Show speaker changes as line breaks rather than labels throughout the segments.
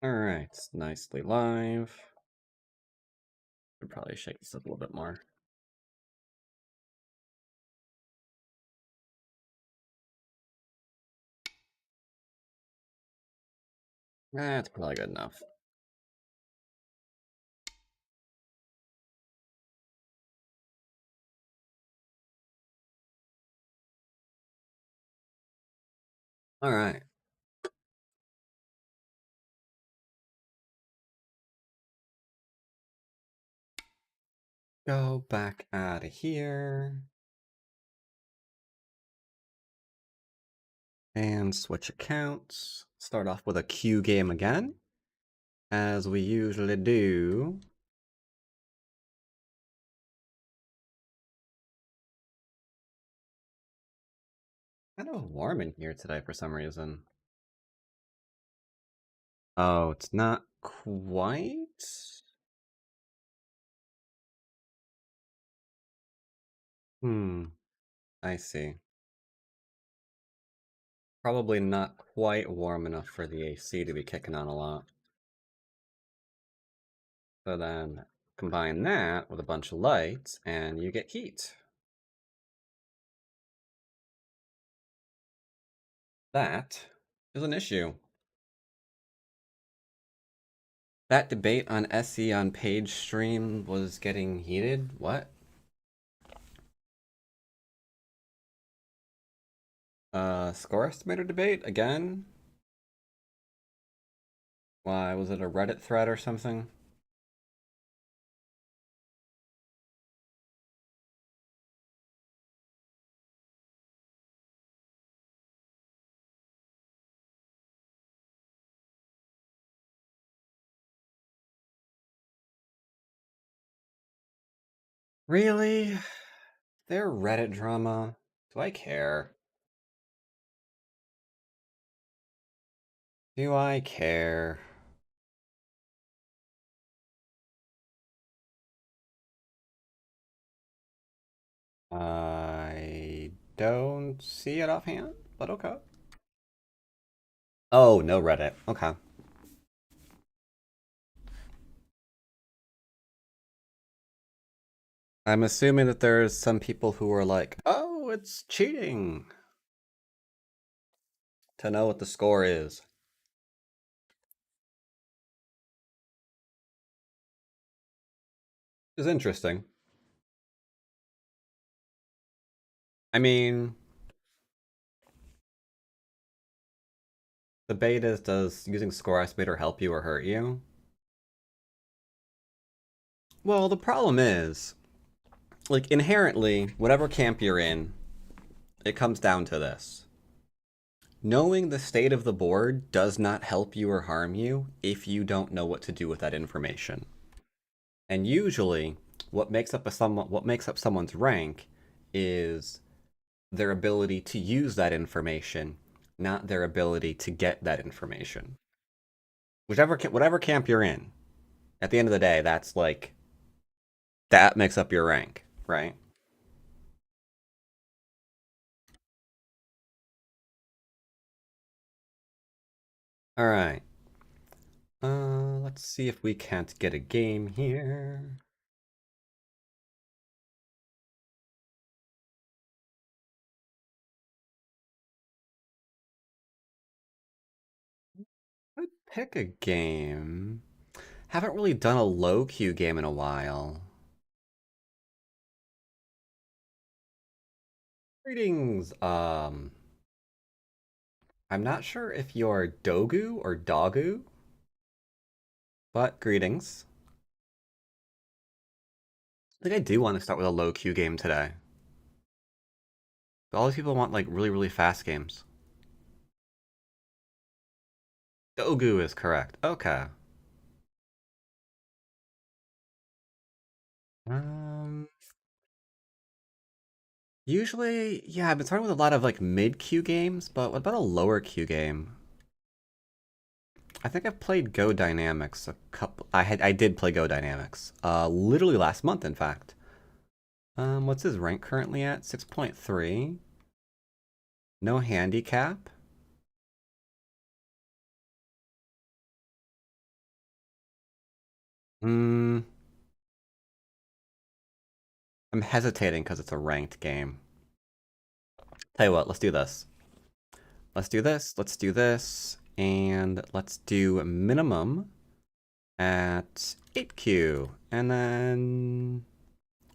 Alright, nicely live. Should probably shake this up a little bit more. That's probably good enough. Alright. Go back out of here. And switch accounts. Start off with a Q game again, as we usually do. Kind of warm in here today for some reason. Oh, it's not quite? I see. Probably not quite warm enough for the AC to be kicking on a lot. So then combine that with a bunch of lights and you get heat. That is an issue. That debate on SE on page stream was getting heated? What? Score estimator debate again? Why, was it a Reddit thread or something? Really? Their Reddit drama? Do I care? Do I care? I don't see it offhand, but okay. Oh, no Reddit. Okay. I'm assuming that there's some people who are like, oh, it's cheating to know what the score is. It's interesting. I mean, the debate is, does using score estimator help you or hurt you? Well, the problem is, like, inherently, whatever camp you're in, it comes down to this. Knowing the state of the board does not help you or harm you if you don't know what to do with that information. And usually, what makes up someone's rank is their ability to use that information, not their ability to get that information. Whatever camp you're in, at the end of the day, that's like that makes up your rank, right? All right. Let's see if we can't get a game here. I'd pick a game. Haven't really done a low Q game in a while. Greetings. I'm not sure if you're Dogu or Dogu, but greetings. I think I do want to start with a low Q game today. But all these people want like really, really fast games. Dogu is correct. Okay. Um, Usually, yeah, I've been starting with a lot of like mid Q games, but what about a lower Q game? I think I've played Go Dynamics a couple. I did play Go Dynamics. Literally last month, in fact. What's his rank currently at? 6.3. No handicap. I'm hesitating because it's a ranked game. Tell you what, let's do this. Let's do this, let's do this, and let's do minimum at 8Q. And then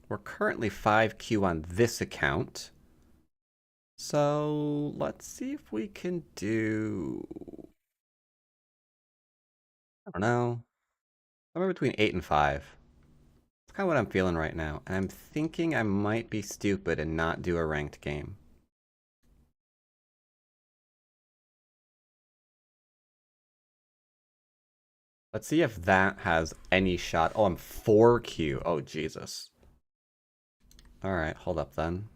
we're currently 5Q on this account. So let's see if we can do, I don't know, somewhere between 8 and 5. That's kind of what I'm feeling right now. And I'm thinking I might be stupid and not do a ranked game. Let's see if that has any shot. Oh, I'm 4Q. Oh, Jesus. Alright, hold up then.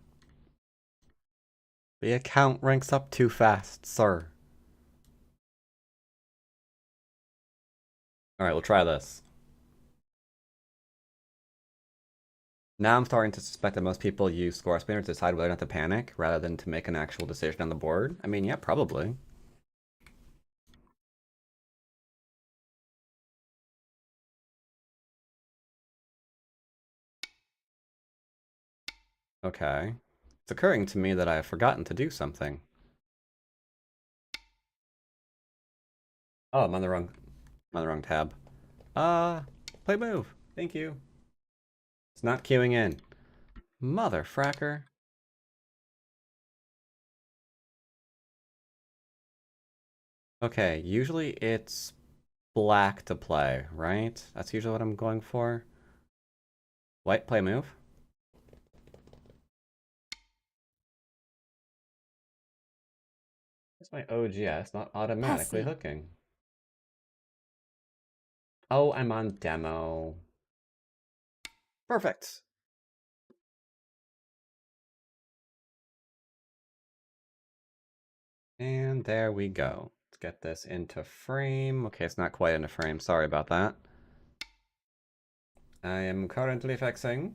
The account ranks up too fast, sir. Alright, we'll try this. Now I'm starting to suspect that most people use score estimator to decide whether or not to panic, rather than to make an actual decision on the board. I mean, yeah, probably. Okay. It's occurring to me that I have forgotten to do something. Oh, I'm on the wrong tab. Play move. Thank you. It's not queuing in. Mother fracker. Okay, usually it's black to play, right? That's usually what I'm going for. White, play move. It's my OGS not automatically
Pussy.
hooking. Oh, I'm on demo. Perfect. And there we go. Let's get this into frame. Okay, it's not quite into frame. Sorry about that. I am currently fixing.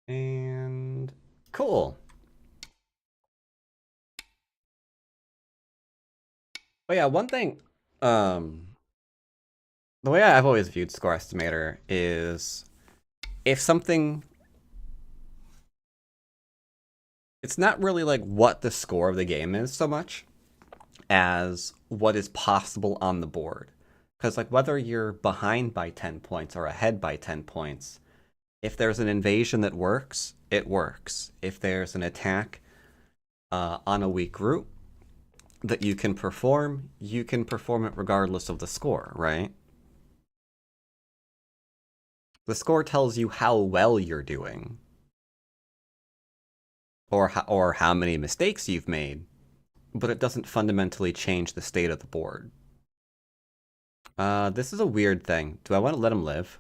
And cool. Oh yeah, one thing, um, the way I've always viewed score estimator is if something, it's not really like what the score of the game is so much as what is possible on the board. Because like whether you're behind by 10 points or ahead by 10 points, if there's an invasion that works, it works. If there's an attack on a weak route that you can perform it regardless of the score, right? The score tells you how well you're doing, or how many mistakes you've made, but it doesn't fundamentally change the state of the board. This is a weird thing. Do I want to let him live?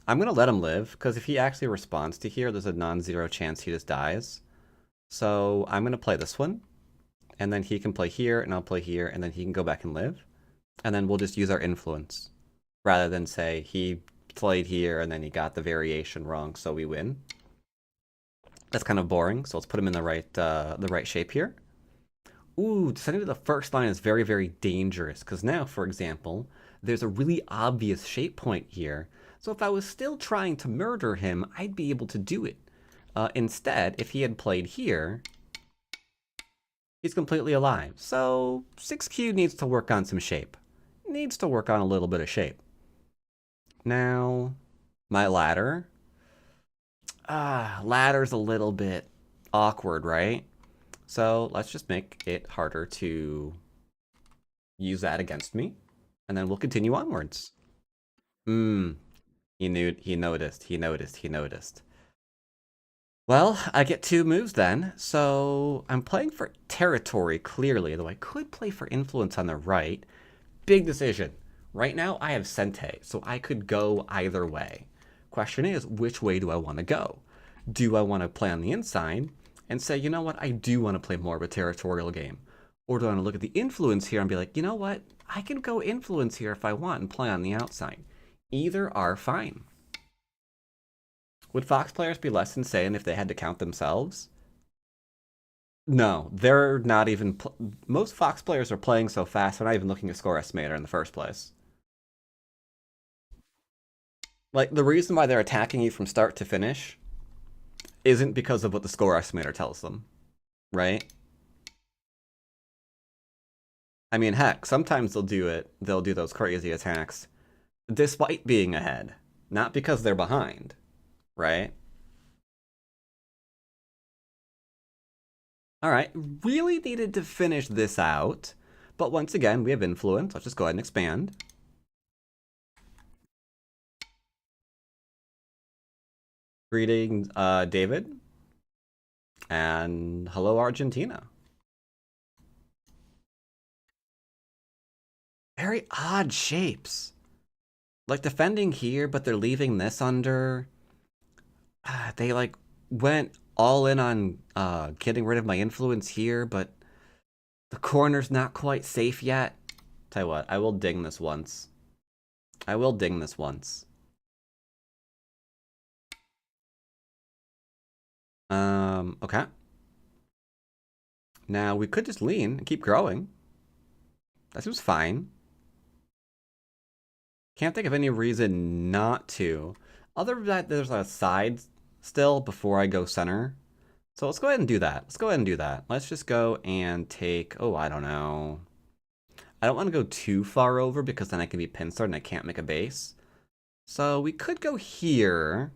I'm going to let him live, because if he actually responds to here, there's a non-zero chance he just dies. So I'm going to play this one, and then he can play here, and I'll play here, and then he can go back and live. And then we'll just use our influence, rather than say he played here, and then he got the variation wrong, so we win. That's kind of boring, so let's put him in the right shape here. Ooh, sending to the first line is very, very dangerous, because now, for example, there's a really obvious shape point here. So if I was still trying to murder him, I'd be able to do it. Instead, if he had played here, he's completely alive. So 6Q needs to work on some shape. Needs to work on a little bit of shape. Now, my ladder. Ladder's a little bit awkward, right? So let's just make it harder to use that against me. And then we'll continue onwards. He noticed. Well, I get two moves then. So I'm playing for territory, clearly, though I could play for influence on the right. Big decision. Right now, I have Sente, so I could go either way. Question is, which way do I want to go? Do I want to play on the inside and say, you know what, I do want to play more of a territorial game? Or do I want to look at the influence here and be like, you know what, I can go influence here if I want and play on the outside. Either are fine. Would Fox players be less insane if they had to count themselves? No, they're not even. Most Fox players are playing so fast, they're not even looking at score estimator in the first place. Like, the reason why they're attacking you from start to finish isn't because of what the score estimator tells them, right? I mean, heck, sometimes they'll do it. They'll do those crazy attacks despite being ahead, not because they're behind, right? All right, really needed to finish this out, but once again, we have influence. Let's just go ahead and expand. Greetings, David, and hello, Argentina. Very odd shapes. Like defending here, but they're leaving this under. They like went all in on getting rid of my influence here, but the corner's not quite safe yet. Tell you what, I will ding this once. I will ding this once. Okay. Now we could just lean and keep growing. That seems fine. Can't think of any reason not to. Other than that, there's a side still before I go center. So let's go ahead and do that. Let's go ahead and do that. Let's just go and take, oh, I don't know. I don't want to go too far over because then I can be pincered and I can't make a base. So we could go here.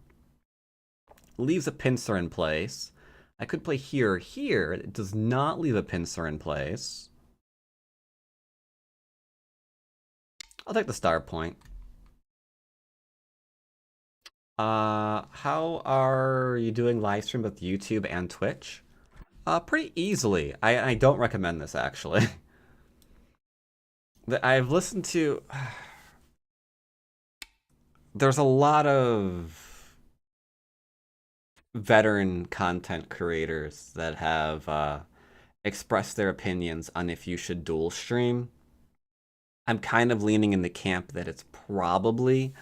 Leaves a pincer in place. I could play here, here. It does not leave a pincer in place. I'll take the star point. How are you doing live stream with YouTube and Twitch? Pretty easily. I don't recommend this actually. I've listened to. There's a lot of veteran content creators that have expressed their opinions on if you should dual stream. I'm kind of leaning in the camp that it's probably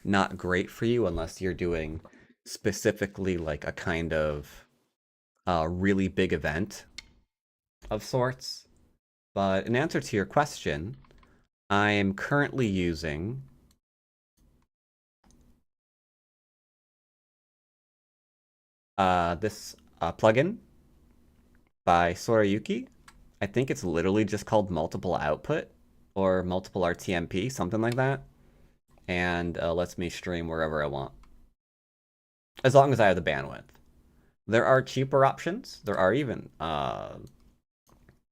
not great for you unless you're doing specifically like a kind of really big event of sorts. But in answer to your question, I am currently using this plugin by Sorayuki. I think it's literally just called multiple output or multiple RTMP, something like that. And lets me stream wherever I want. As long as I have the bandwidth. There are cheaper options. There are even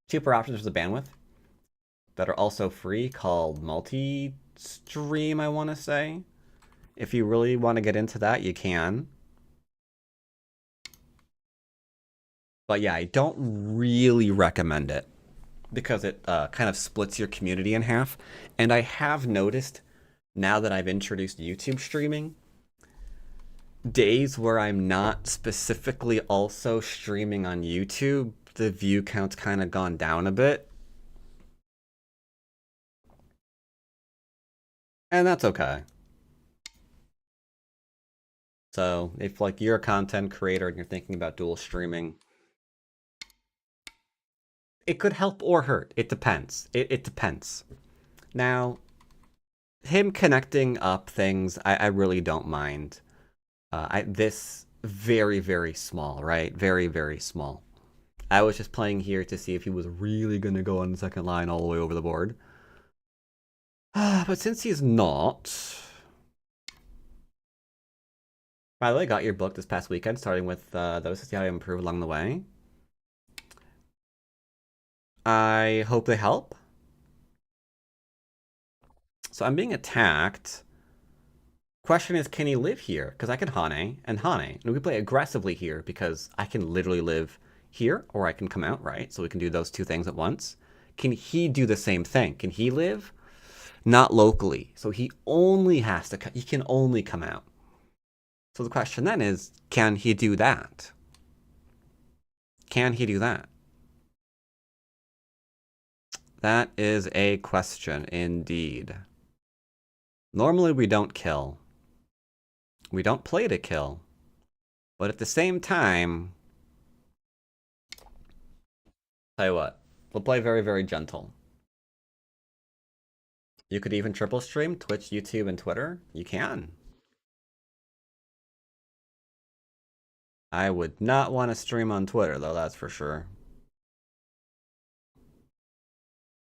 cheaper options for the bandwidth that are also free called multi-stream, I want to say. If you really want to get into that, you can. But yeah, I don't really recommend it because it kind of splits your community in half. And I have noticed now that I've introduced YouTube streaming, days where I'm not specifically also streaming on YouTube, the view count's kind of gone down a bit. And that's okay. So if like you're a content creator and you're thinking about dual streaming, it could help or hurt. It depends. It depends. Now, him connecting up things, I really don't mind. This very, very small, right? Very, very small. I was just playing here to see if he was really going to go on the second line all the way over the board. But since he's not... By the way, I got your book this past weekend, starting with those to see how I improve along the way. I hope they help. So I'm being attacked. Question is, can he live here? Because I can Hane and Hane. And we play aggressively here because I can literally live here or I can come out, right? So we can do those two things at once. Can he do the same thing? Can he live? Not locally. So he only has to, he can only come out. So the question then is, can he do that? Can he do that? That is a question indeed. Normally we don't kill. We don't play to kill. But at the same time, Tell you what, we'll play very, very gentle. You could even triple stream Twitch, YouTube, and Twitter. You can. I would not want to stream on Twitter, though, that's for sure.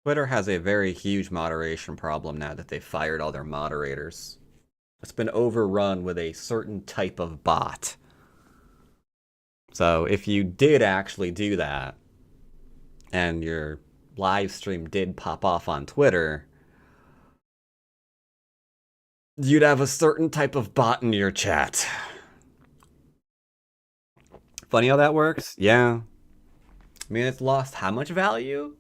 Twitter has a very huge moderation problem now that they fired all their moderators. It's been overrun with a certain type of bot. So if you did actually do that, and your live stream did pop off on Twitter, you'd have a certain type of bot in your chat. Funny how that works? Yeah. I mean, it's lost how much value?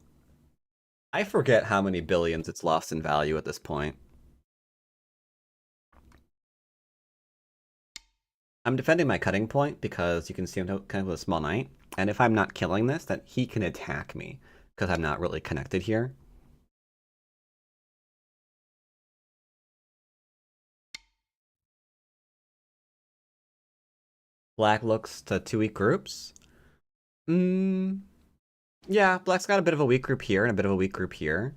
I forget how many billions it's lost in value at this point. I'm defending my cutting point because you can see I'm kind of a small knight. And if I'm not killing this, then he can attack me because I'm not really connected here. Black looks to 2 weak groups. Yeah, black's got a bit of a weak group here and a bit of a weak group here.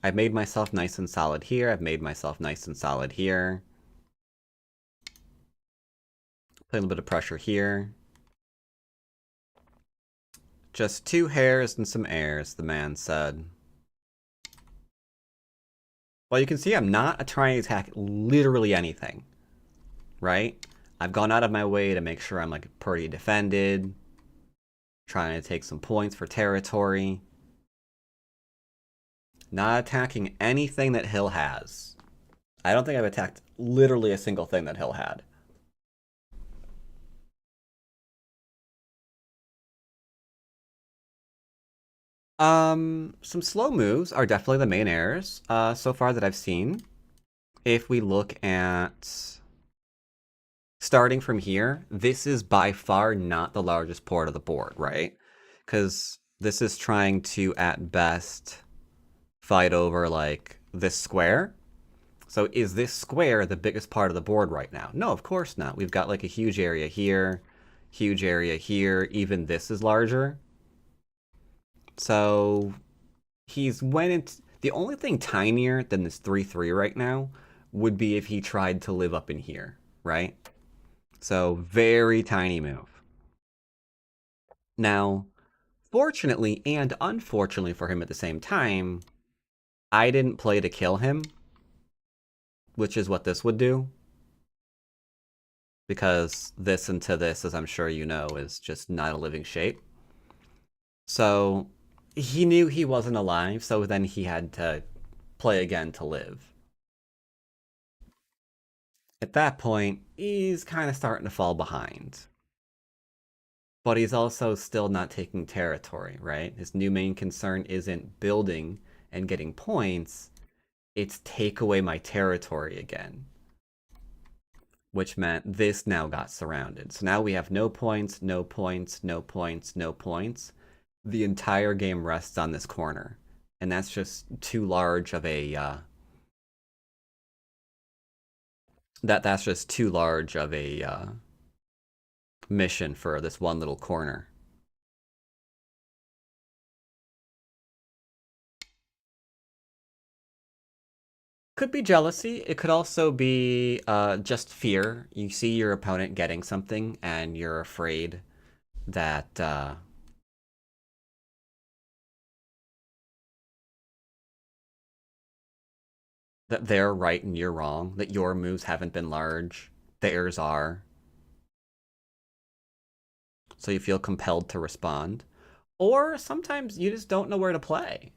I've made myself nice and solid here. I've made myself nice and solid here. Play a little bit of pressure here. Just 2 hairs and some airs, the man said. Well, you can see I'm not trying to attack literally anything, right? I've gone out of my way to make sure I'm like pretty defended. Trying to take some points for territory. Not attacking anything that Hill has. I don't think I've attacked literally a single thing that Hill had. Some slow moves are definitely the main errors so far that I've seen. If we look at starting from here, this is by far not the largest port of the board, right? Because this is trying to, at best, fight over, like, this square. So is this square the biggest part of the board right now? No, of course not. We've got, like, a huge area here, huge area here. Even this is larger. So he's went into... The only thing tinier than this 3-3 right now would be if he tried to live up in here, right? So very tiny move. Now, fortunately and unfortunately for him at the same time, I didn't play to kill him, which is what this would do. Because this into this, as I'm sure you know, is just not a living shape. So he knew he wasn't alive, so then he had to play again to live. At that point, he's kind of starting to fall behind. But he's also still not taking territory, right? His new main concern isn't building and getting points, it's take away my territory again. Which meant this now got surrounded. So now we have no points, no points, no points, no points. The entire game rests on this corner. And that's just too large of a... That's just too large of a mission for this one little corner. Could be jealousy. It could also be just fear. You see your opponent getting something and you're afraid that that they're right and you're wrong, that your moves haven't been large, theirs are. So you feel compelled to respond. Or sometimes you just don't know where to play.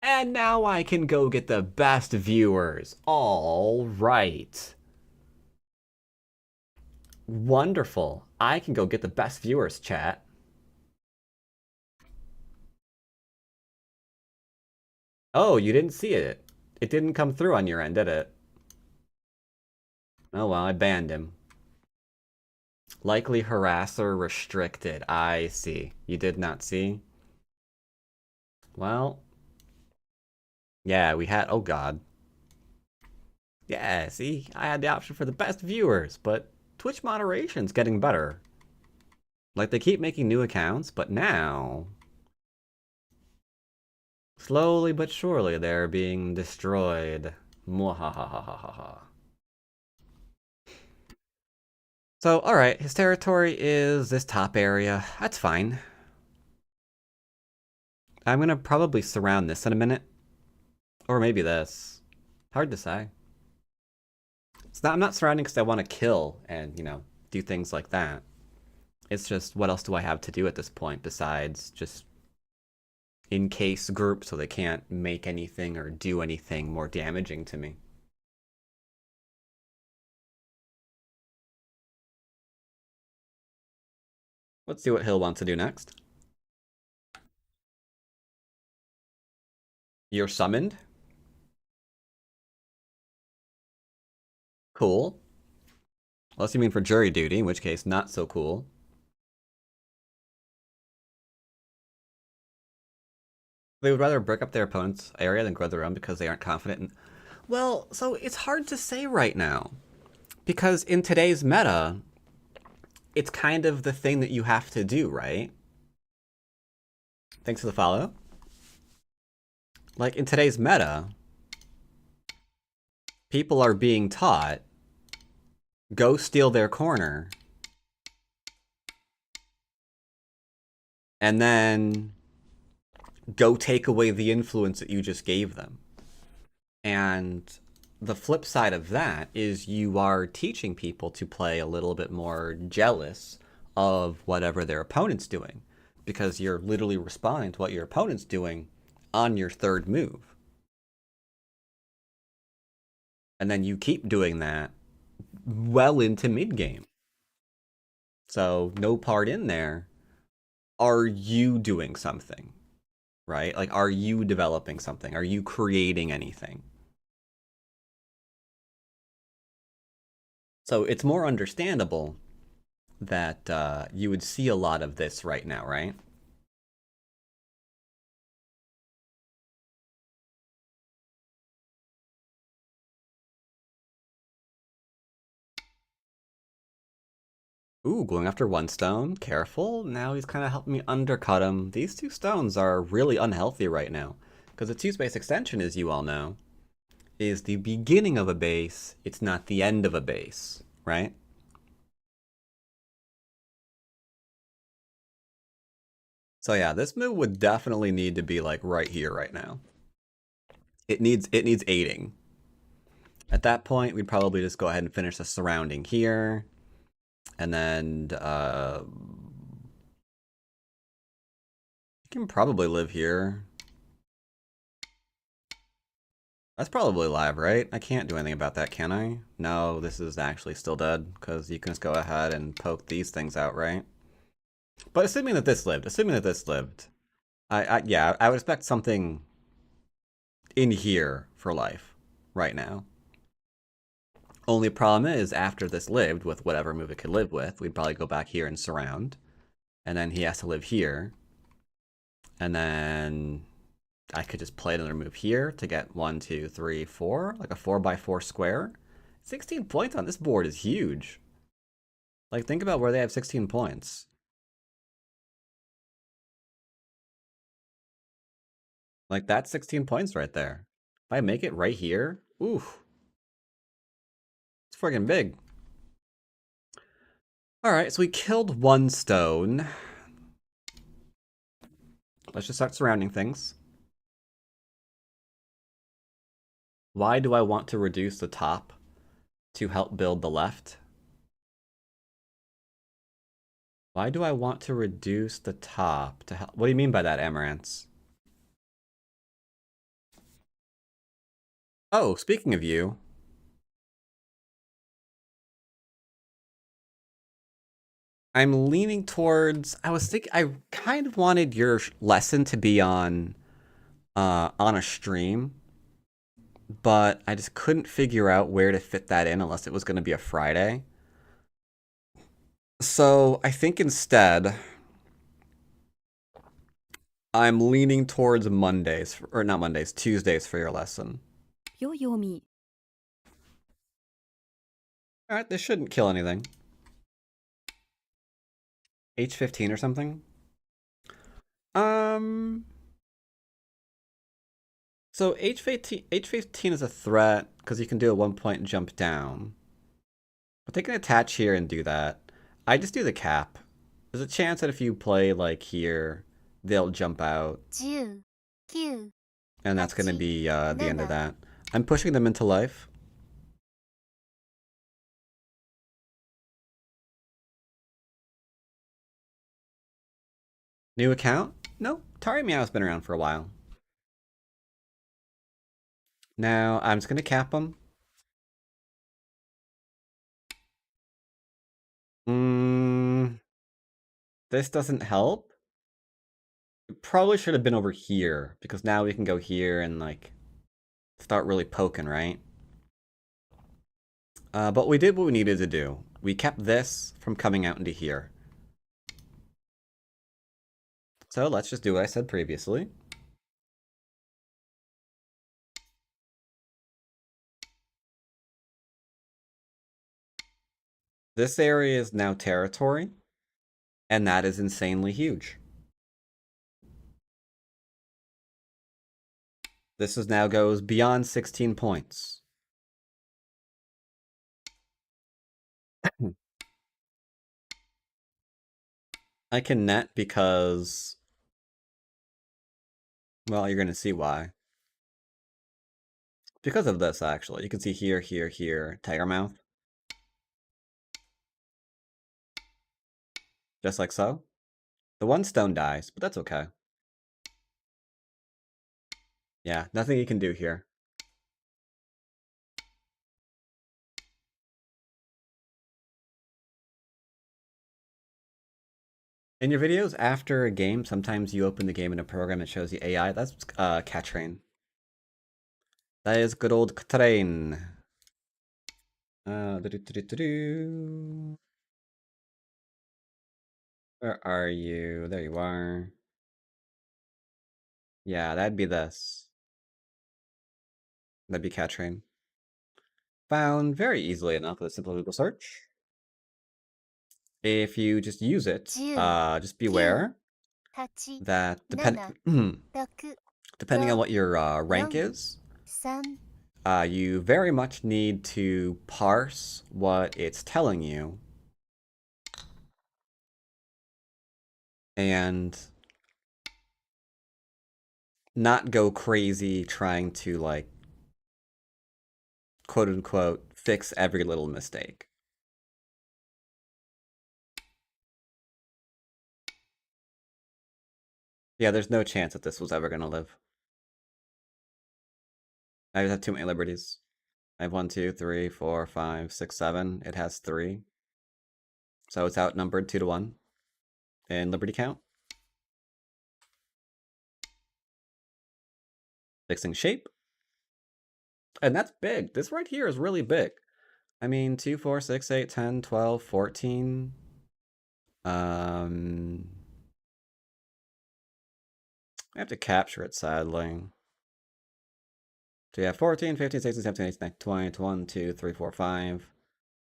And now I can go get the best viewers. All right. Wonderful. I can go get the best viewers, chat. Oh, you didn't see it. It didn't come through on your end, did it? Oh well, I banned him. Likely harasser restricted. I see. You did not see? Well. Yeah, we had... Oh, God. Yeah, see? I had the option for the best viewers, but Twitch moderation's getting better. Like, they keep making new accounts, but now... Slowly but surely, they're being destroyed. Mwahahahaha. So, alright, his territory is this top area. That's fine. I'm gonna probably surround this in a minute. Or maybe this. Hard to say. I'm not surrounding because I want to kill and, do things like that. It's just, what else do I have to do at this point besides just encase group so they can't make anything or do anything more damaging to me? Let's see what Hill wants to do next. You're summoned. Cool. Unless you mean for jury duty, in which case, not so cool. They would rather break up their opponent's area than grow their own because they aren't confident in... Well, so it's hard to say right now. Because in today's meta, it's kind of the thing that you have to do, right? Thanks for the follow. Like, in today's meta, people are being taught, go steal their corner, and then go take away the influence that you just gave them. And the flip side of that is you are teaching people to play a little bit more jealous of whatever their opponent's doing, because you're literally responding to what your opponent's doing on your third move. And then you keep doing that well into mid-game. So no part in there. Are you doing something? Right? Like, are you developing something? Are you creating anything? So it's more understandable that you would see a lot of this right now, right? Ooh, going after one stone. Careful. Now he's kind of helping me undercut him. These two stones are really unhealthy right now. Because a two-space extension, as you all know, is the beginning of a base. It's not the end of a base, right? So yeah, this move would definitely need to be like right here, right now. It needs aiding. At that point, we'd probably just go ahead and finish the surrounding here. And then you can probably live here. That's probably live, right? I can't do anything about that, can I? No, this is actually still dead, because you can just go ahead and poke these things out, right? But assuming that this lived, yeah, I would expect something in here for life right now. Only problem is, after this lived, with whatever move it could live with, we'd probably go back here and surround. And then he has to live here. And then I could just play another move here to get 1, 2, 3, 4, like a 4x4 square. 16 points on this board is huge. Like, think about where they have 16 points. Like, that's 16 points right there. If I make it right here, oof. It's friggin' big. Alright, so we killed one stone. Let's just start surrounding things. Why do I want to reduce the top to help build the left? Why do I want to reduce the top to help? What do you mean by that, Amaranths? Oh, speaking of you. I'm leaning towards, I kind of wanted your lesson to be on a stream, but I just couldn't figure out where to fit that in unless it was going to be a Friday. So I think instead, I'm leaning towards Mondays, or not Mondays, Tuesdays for your lesson. Yoyomi. Alright, this shouldn't kill anything. H15 or something? So H15 is a threat because you can do a 1 point jump down. But they can attach here and do that. I just do the cap. There's a chance that if you play like here, they'll jump out.
10、9、And
that's going to
8、be
the end of
7、that.
I'm pushing them into life. New account? No, Tari Meow's been around for a while. Now, I'm just going to cap them. This doesn't help. It probably should have been over here, because now we can go here and, like, start really poking, right? But we did what we needed to do. We kept this from coming out into here. So let's just do what I said previously. This area is now territory, and that is insanely huge. This is now goes beyond 16 points. I can net because, well, you're going to see why. Because of this, actually. You can see here, here, here, tiger mouth. Just like so. The one stone dies, but that's okay. Yeah, nothing you can do here. In your videos after a game, sometimes you open the game in a program that shows you AI. That's Catrain. That is good old Catrain. Where are you? There you are. Yeah, that'd be this. That'd be Catrain. Found very easily enough with a simple Google search. If you just use it,
10、just
beware
9、that 7、depending
on
6、what
your rank
4、is, 3、you
very much need to parse what it's telling you and not go crazy trying to, like, quote unquote, fix every little mistake. Yeah, there's no chance that this was ever going to live. I just have too many liberties. I have 1, 2, 3, 4, 5, 6, 7. It has 3. So it's outnumbered 2 to 1 in liberty count. Fixing shape. And that's big. This right here is really big. I mean, 2, 4, 6, 8, 10, 12, 14. I have to capture it, sadly. So you have 14, 15, 16, 17, 18, 19, 20, 21, 2, 3, 4, 5.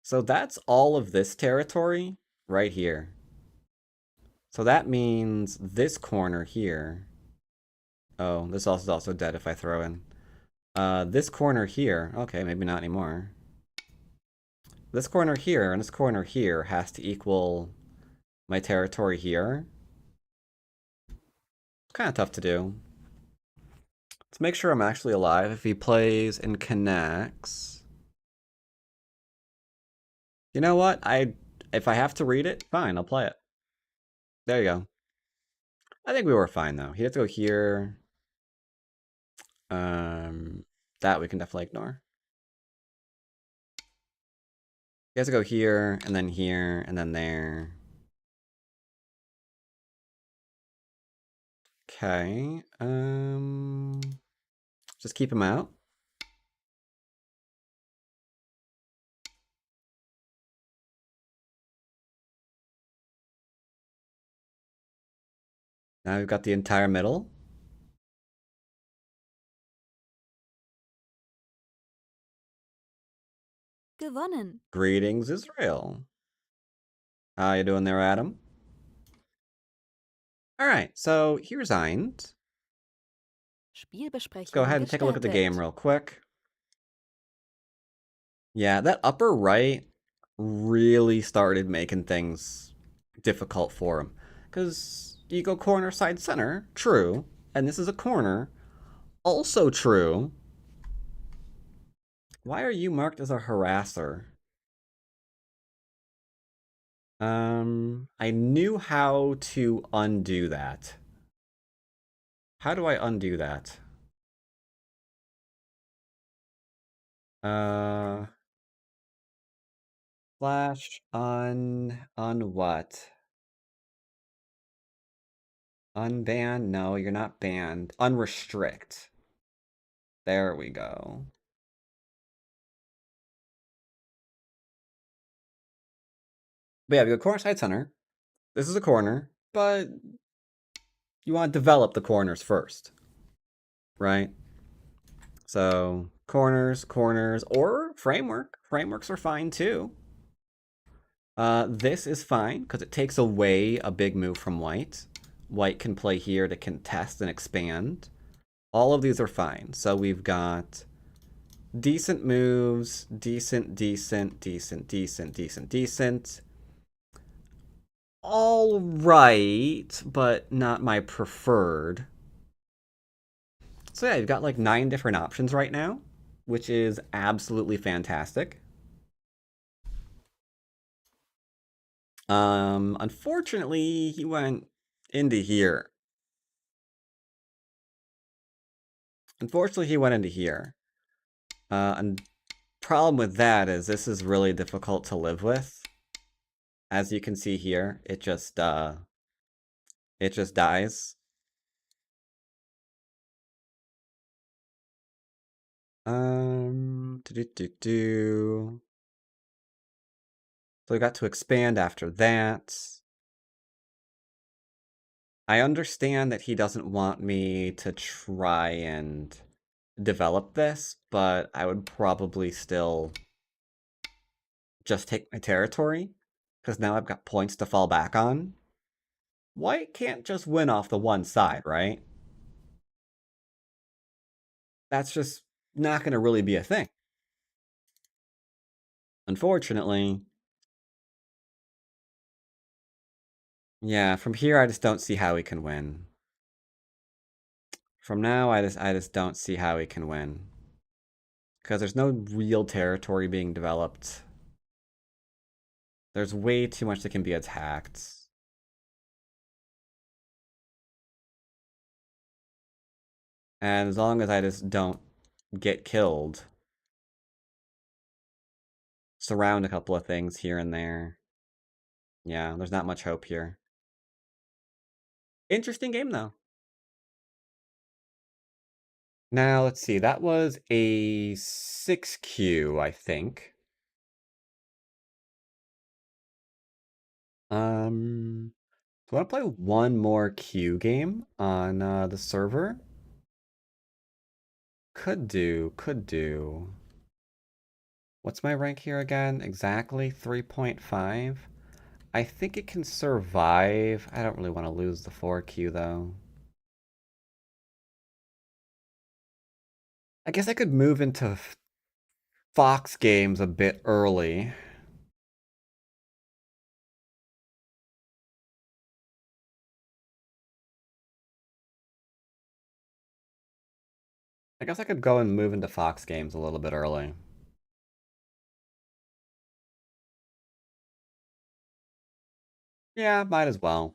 So that's all of this territory right here. So that means this corner here. Oh, this is also dead if I throw in. This corner here. Okay, maybe not anymore. This corner here and this corner here has to equal my territory here. It's kind of tough to do. Let's make sure I'm actually alive. If he plays and connects. You know what? If I have to read it, fine, I'll play it. There you go. I think we were fine though. He has to go here. That we can definitely ignore. He has to go here, and then there. Okay. Just keep him out. Now we've got the entire middle.
Gewonnen.
Greetings, Israel. How you doing there, Adam? All right, so here's Eind. Let's go ahead and take a look at the game
gestartet.
real quick. Yeah, that upper right really started making things difficult for him. Because you go corner, side, center, true. And this is a corner, also true. Why are you marked as a harasser? I knew how to undo that. How do I undo that? Slash un what? Unban? No, you're not banned. Unrestrict. There we go. But yeah, we go corner, side, center. This is a corner, but you want to develop the corners first, right? So corners, or framework. Frameworks are fine too. This is fine because it takes away a big move from white. White can play here to contest and expand. All of these are fine. So we've got decent moves, decent. All right, but not my preferred. So yeah, you've got like 9 different options right now, which is absolutely fantastic. Unfortunately, he went into here. And problem with that is this is really difficult to live with. As you can see here, it just dies. So we got to expand after that. I understand that he doesn't want me to try and develop this, but I would probably still just take my territory, because now I've got points to fall back on. White can't just win off the one side, right? That's just not going to really be a thing. Unfortunately. Yeah, from here I just don't see how he can win. From now I just don't see how he can win. Because there's no real territory being developed. There's way too much that can be attacked. And as long as I just don't get killed, surround a couple of things here and there. Yeah, there's not much hope here. Interesting game, though. Now, let's see. That was a 6Q, I think. Do I want to play one more Q game on the server? Could do. What's my rank here again? Exactly 3.5. I think it can survive. I don't really want to lose the 4Q, though. I guess I could move into Fox games a bit early. I guess I could go and move into Fox games a little bit early. Yeah, might as well.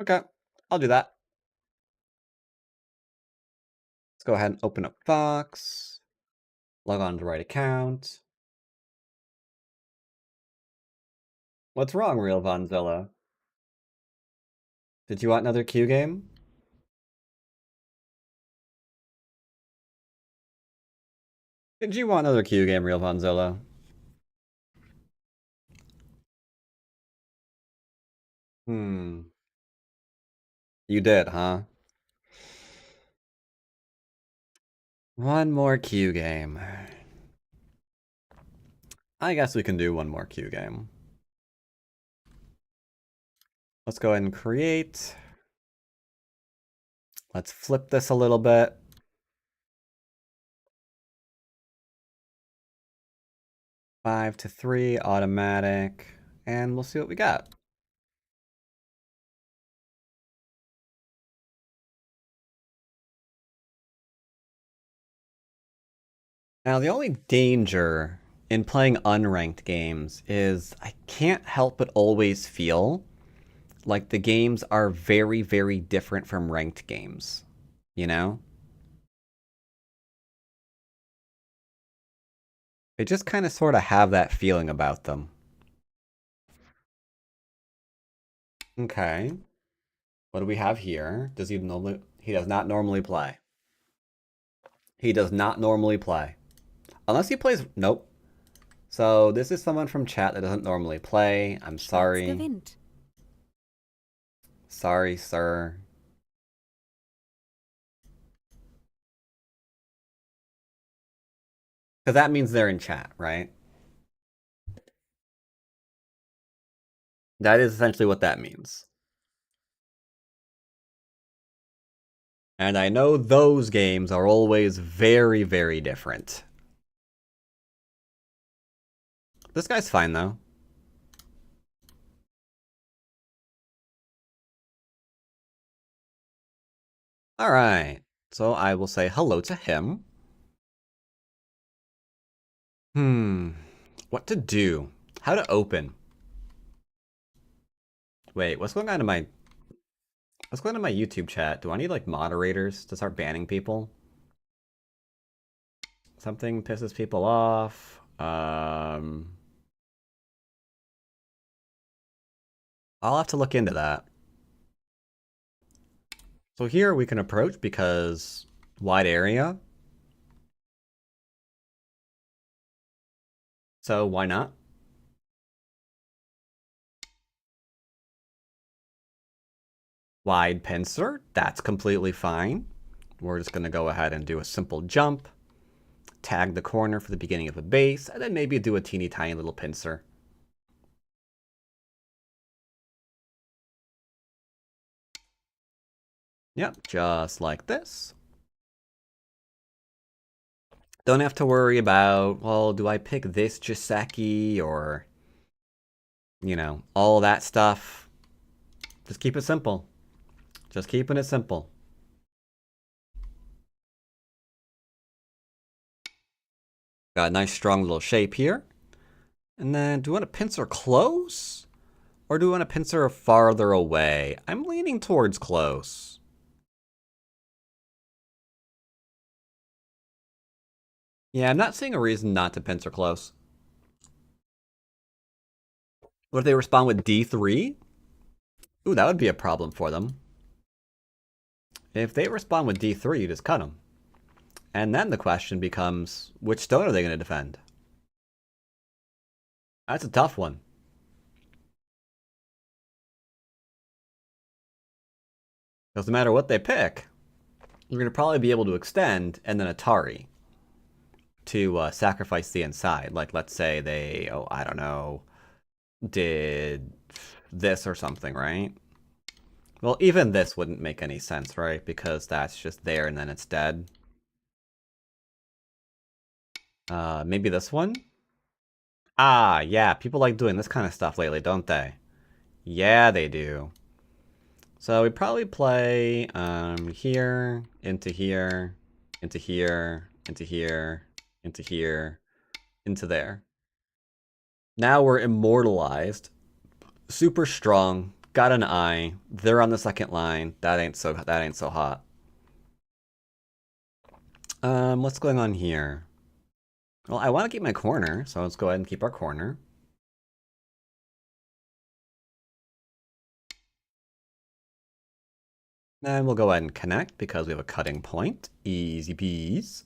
Okay, I'll do that. Let's go ahead and open up Fox. Log on to the right account. What's wrong, Real Vonzilla? Did you want another Q game? Did you want another Q game, Real Vonzilla? You did, huh? One more Q game. I guess we can do one more Q game. Let's go ahead and create. Let's flip this a little bit. Five to 3, automatic, and we'll see what we got. Now, the only danger in playing unranked games is I can't help but always feel like the games are very, very different from ranked games. You know? They just kind of sort of have that feeling about them. Okay. What do we have here? Does he normally... He does not normally play. He does not normally play. Unless he plays... Nope. So this is someone from chat that doesn't normally play. I'm sorry. Sorry, sir. Because that means they're in chat, right? That is essentially what that means. And I know those games are always very, very different. This guy's fine, though. Alright. So I will say hello to him. What to do? How to open? Wait, what's going on in my... What's going on in my YouTube chat? Do I need, like, moderators to start banning people? Something pisses people off. I'll have to look into that. So here we can approach because wide area. So why not? Wide pincer, that's completely fine. We're just going to go ahead and do a simple jump, tag the corner for the beginning of a base, and then maybe do a teeny tiny little pincer. Yep, just like this. Don't have to worry about, well, do I pick this Jiseki or, you know, all that stuff. Just keep it simple. Just keeping it simple. Got a nice strong little shape here. And then, do we want to pincer close? Or do we want to pincer farther away? I'm leaning towards close. Yeah, I'm not seeing a reason not to pincer close. What if they respond with D3? Ooh, that would be a problem for them. If they respond with D3, you just cut them. And then the question becomes, which stone are they going to defend? That's a tough one. Doesn't matter what they pick. You're going to probably be able to extend and then Atari to sacrifice the inside. Like, let's say they, oh, I don't know, did this or something, right? Well, even this wouldn't make any sense, right? Because that's just there and then it's dead. Maybe this one? Ah, yeah, people like doing this kind of stuff lately, don't they? Yeah, they do. So we probably play here, into here, into here, into here, into here, into there. Now we're immortalized. Super strong. Got an eye. They're on the second line. That ain't so hot. What's going on here? Well, I want to keep my corner, so let's go ahead and keep our corner. Then we'll go ahead and connect because we have a cutting point. Easy peas.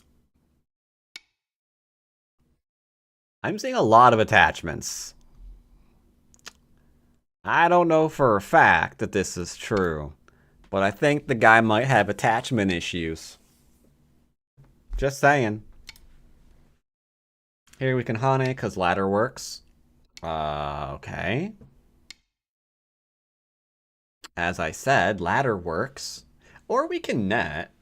I'm seeing a lot of attachments. I don't know for a fact that this is true, but I think the guy might have attachment issues. Just saying. Here we can Hane because ladder works. Okay. As I said, ladder works. Or we can net.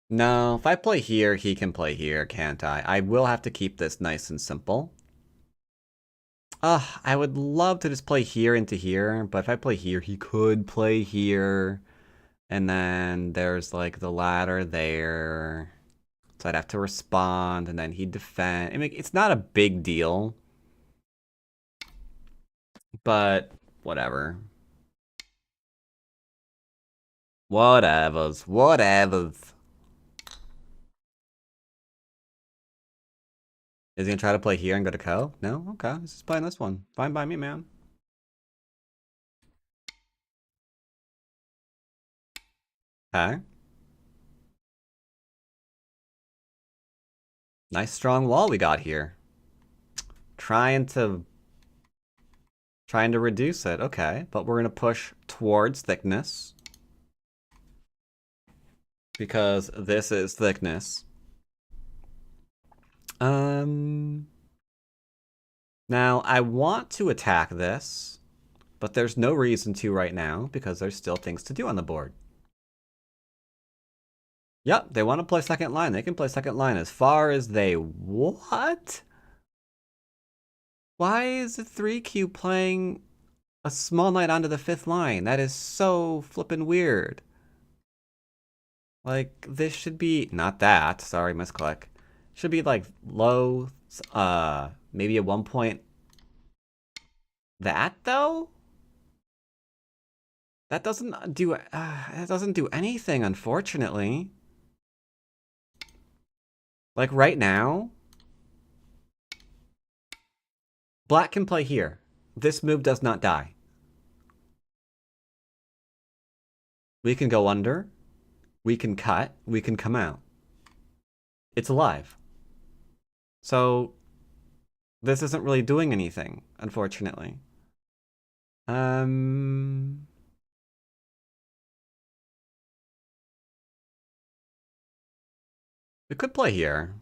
No, if I play here, he can play here, can't I? I will have to keep this nice and simple. I would love to just play here into here, but if I play here, he could play here. And then there's like the ladder there. So I'd have to respond, and then he'd defend. I mean, it's not a big deal. But whatever. Whatevers. Whatevers. Is he gonna try to play here and go to Co? No? Okay. He's just playing this one. Fine by me, man. Okay. Nice strong wall we got here. Trying to reduce it. Okay. But we're gonna push towards thickness. Because this is thickness. Now, I want to attack this, but there's no reason to right now because there's still things to do on the board. Yep, they want to play second line. They can play second line as far as they... What? Why is the 3Q playing a small knight onto the 5th line? That is so flippin' weird. Like, this should be... Not that. Sorry, misclick. Should be, like, low... maybe at 1 point... That, though? That doesn't do anything, unfortunately. Like, right now... Black can play here. This move does not die. We can go under. We can cut. We can come out. It's alive. So, this isn't really doing anything, unfortunately. We could play here.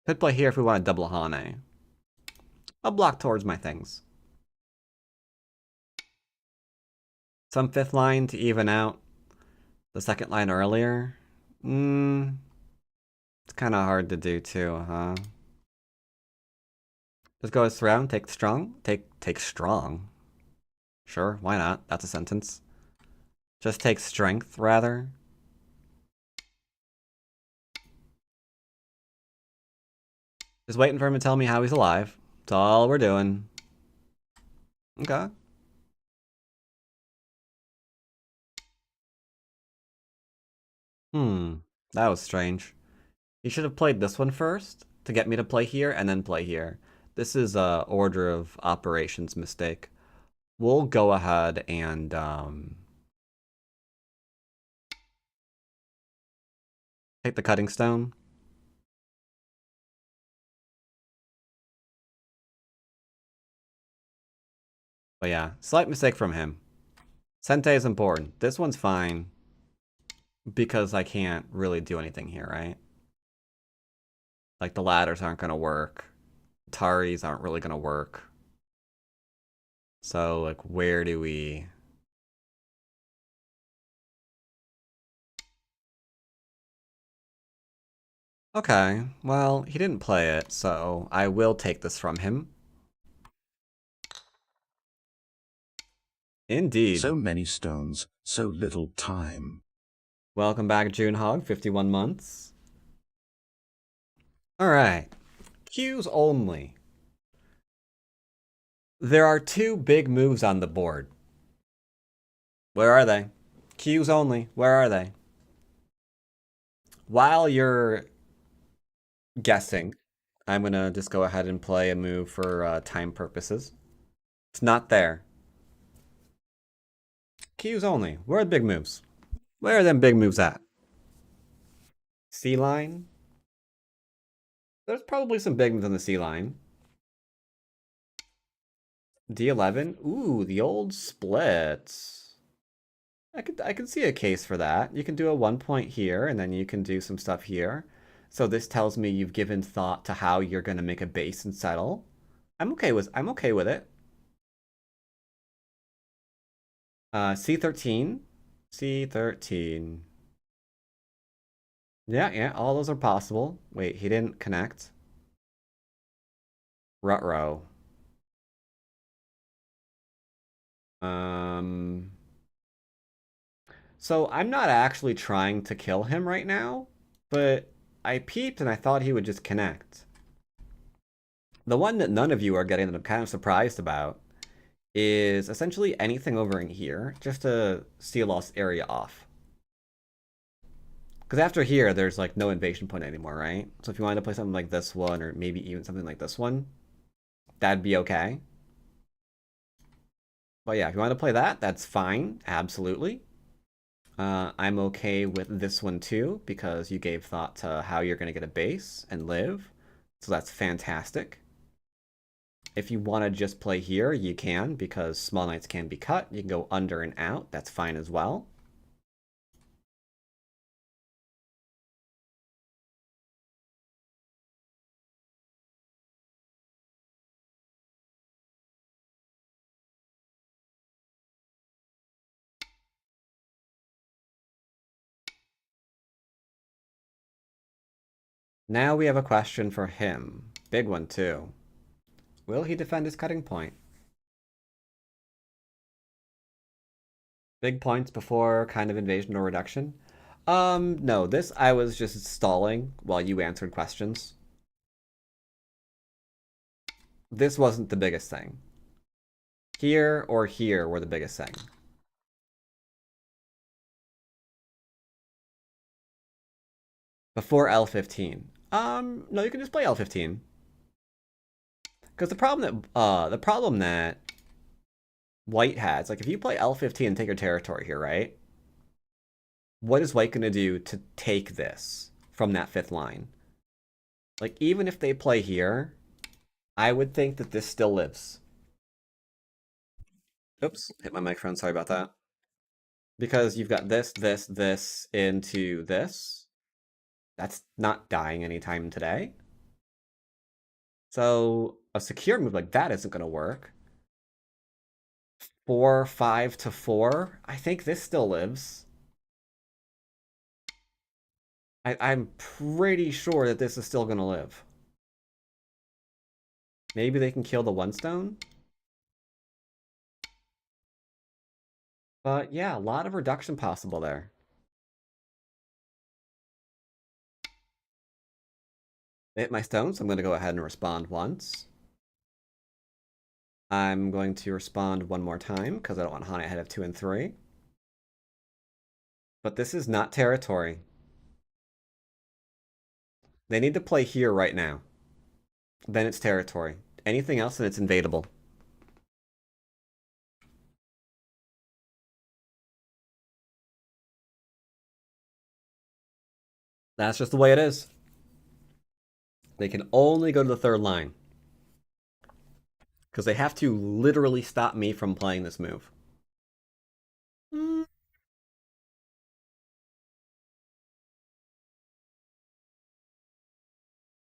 Could play here if we want a double Hane. I'll block towards my things. Some 5th line to even out the 2nd line earlier. It's kind of hard to do too, huh? Just go as round, take strong. Take strong. Sure, why not? That's a sentence. Just take strength, rather. Just waiting for him to tell me how he's alive. That's all we're doing. Okay. That was strange. He should have played this one first to get me to play here and then play here. This is a order of operations mistake. We'll go ahead and take the cutting stone. But yeah, slight mistake from him. Sente is important. This one's fine because I can't really do anything here, right? Like the ladders aren't going to work. Taris aren't really going to work. So like where do we... Okay, well, he didn't play it, so I will take this from him. Indeed.
So many stones, so little time.
Welcome back, June Hog, 51 months. Alright. Qs only. There are 2 big moves on the board. Where are they? Qs only. Where are they? While you're guessing, I'm gonna just go ahead and play a move for time purposes. It's not there. Qs only. Where are the big moves? Where are them big moves at? C line? There's probably some big moves on the C line. D11? Ooh, the old splits. I could see a case for that. You can do a 1 point here, and then you can do some stuff here. So this tells me you've given thought to how you're gonna make a base and settle. I'm okay with it. C13. C13. Yeah, all those are possible. Wait, he didn't connect. Rutrow. So I'm not actually trying to kill him right now, but I peeped and I thought he would just connect. The one that none of you are getting that I'm kind of surprised about is essentially anything over in here, just to seal us area off. Because after here, there's like no invasion point anymore, right? So if you wanted to play something like this one, or maybe even something like this one, that'd be okay. But yeah, if you want to play that, that's fine, absolutely. I'm okay with this one too, because you gave thought to how you're going to get a base and live. So that's fantastic. If you want to just play here, you can, because small knights can be cut. You can go under and out. That's fine as well. Now we have a question for him. Big one, too. Will he defend his cutting point? Big points before kind of invasion or reduction? No, this I was just stalling while you answered questions. This wasn't the biggest thing. Here or here were the biggest thing. Before L15. No, you can just play L15. Because the problem that White has, like if you play L15 and take your territory here, right? What is White gonna do to take this from that 5th line? Like even if they play here, I would think that this still lives. Oops, hit my microphone, sorry about that. Because you've got this into this. That's not dying anytime today. So a secure move like that isn't going to work. 4, 5 to 4. I think this still lives. I'm pretty sure that this is still going to live. Maybe they can kill the 1 stone. But yeah, a lot of reduction possible there. They hit my stone, so I'm going to go ahead and respond once. I'm going to respond one more time because I don't want Hana ahead of 2 and 3. But this is not territory. They need to play here right now. Then it's territory. Anything else and it's invadable. That's just the way it is. They can only go to the 3rd line. Because they have to literally stop me from playing this move.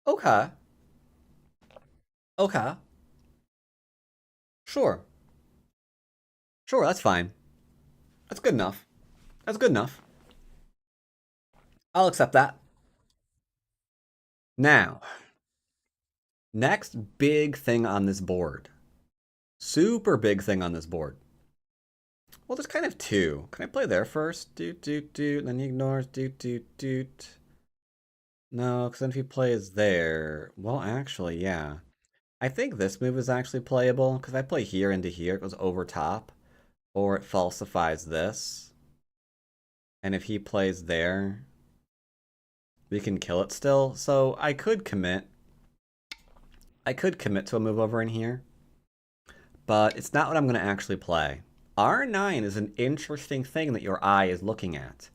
Okay. Okay. Sure. Sure, that's fine. That's good enough. That's good enough. I'll accept that. Now, next big thing on this board. Super big thing on this board. Well, there's kind of 2. Can I play there first? Doot, doot, doot. Then he ignores doot, doot, doot. No, because then if he plays there... Well, actually, yeah. I think this move is actually playable, because if I play here into here, it goes over top. Or it falsifies this. And if he plays there, we can kill it still. So I could commit. I could commit to a move over in here. But it's not what I'm going to actually play. R9 is an interesting thing that your eye is looking at.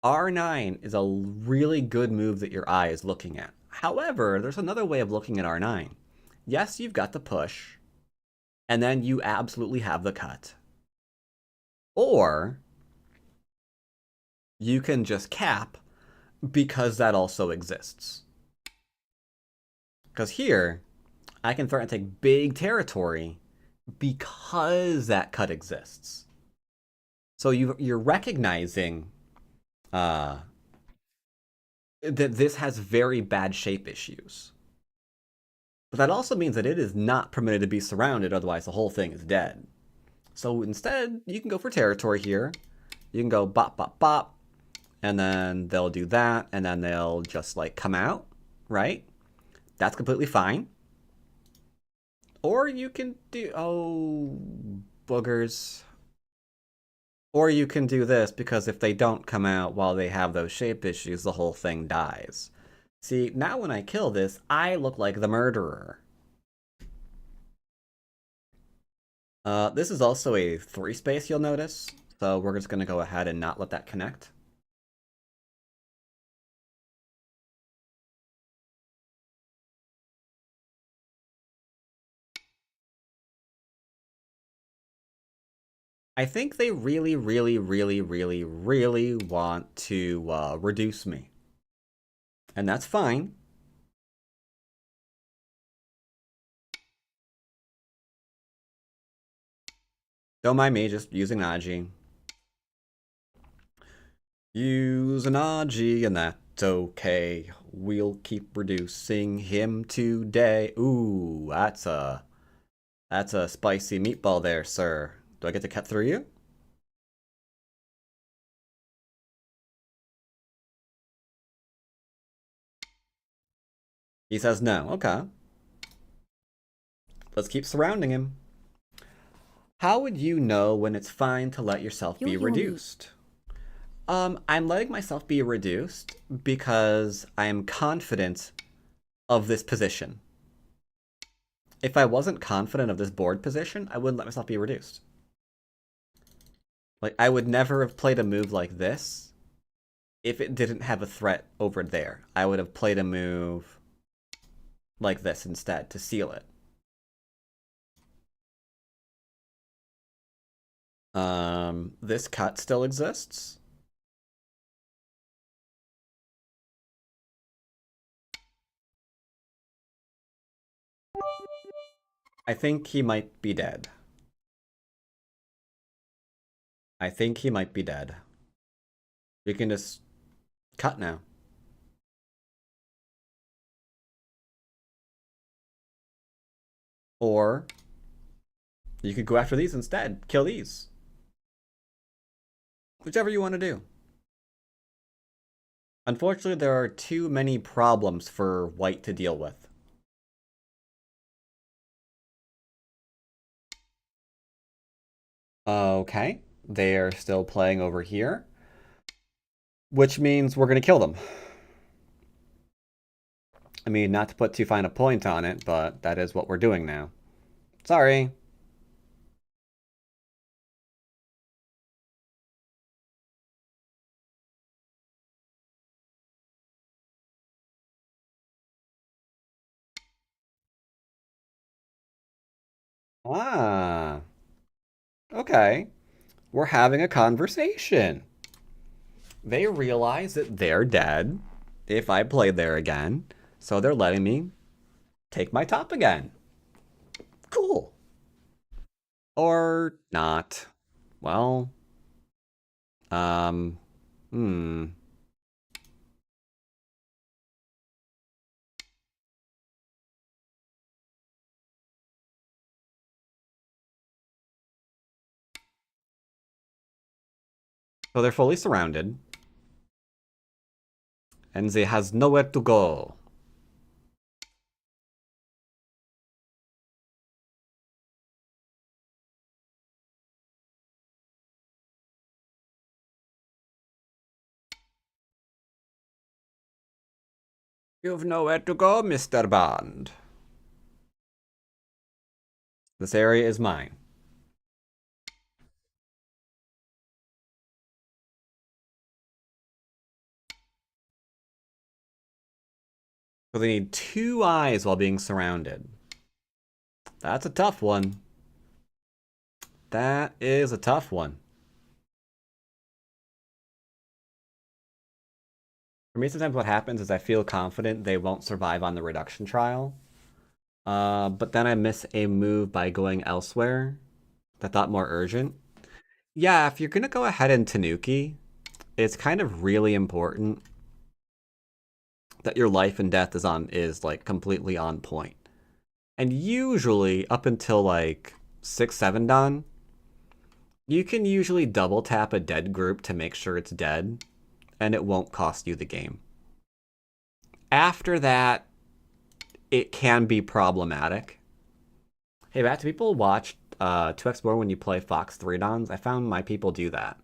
R9 is a really good move that your eye is looking at. However, there's another way of looking at R9. Yes, you've got the push, and then you absolutely have the cut. Or you can just cap because that also exists. Because here, I can threaten to take big territory because that cut exists. So you're recognizing that this has very bad shape issues. But that also means that it is not permitted to be surrounded, otherwise the whole thing is dead. So instead, you can go for territory here. You can go bop, bop, bop, and then they'll do that, and then they'll just like come out, right? That's completely fine. Or you can do, oh, boogers. Or you can do this, because if they don't come out while they have those shape issues, the whole thing dies. See, now when I kill this, I look like the murderer. This is also a 3 space, you'll notice. So we're just going to go ahead and not let that connect. I think they really, really, really, really, really want to reduce me. And that's fine. Don't mind me, just using Naji. Use an Naji, and that's okay. We'll keep reducing him today. Ooh, that's a spicy meatball there, sir. Do I get to cut through you? He says no. Okay. Let's keep surrounding him. How would you know when it's fine to let yourself be reduced? I'm letting myself be reduced because I am confident of this position. If I wasn't confident of this board position, I wouldn't let myself be reduced. Like, I would never have played a move like this if it didn't have a threat over there. I would have played a move like this instead to seal it. This cut still exists. I think he might be dead. I think he might be dead. We can just cut now. Or you could go after these instead. Kill these. Whichever you want to do. Unfortunately, there are too many problems for white to deal with. Okay, they are still playing over here, which means we're going to kill them. I mean, not to put too fine a point on it, but that is what we're doing now. Sorry. Ah. Okay. We're having a conversation. They realize that they're dead if I play there again, so they're letting me take my top again. Cool. Or not. Well, hmm. So they're fully surrounded. And they has nowhere to go. You've nowhere to go, Mr. Bond. This area is mine. So they need 2 eyes while being surrounded. That's a tough one. That is a tough one. For me, sometimes what happens is I feel confident they won't survive on the reduction trial. But then I miss a move by going elsewhere that I thought more urgent. Yeah, if you're gonna go ahead and Tanuki, it's kind of really important that your life and death is like completely on point. And usually up until like 6-7 done, you can usually double tap a dead group to make sure it's dead, and it won't cost you the game. After that, it can be problematic. Hey, Matt, do people watch 2x more when you play Fox 3 Dons? I found my people do that.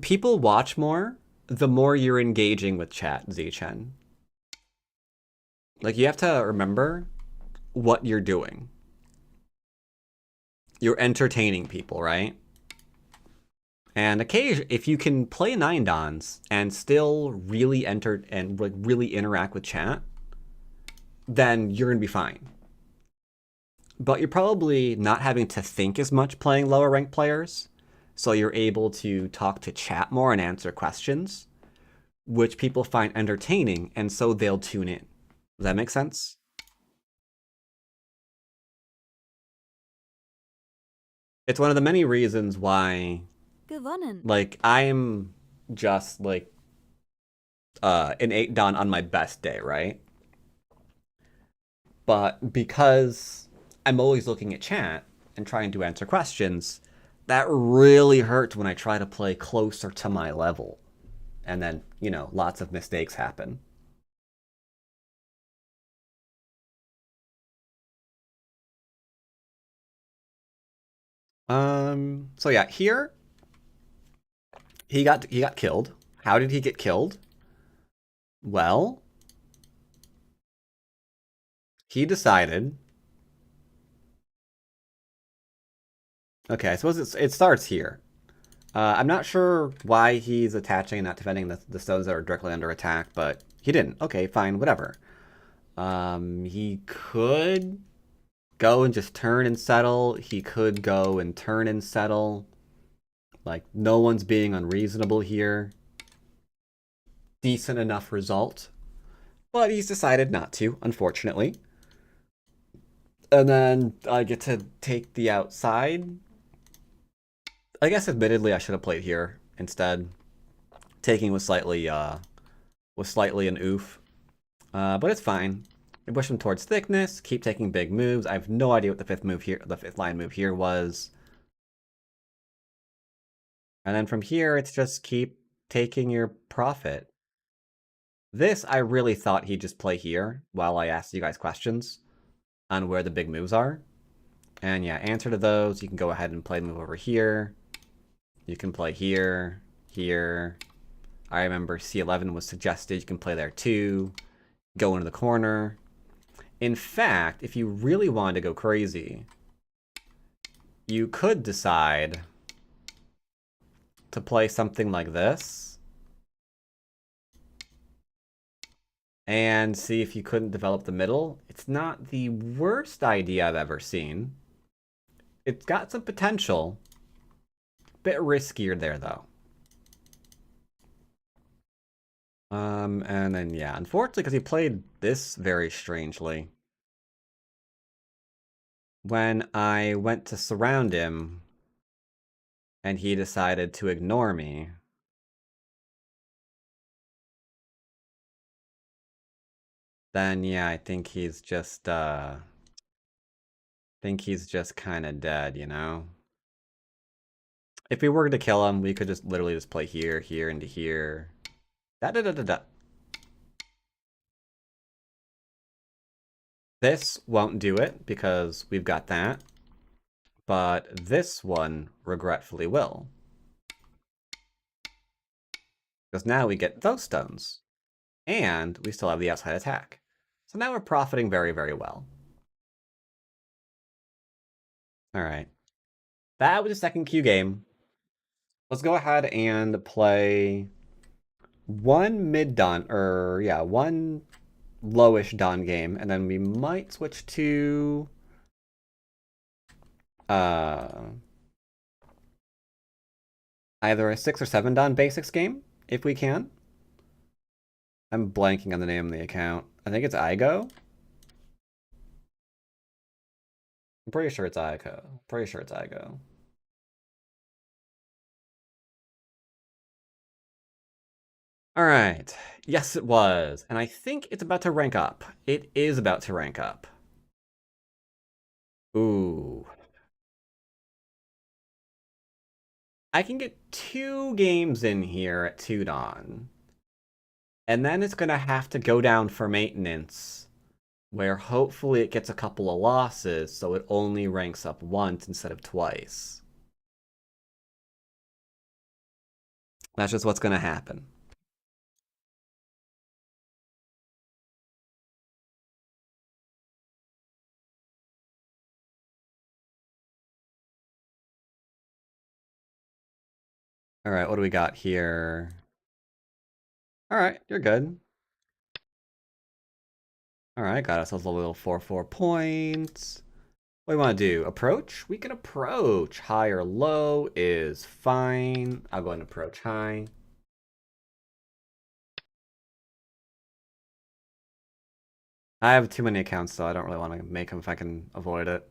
People watch more the more you're engaging with chat, Zichen. Like, you have to remember what you're doing. You're entertaining people, right? And occasionally, if you can play 9 Dons and still really enter and like really interact with chat, then you're gonna be fine. But you're probably not having to think as much playing lower ranked players, so you're able to talk to chat more and answer questions, which people find entertaining, and so they'll tune in. Does that make sense? It's one of the many reasons why,
Gewonnen.
like, I'm just like an 8 Don on my best day, right? But because I'm always looking at chat and trying to answer questions, that really hurts when I try to play closer to my level. And then, you know, lots of mistakes happen. So yeah, here he got killed. How did he get killed? Well, he decided. Okay, I suppose it starts here. I'm not sure why he's attaching and not defending the stones that are directly under attack, but he didn't. Okay, fine, whatever. He could go and just turn and settle. He could go and turn and settle. Like, no one's being unreasonable here. Decent enough result. But he's decided not to, unfortunately. And then I get to take the outside. I guess admittedly I should have played here instead. Taking was slightly an oof. But it's fine. We push him towards thickness, keep taking big moves. I have no idea what the fifth line move here was. And then from here, it's just keep taking your profit. This, I really thought he'd just play here while I asked you guys questions on where the big moves are. And yeah, answer to those. You can go ahead and play the move over here. You can play here, here. I remember C11 was suggested. You can play there too. Go into the corner. In fact, if you really wanted to go crazy, you could decide to play something like this and see if you couldn't develop the middle. It's not the worst idea I've ever seen. It's got some potential. Bit riskier there, though. And then, yeah, unfortunately, because he played this very strangely. When I went to surround him, and he decided to ignore me, then, yeah, I think he's just kind of dead, you know? If we were to kill him, we could just literally just play here, here, into here. Da-da-da-da-da. This won't do it because we've got that. But this one regretfully will. Because now we get those stones. And we still have the outside attack. So now we're profiting very, very well. Alright. That was the second Q game. Let's go ahead and play one mid-Don, or yeah, one lowish Don game, and then we might switch to either a 6 or 7 Dan basics game, if we can. I'm blanking on the name of the account. I think it's iGo. I'm pretty sure it's iGo. All right. Yes, it was. And I think it's about to rank up. It is about to rank up. Ooh. I can get 2 games in here at 2 Dan. And then it's going to have to go down for maintenance, where hopefully it gets a couple of losses, so it only ranks up once instead of twice. That's just what's going to happen. All right, what do we got here? All right, you're good. All right, got ourselves a little 4-4 points. What do we want to do? Approach? We can approach. High or low is fine. I'll go ahead and approach high. I have too many accounts, so I don't really want to make them if I can avoid it.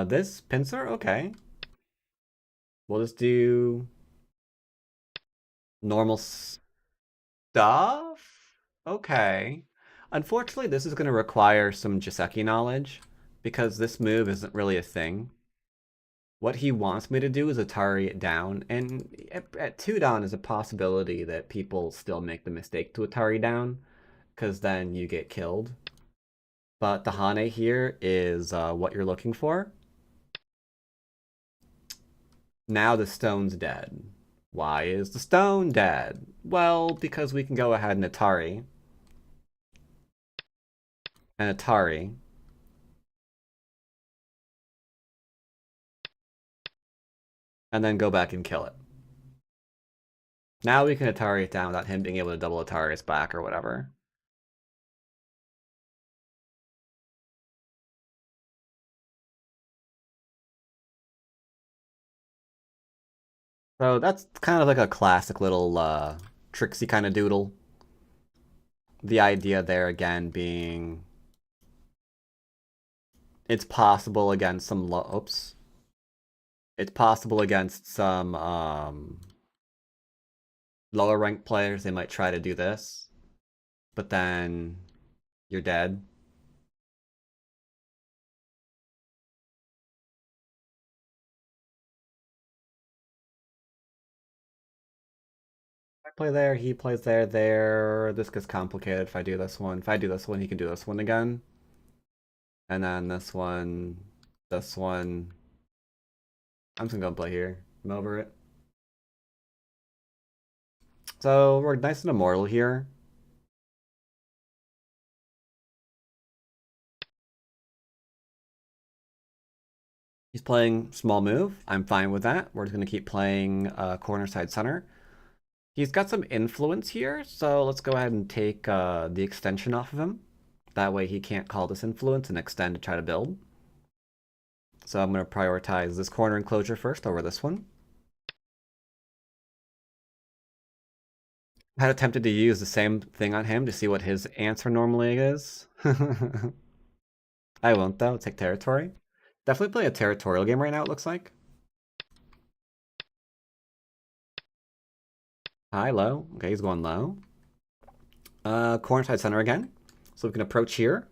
This pincer? Okay. We'll just do normal stuff? Okay. Unfortunately, this is going to require some Joseki knowledge, because this move isn't really a thing. What he wants me to do is Atari it down, and at 2 down is a possibility that people still make the mistake to Atari down, because then you get killed. But the Hane here is what you're looking for. Now the stone's dead. Why is the stone dead? Well, because we can go ahead and Atari. And Atari. And then go back and kill it. Now we can Atari it down without him being able to double Atari us back or whatever. So that's kind of like a classic little tricksy kind of doodle. The idea there again being it's possible against some oops. It's possible against some lower ranked players, they might try to do this, but then you're dead. I play there, he plays there. This gets complicated if I do this one. If I do this one, he can do this one again. And then this one, this one. I'm just gonna go play here. I'm over it. So we're nice and immortal here. He's playing small move. I'm fine with that. We're just gonna keep playing corner side center. He's got some influence here, so let's go ahead and take the extension off of him. That way he can't call this influence and extend to try to build. So I'm going to prioritize this corner enclosure first over this one. I had attempted to use the same thing on him to see what his answer normally is. I won't though, take territory. Definitely playing a territorial game right now, it looks like. High, low. Okay, he's going low. Corner side center again. So we can approach here,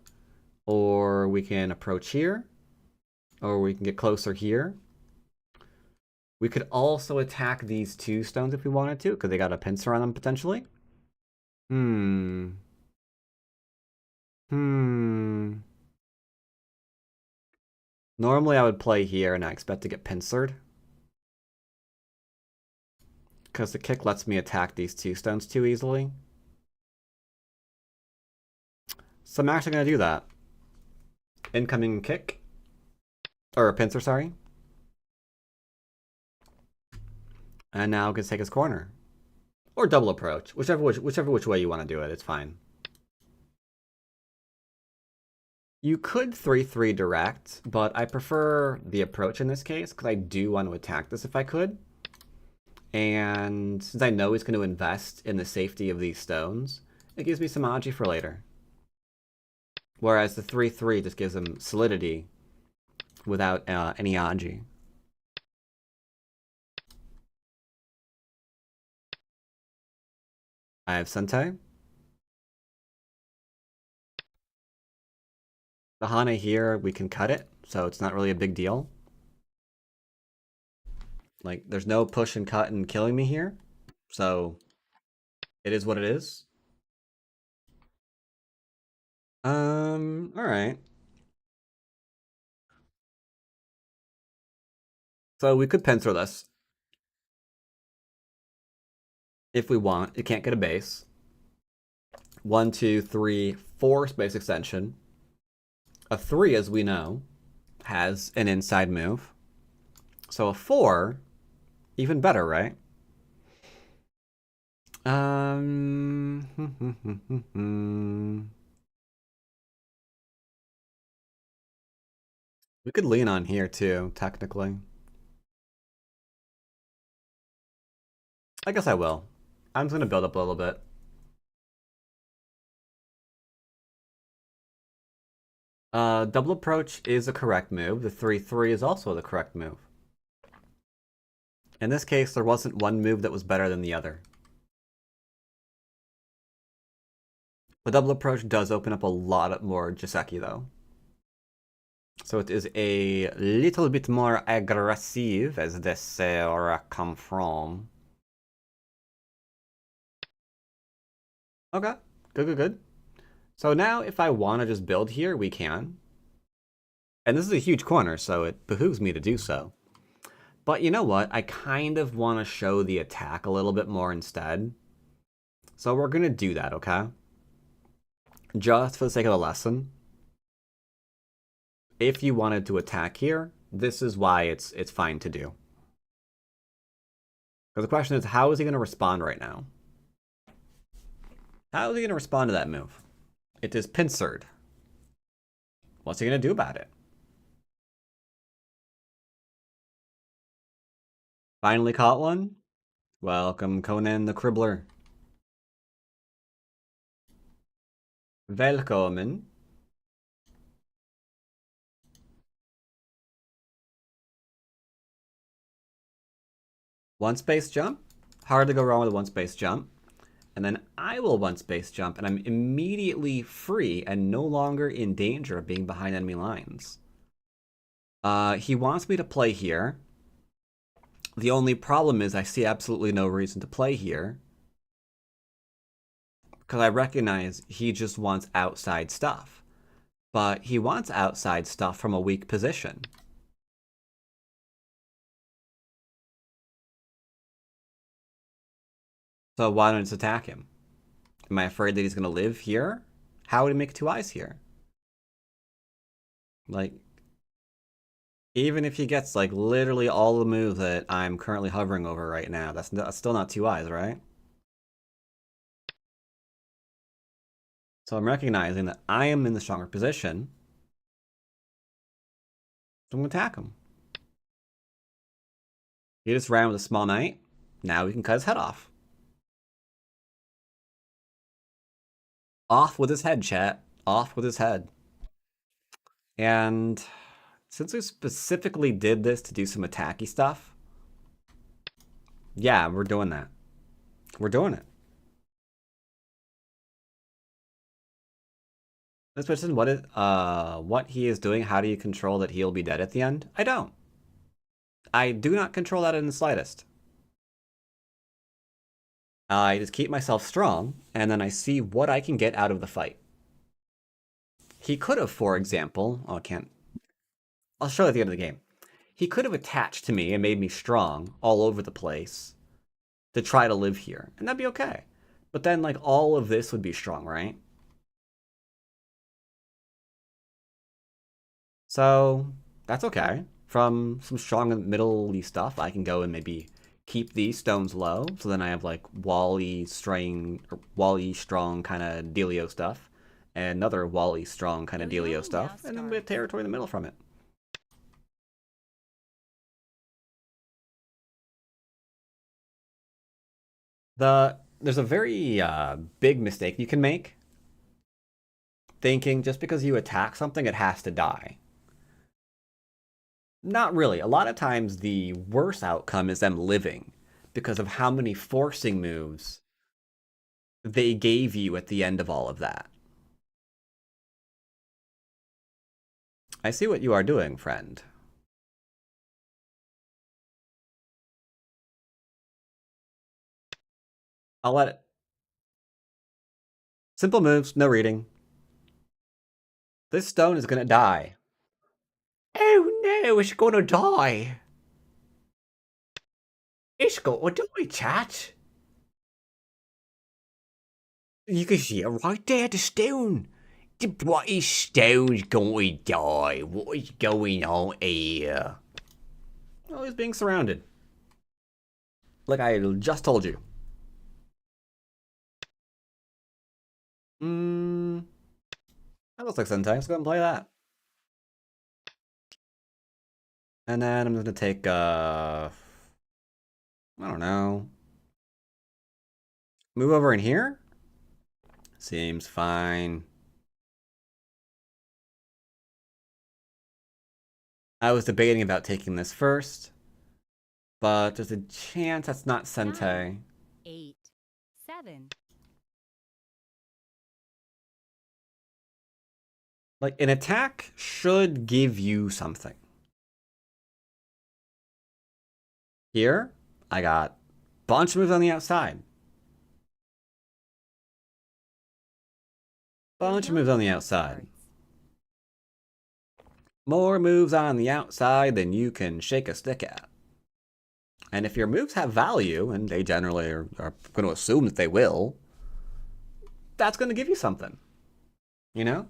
or we can approach here, or we can get closer here. We could also attack these 2 stones if we wanted to, because they got a pincer on them potentially. Normally I would play here and I expect to get pincered, because the kick lets me attack these 2 stones too easily. So I'm actually going to do that. Incoming kick. Or a pincer, sorry. And now we can take his corner. Or double approach. Whichever which way you want to do it, it's fine. You could 3-3 direct, but I prefer the approach in this case, because I do want to attack this if I could. And since I know he's going to invest in the safety of these stones, it gives me some Aji for later. Whereas the 3/3 just gives him solidity without any Aji. I have Sentai. The Hane here, we can cut it, so it's not really a big deal. Like, there's no push and cut and killing me here, so it is what it is. Alright. So we could pincer this. If we want. It can't get a base. 1, 2, 3, 4 space extension. A 3, as we know, has an inside move. So a 4, even better, right? We could lean on here too, technically. I guess I will. I'm just gonna build up a little bit. Double approach is a correct move. The 3/3 is also the correct move. In this case, there wasn't one move that was better than the other. The double approach does open up a lot more Joseki, though. So it is a little bit more aggressive, as this come from. Okay, good. So now if I want to just build here, we can. And this is a huge corner, so it behooves me to do so. But you know what? I kind of want to show the attack a little bit more instead. So we're going to do that, okay? Just for the sake of the lesson. If you wanted to attack here, this is why it's fine to do. Because the question is, how is he going to respond right now? How is he going to respond to that move? It is pincered. What's he going to do about it? Finally caught one? Welcome, Conan the Cribbler. Velkommen. One space jump. Hard to go wrong with a one space jump. And then I will one space jump, and I'm immediately free and no longer in danger of being behind enemy lines. He wants me to play here. The only problem is I see absolutely no reason to play here. Because I recognize he just wants outside stuff. But he wants outside stuff from a weak position. So why don't I just attack him? Am I afraid that he's going to live here? How would he make 2 eyes here? Like, even if he gets, like, literally all the moves that I'm currently hovering over right now, that's still not 2 eyes, right? So I'm recognizing that I am in the stronger position. So I'm going to attack him. He just ran with a small knight. Now we can cut his head off. Off with his head, chat. Off with his head. And since we specifically did this to do some attacky stuff, yeah, we're doing that. We're doing it. This person, what he is doing, how do you control that he'll be dead at the end? I don't. I do not control that in the slightest. I just keep myself strong, and then I see what I can get out of the fight. He could have, for example, oh, I can't. I'll show you at the end of the game. He could have attached to me and made me strong all over the place to try to live here, and that'd be okay. But then, like, all of this would be strong, right? So, that's okay. From some strong middle-y stuff, I can go and maybe keep these stones low, so then I have, like, Wally strong kind of dealio stuff, and another Wally strong kind of dealio stuff, and then we have territory in the middle from it. There's a very big mistake you can make, thinking just because you attack something, it has to die. Not really. A lot of times, the worst outcome is them living because of how many forcing moves they gave you at the end of all of that. I see what you are doing, friend. I'll let it. Simple moves, no reading. This stone is gonna die. Oh no, it's gonna die. It's gonna die, chat. You can see it right there, the stone. The bloody stone's going to die. What is going on here? Oh, he's being surrounded. Like I just told you. That looks like Sentai. Let's go and play that. And then I'm gonna take I don't know. Move over in here? Seems fine. I was debating about taking this first, but there's a chance that's not Sentai.
9, 8, 7.
Like, an attack should give you something. Here, I got a bunch of moves on the outside. Bunch of moves on the outside. More moves on the outside than you can shake a stick at. And if your moves have value, and they generally are going to assume that they will, that's going to give you something. You know?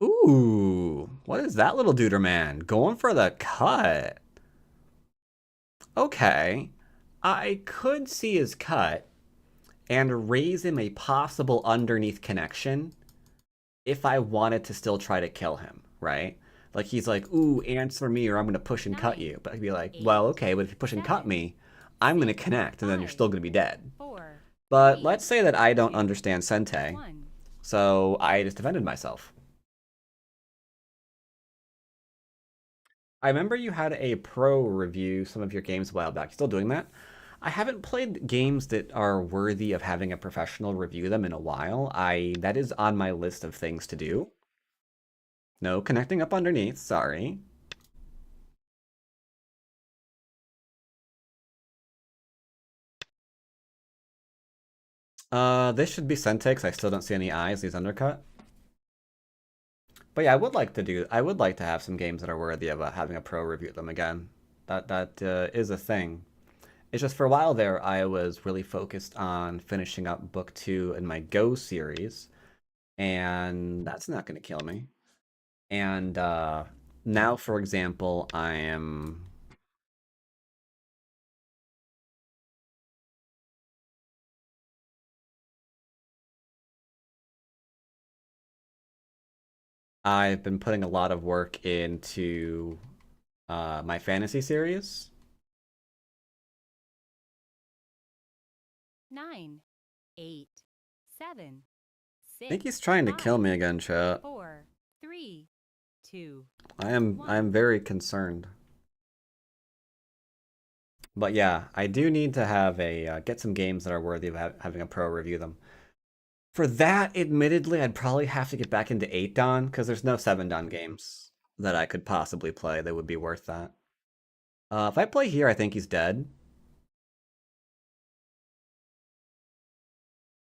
Ooh, what is that little duder man? Going for the cut. Okay, I could see his cut and raise him a possible underneath connection if I wanted to still try to kill him, right? Like he's like, ooh, answer me or I'm going to push and cut you. But I'd be like, well, okay, but if you push and cut me, I'm going to connect and then you're still going to be dead. But let's say that I don't understand Sentai, so I just defended myself. I remember you had a pro review some of your games a while back. You still doing that? I haven't played games that are worthy of having a professional review them in a while. That is on my list of things to do. No connecting up underneath, sorry. This should be Sentai because I still don't see any eyes. These undercut. But yeah, I would like to have some games that are worthy of having a pro review them again. That is a thing. It's just for a while there, I was really focused on finishing up book 2 in my Go series, and that's not going to kill me. And now, for example, I've been putting a lot of work into my fantasy series.
9, 8, 7, 6.
I think he's trying to kill me again, chat.
4, 3, 2.
I am very concerned. But yeah, I do need to have get some games that are worthy of having a pro review them. For that, admittedly, I'd probably have to get back into 8 Dan because there's no 7 Dan games that I could possibly play that would be worth that. If I play here, I think he's dead.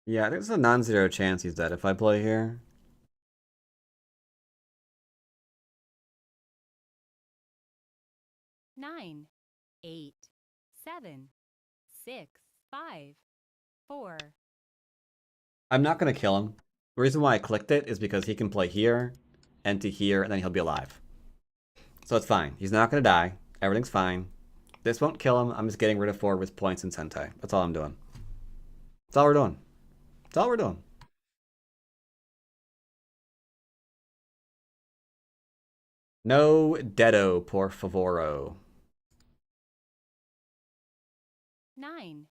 Yeah, there's a non-zero chance he's dead if I play here.
Nine, 8, 7, 6, 5, 4.
I'm not going to kill him. The reason why I clicked it is because he can play here and to here, and then he'll be alive. So it's fine. He's not going to die. Everything's fine. This won't kill him. I'm just getting rid of 4 with points and Sentai. That's all I'm doing. That's all we're doing. That's all we're doing. No dedo, por favoro.
9,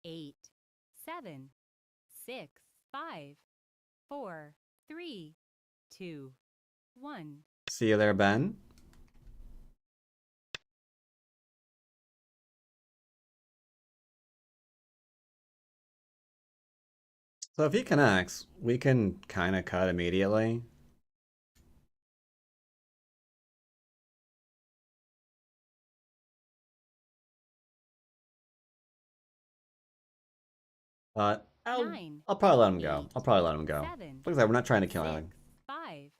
8, 7, 6, 5, 4, 3, 2, 1.
See you there, Ben. So if he connects, we can kind of cut immediately. But I'll
9,
probably let him go.
8,
I'll probably let him go.
7,
Like I said, we're not trying to kill
6,
anything.
5,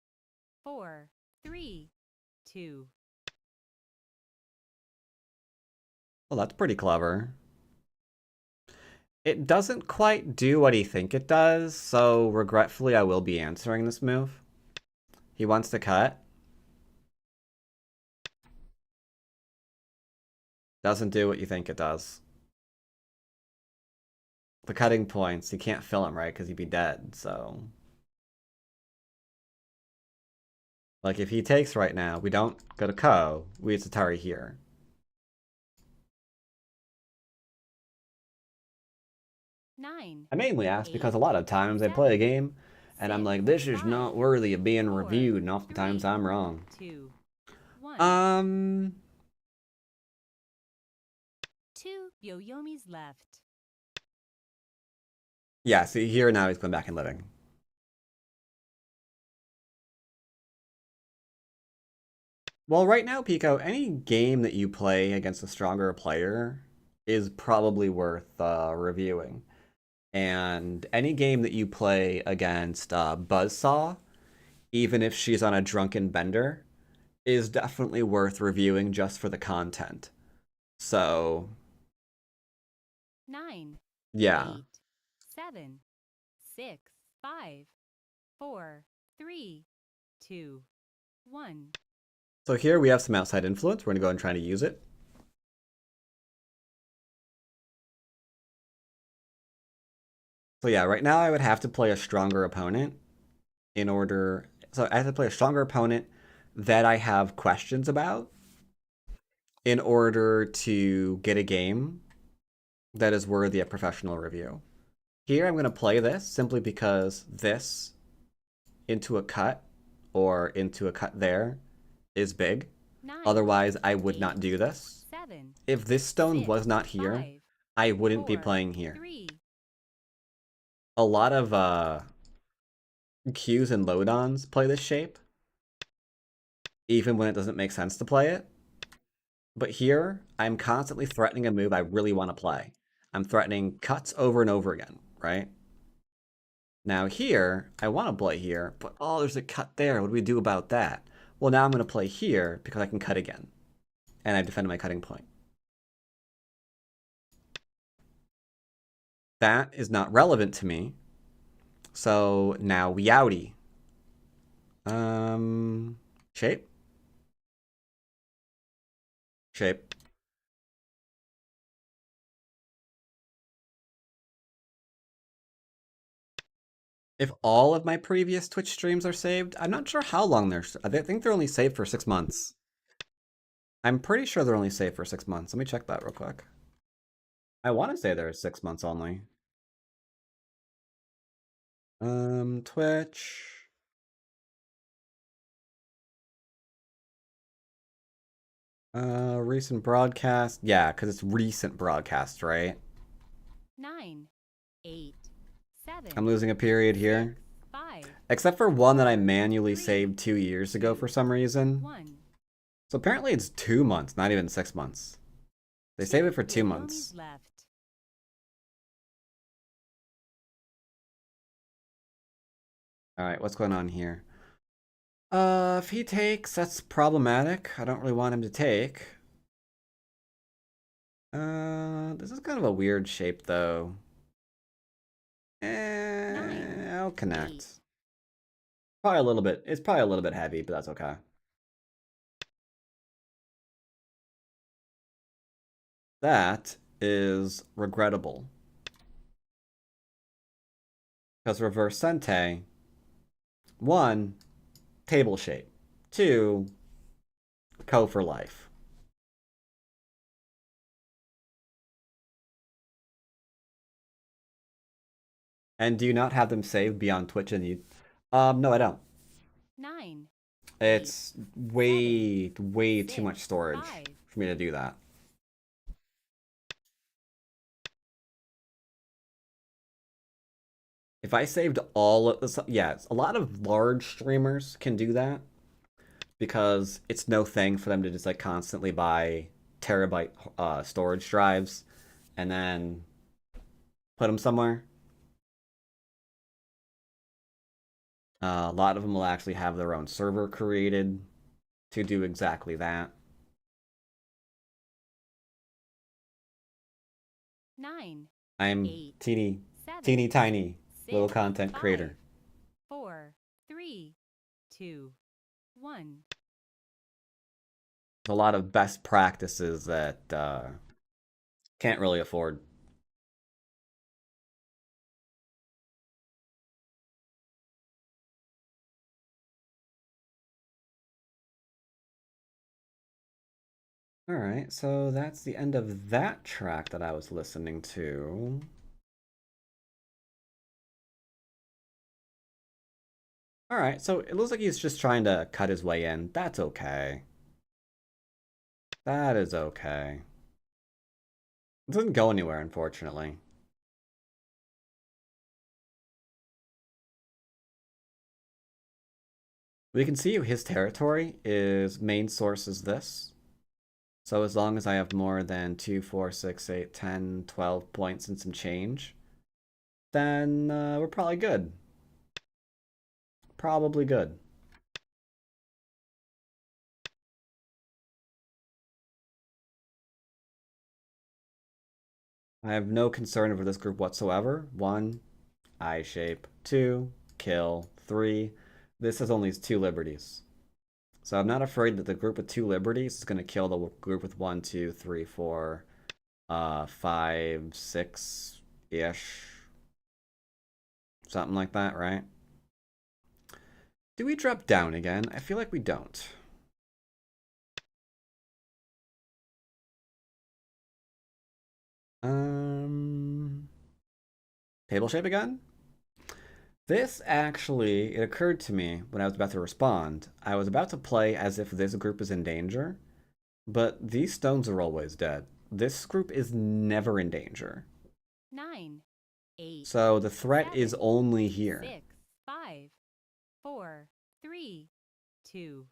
4, 3, 2.
Well, that's pretty clever. It doesn't quite do what he think it does, so regretfully I will be answering this move. He wants to cut. Doesn't do what you think it does. The cutting points, you can't fill them, right? Because he'd be dead, so... Like, if he takes right now, we don't go to Ko, we Atari here.
9.
I mainly ask because a
8,
lot of times I play a
7,
game, and I'm
6,
like, this is
5,
not worthy of being
4,
reviewed, and oftentimes
3,
I'm wrong.
2, 1. 2 Yoyomis left.
Yeah, see, here now he's going back and living. Well, right now, Pico, any game that you play against a stronger player is probably worth reviewing. And any game that you play against Buzzsaw, even if she's on a drunken bender, is definitely worth reviewing just for the content. So,
9,
yeah.
8, 7, 6, 5, 4, 3, 2, 1.
So here we have some outside influence. We're going to go and try to use it. So yeah, right now I would have to play a stronger opponent in order... So I have to play a stronger opponent that I have questions about in order to get a game that is worthy of professional review. Here I'm going to play this simply because this into a cut or into a cut there is big.
9,
Otherwise, I would
8,
not do this.
7,
If this stone
6,
was not here,
5,
I wouldn't be
4,
playing here.
3.
A lot of Qs and Lodons play this shape, even when it doesn't make sense to play it. But here, I'm constantly threatening a move I really want to play. I'm threatening cuts over and over again, right? Now here, I want to play here, but oh, there's a cut there. What do we do about that? Well, now I'm going to play here because I can cut again. And I've defended my cutting point. That is not relevant to me. So now we outie. Shape. Shape. If all of my previous Twitch streams are saved, I'm not sure how long they're... I think they're only saved for 6 months. I'm pretty sure they're only saved for 6 months. Let me check that real quick. I want to say they're 6 months only. Twitch. Recent broadcast. Yeah, because it's recent broadcast, right?
9, 8, 7.
I'm losing a period here.
5,
Except for one that I manually
3,
saved 2 years ago for some reason.
1.
So apparently it's 2 months, not even 6 months. They save it for 2 months.
Left.
Alright, what's going on here? If he takes, that's problematic. I don't really want him to take. This is kind of a weird shape, though. I'll connect.
8.
Probably a little bit. It's probably a little bit heavy, but that's okay. That is regrettable. Because reverse sente, 1, table shape. 2, Co for life. And do you not have them saved beyond Twitch and you? No, I don't.
9,
It's way, way too
6,
much storage
5.
for me to do that. If I saved all of this, yeah, a lot of large streamers can do that because it's no thing for them to just like constantly buy terabyte storage drives and then put them somewhere. A lot of them will actually have their own server created to do exactly that.
9,
I'm
8,
teeny
7,
tiny little
6,
content
5,
creator.
4, 3, 2, 1.
There's a lot of best practices that can't really afford. All right, so that's the end of that track that I was listening to. All right, so it looks like he's just trying to cut his way in. That's okay. That is okay. It doesn't go anywhere, unfortunately. We can see his territory is main source is this. So as long as I have more than 2, 4, 6, 8, 10, 12 points and some change, then we're probably good. Probably good. I have no concern over this group whatsoever. 1, eye shape. 2, kill. 3, this has only 2 liberties. So I'm not afraid that the group with 2 liberties is going to kill the group with 1, 2, 3, 4, 5, 6-ish. Something like that, right? Do we drop down again? I feel like we don't. Table shape again? This actually, it occurred to me when I was about to respond. I was about to play as if this group is in danger, but these stones are always dead. This group is never in danger.
9, 8,
So the threat
7,
is only here.
6, 5, 4, 3, 2,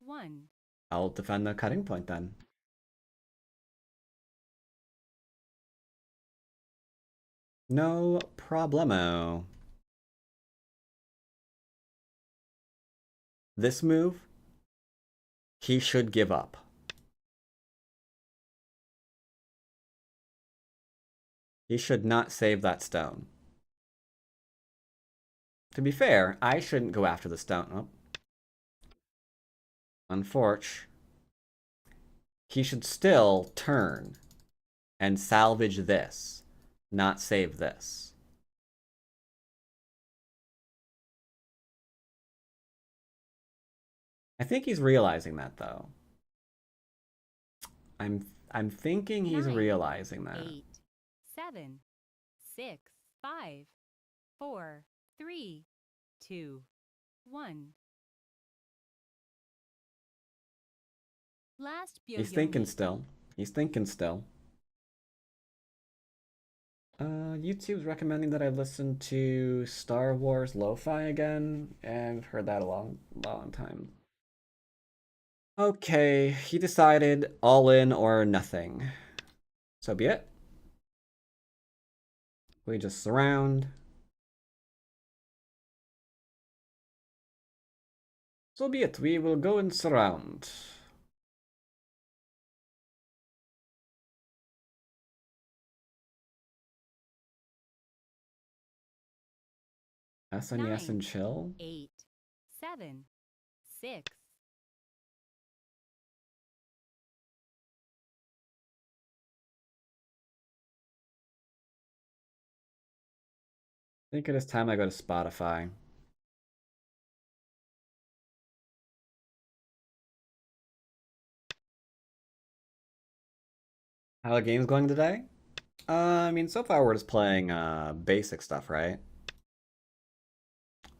1.
I'll defend the cutting point then. No problemo. This move, he should give up. He should not save that stone. To be fair, I shouldn't go after the stone. Oh. Unfortunately. He should still turn and salvage this, not save this. I think he's realizing that though. I'm thinking he's
9,
realizing that.
8, 7, 6, 5, 4, 3, 2, 1. Last
He's thinking still. He's thinking still. YouTube's recommending that I listen to Star Wars Lo-Fi again. I've heard that a long time. Okay, he decided all in or nothing. So be it. We just surround. So be it. We will go and surround. SNES and chill?
8, 7, 6.
I think it is time I go to Spotify. How the game's going today? I mean, so far we're just playing basic stuff, right?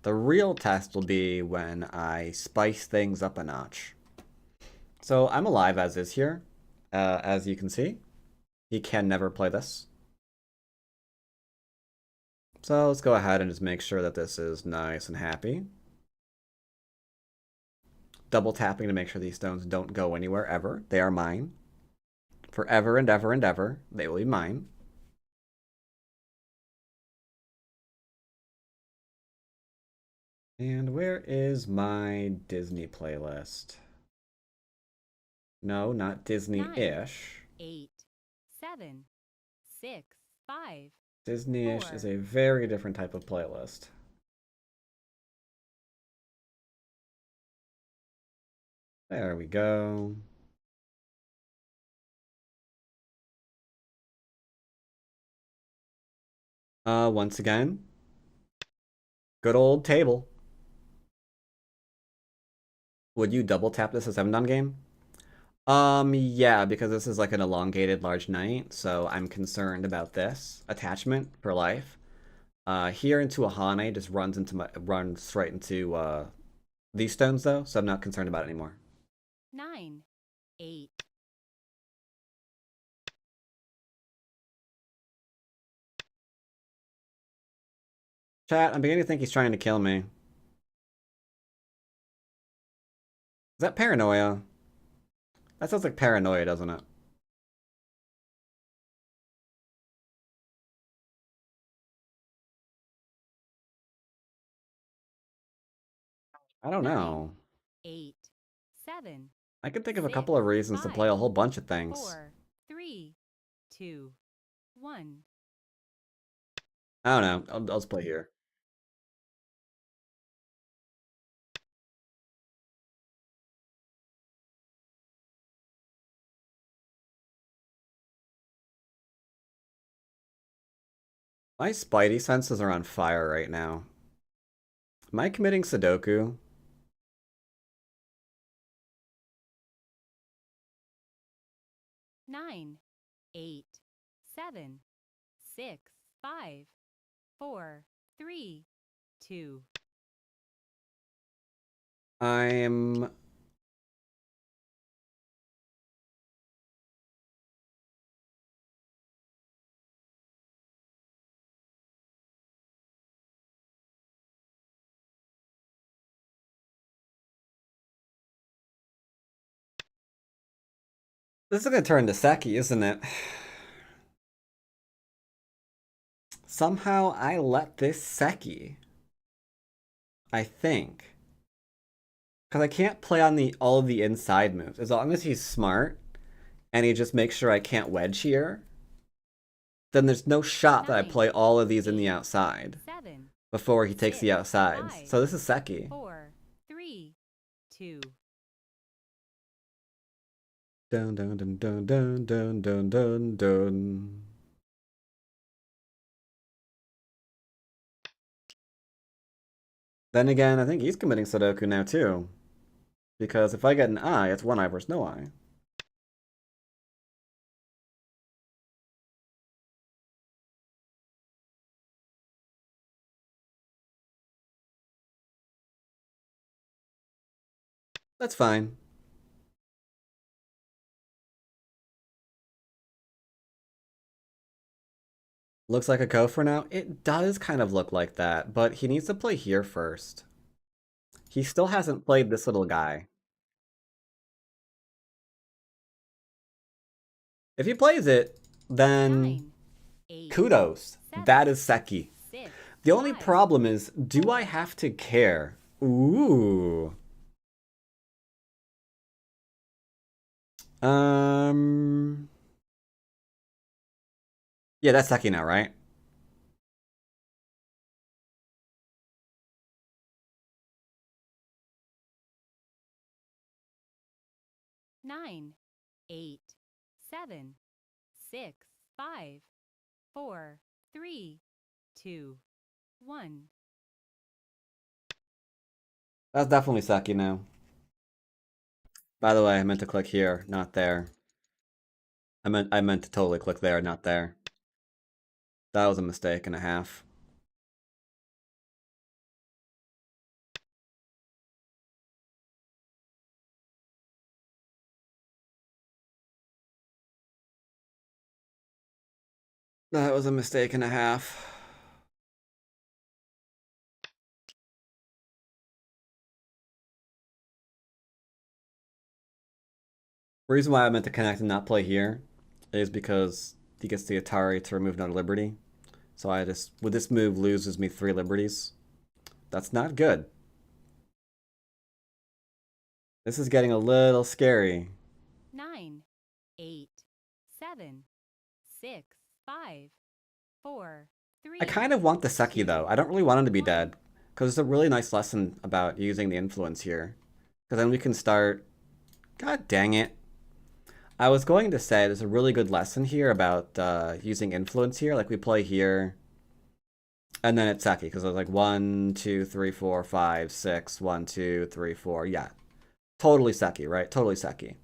The real test will be when I spice things up a notch. So I'm alive as is here, as you can see. He can never play this. So let's go ahead and just make sure that this is nice and happy. Double tapping to make sure these stones don't go anywhere ever. They are mine. Forever and ever and ever, they will be mine. And where is my Disney playlist? No, not Disney-ish.
8, 7, 6, 5.
Disney-ish
4.
is a very different type of playlist. There we go. Once again, good old table. Would you double tap this as endgame game? Yeah, because this is like an elongated large knight, so I'm concerned about this attachment for life. Here into a Hane just runs right into these stones though, so I'm not concerned about it anymore.
9, 8.
Chat, I'm beginning to think he's trying to kill me. Is that paranoia? That sounds like paranoia, doesn't it? I don't
9,
know.
8, 7.
I can think of a
6,
couple of reasons to play a
5,
whole bunch of things.
4, 3, 2, 1.
I don't know. I'll just play here. My spidey senses are on fire right now. Am I committing Sudoku?
9, 8, 7, 6, 5, 4, 3, 2.
I'm... This is gonna turn to Seki, isn't it? Somehow I let this Seki. I think. Because I can't play on all of the inside moves. As long as he's smart, and he just makes sure I can't wedge here, then there's no shot that I
9,
play all of these in the
8,
outside
7,
before he takes the
6,
outsides.
5,
So this is Seki.
4, 3, 2.
Dun dun dun dun dun dun dun dun dun. Then again, I think he's committing Sudoku now too. Because if I get an eye, it's one eye versus no eye. That's fine. Looks like a go for now. It does kind of look like that, but he needs to play here first. He still hasn't played this little guy. If he plays it, then
9, 8,
kudos.
7,
That is Seki.
6,
The only
5,
problem is, do I have to care? Ooh. Yeah, that's Seki now, right?
9, 8, 7, 6, 5, 4, 3, 2, 1.
That's definitely Seki now. By the way, I meant to click here, not there. I meant to totally click there, not there. That was a mistake and a half. That was a mistake and a half. The reason why I meant to connect and not play here is because he gets the Atari to remove another liberty. So I just, with this move, loses me 3 liberties. That's not good. This is getting a little scary.
9, 8, 7, 6, 5, 4, 3.
I kind of want the Seki though. I don't really want him to be dead. Because it's a really nice lesson about using the influence here. Because then we can start... God dang it. I was going to say there's a really good lesson here about using influence here. Like we play here. And then it's Seki. Because I was like 1, 2, 3, 4, 5, 6. 1, 2, 3, 4. Yeah. Totally Seki, right? Totally Seki.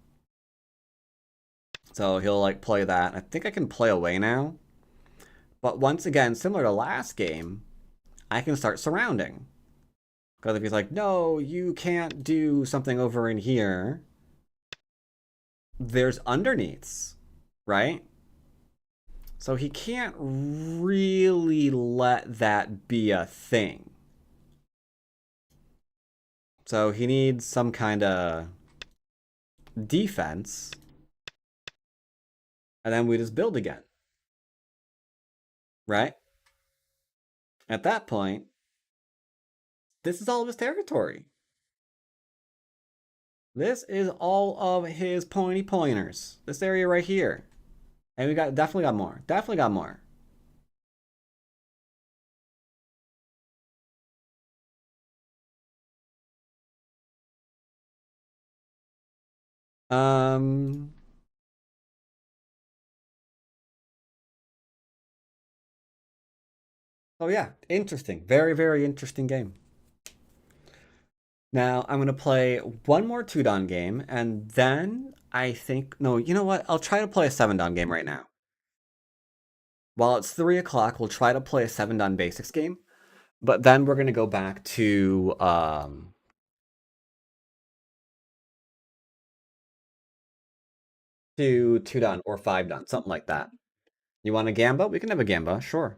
So he'll like play that. I think I can play away now. But once again, similar to last game, I can start surrounding. Because if he's like, no, you can't do something over in here, there's underneaths, right? So he can't really let that be a thing. So he needs some kind of defense. And then we just build again. Right? At that point, this is all of his territory. This is all of his pointy pointers. This area right here. And we definitely got more. Definitely got more. Oh yeah, interesting. Very, very interesting game. Now, I'm going to play one more 2-dan game, and then I think... No, you know what? I'll try to play a 7-dan game right now. While it's 3 o'clock, we'll try to play a 7-dan basics game, but then we're going to go back to... to 2-dan or 5-dan, something like that. You want a Gamba? We can have a Gamba, sure.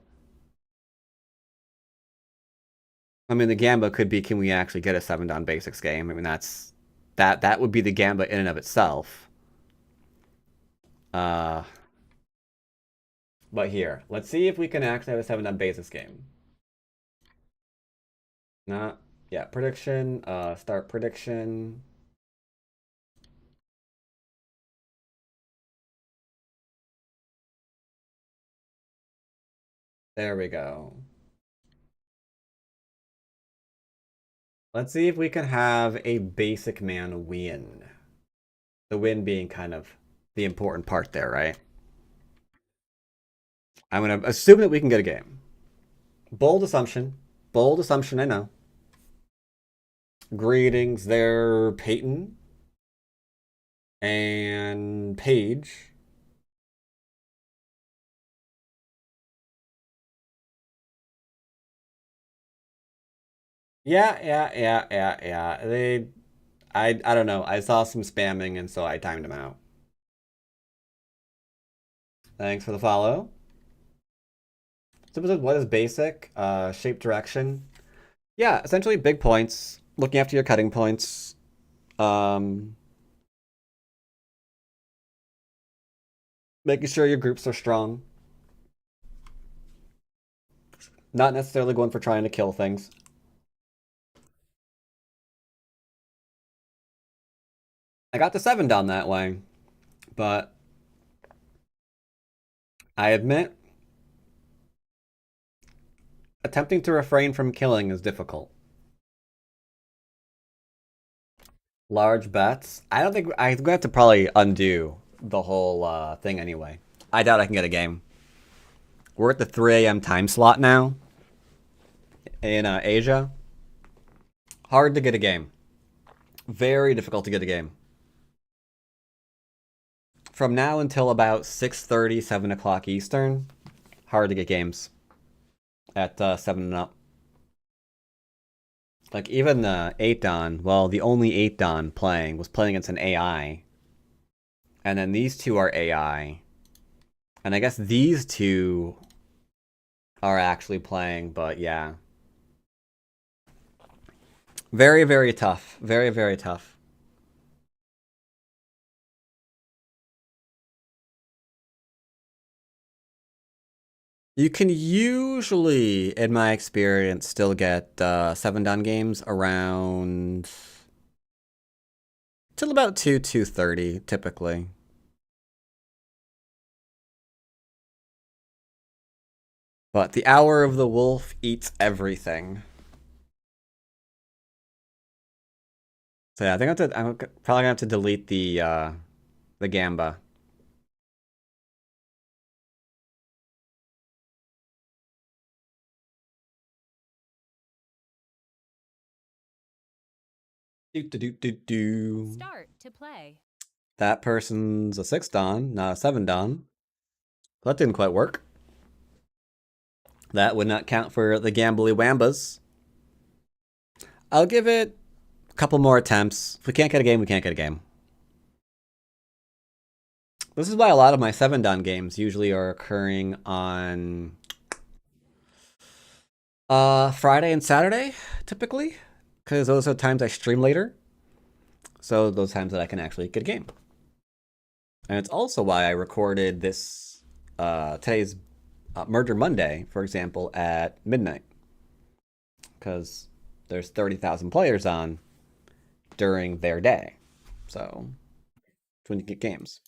I mean, the Gamba could be, can we actually get a 7-dan basics game? I mean, that would be the Gamba in and of itself. But here, let's see if we can actually have a 7-dan basics game. Not, yeah, prediction, start prediction. There we go. Let's see if we can have a basic man win. The win being kind of the important part there, right? I'm going to assume that we can get a game. Bold assumption. Bold assumption, I know. Greetings there, Peyton. And Paige. Yeah. I don't know. I saw some spamming, and so I timed them out. Thanks for the follow. So what is basic? Shape direction. Yeah, essentially big points. Looking after your cutting points. Making sure your groups are strong. Not necessarily going for trying to kill things. I got the 7-dan that way, but I admit attempting to refrain from killing is difficult. Large bets. I don't think I'm gonna have to probably undo the whole thing anyway. I doubt I can get a game. We're at the 3 a.m. time slot now in Asia. Hard to get a game. Very difficult to get a game. From now until about 6:30, 7 o'clock Eastern, hard to get games at 7 and up. Like, even the 8 Dan, well, the only 8 Dan playing was playing against an AI. And then these two are AI. And I guess these two are actually playing, but yeah. Very, very tough. Very, very tough. You can usually, in my experience, still get 7 Dan games around till about 2:30, typically. But the Hour of the Wolf eats everything. So yeah, I think I'm probably gonna have to delete the Gamba. Do do do do do.
Start to play.
That person's a 6 Dan, not a 7 Dan. That didn't quite work. That would not count for the Gambly Wambas. I'll give it a couple more attempts. If we can't get a game, we can't get a game. This is why a lot of my 7 Dan games usually are occurring on Friday and Saturday, typically, because those are times I stream later. So those times that I can actually get a game. And it's also why I recorded this today's Murder Monday, for example, at midnight, because there's 30,000 players on during their day. So it's when you get games.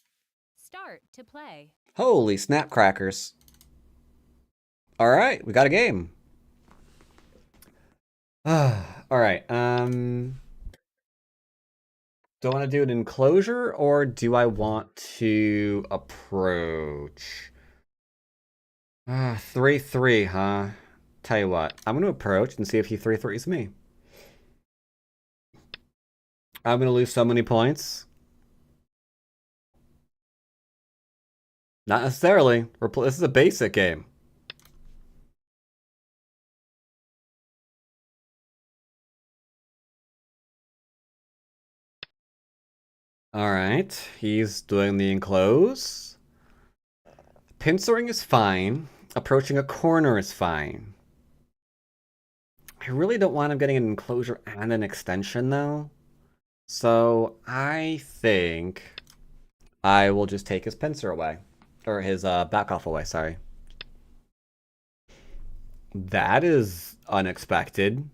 Start to play.
Holy snap crackers. All right, we got a game. All right. Do I want to do an enclosure or do I want to approach? 3-3, huh? Tell you what, I'm going to approach and see if he 3-3s me. I'm going to lose so many points. Not necessarily. This is a basic game. All right, he's doing the enclose. Pincering is fine. Approaching a corner is fine. I really don't want him getting an enclosure and an extension, though. So I think I will just take his pincer away. Or his back off away, sorry. That is unexpected.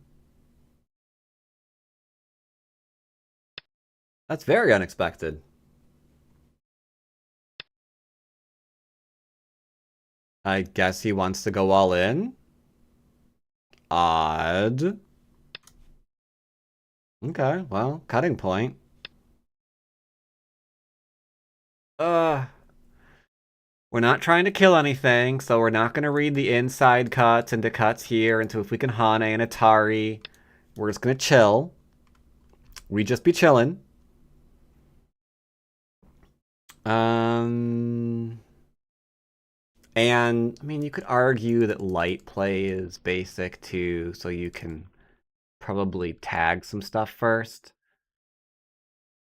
That's very unexpected. I guess he wants to go all in. Odd. Okay, well, cutting point. We're not trying to kill anything, so we're not going to read the inside cuts into cuts here into if we can Hane and Atari. We're just going to chill. We just be chilling. And, I mean, you could argue that light play is basic too, so you can probably tag some stuff first.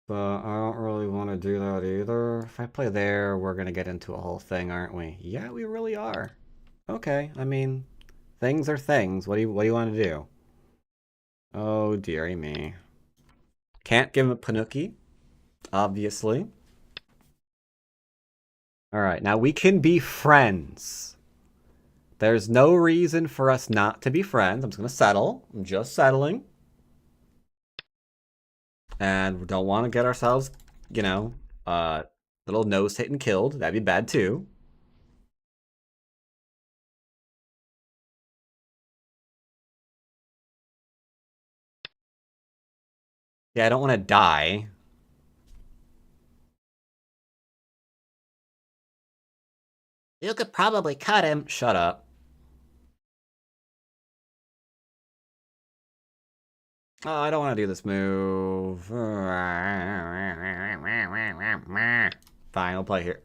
But I don't really want to do that either. If I play there, we're going to get into a whole thing, aren't we? Yeah, we really are. Okay, I mean, things are things. What do you want to do? Oh, dearie me. Can't give him a Panuki, obviously. All right, now we can be friends. There's no reason for us not to be friends. I'm just going to settle. I'm just settling. And we don't want to get ourselves, you know, little nose hit and killed. That'd be bad too. Yeah, I don't want to die. You could probably cut him. Shut up. Oh, I don't want to do this move. Fine, I'll play here.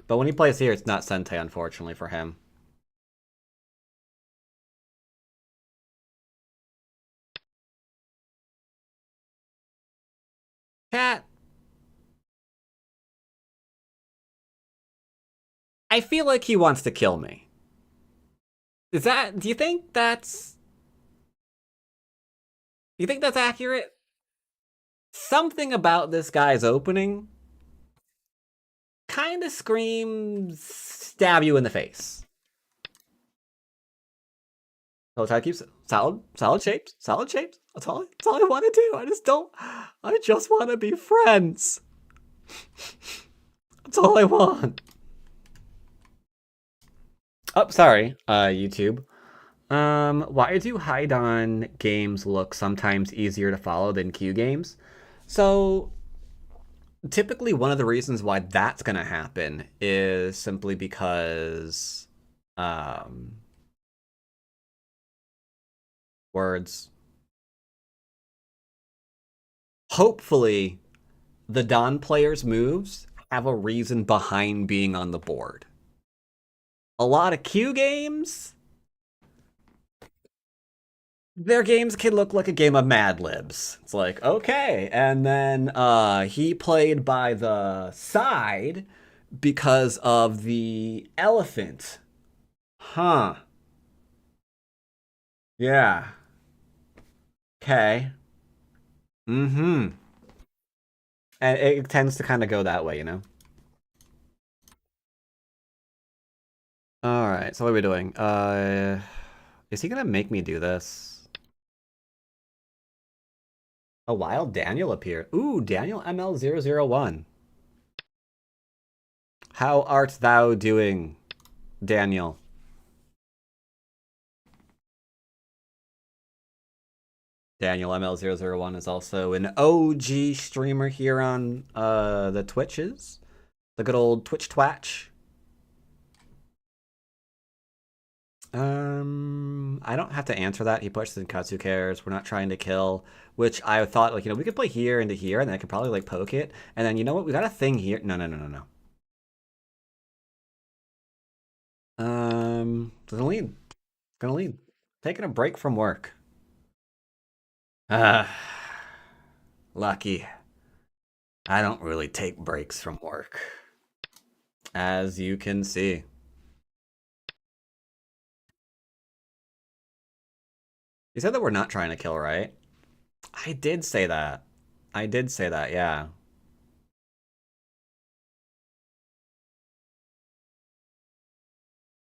But when he plays here, it's not Sente, unfortunately, for him. Cat. I feel like he wants to kill me. Is that... Do you think that's... Do you think that's accurate? Something about this guy's opening kind of screams stab you in the face. Hotel keeps solid shapes, solid shapes. That's all I want to do. I just want to be friends. That's all I want. Oh, sorry, YouTube. Why do Haidon games look sometimes easier to follow than Q games? So, typically one of the reasons why that's gonna happen is simply because, words. Hopefully, the Don players' moves have a reason behind being on the board. A lot of Q games, their games can look like a game of Mad Libs. It's like, okay, and then he played by the side because of the elephant. Huh. Yeah. Okay. Mm-hmm. And it tends to kind of go that way, you know? Alright, so what are we doing? Is he gonna make me do this? A wild Daniel appeared. Ooh, Daniel ML001. How art thou doing, Daniel? Daniel ML001 is also an OG streamer here on the Twitches. The good old Twitch Twatch. I don't have to answer that. He pushes and cuts, who cares? We're not trying to kill. Which I thought, like, we could play here into here, and then I could probably, like, poke it. And then, you know what? We got a thing here. No. Gonna lead. Gonna lead. Taking a break from work. Lucky. I don't really take breaks from work. As you can see. You said that we're not trying to kill, right? I did say that. I did say that, yeah.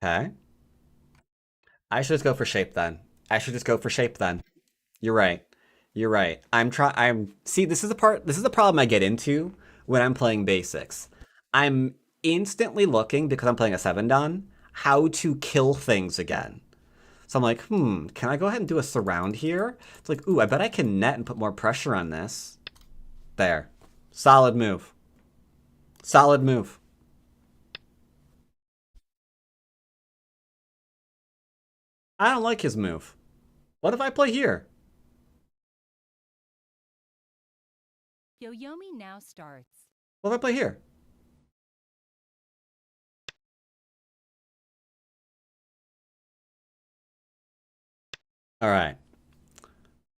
Okay. I should just go for shape then. I should just go for shape then. You're right. You're right. See, this is the problem I get into when I'm playing basics. I'm instantly looking, because I'm playing a 7 Don, how to kill things again. So I'm like, can I go ahead and do a surround here? It's like, ooh, I bet I can net and put more pressure on this. There. Solid move. Solid move. I don't like his move. What if I play here?
Yoyomi now starts.
What if I play here? All right.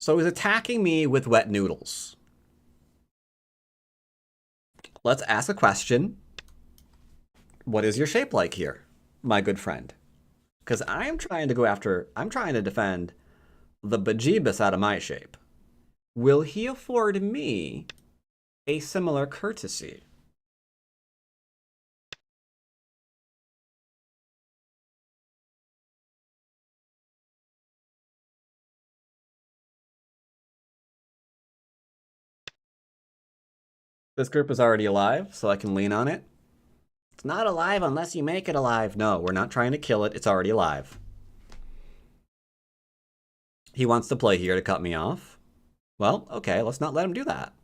So he's attacking me with wet noodles. Let's ask a question. What is your shape like here, my good friend? Because I'm trying to defend the bejeebus out of my shape. Will he afford me a similar courtesy? This group is already alive, so I can lean on it. It's not alive unless you make it alive. No, we're not trying to kill it. It's already alive. He wants to play here to cut me off. Well, okay, let's not let him do that.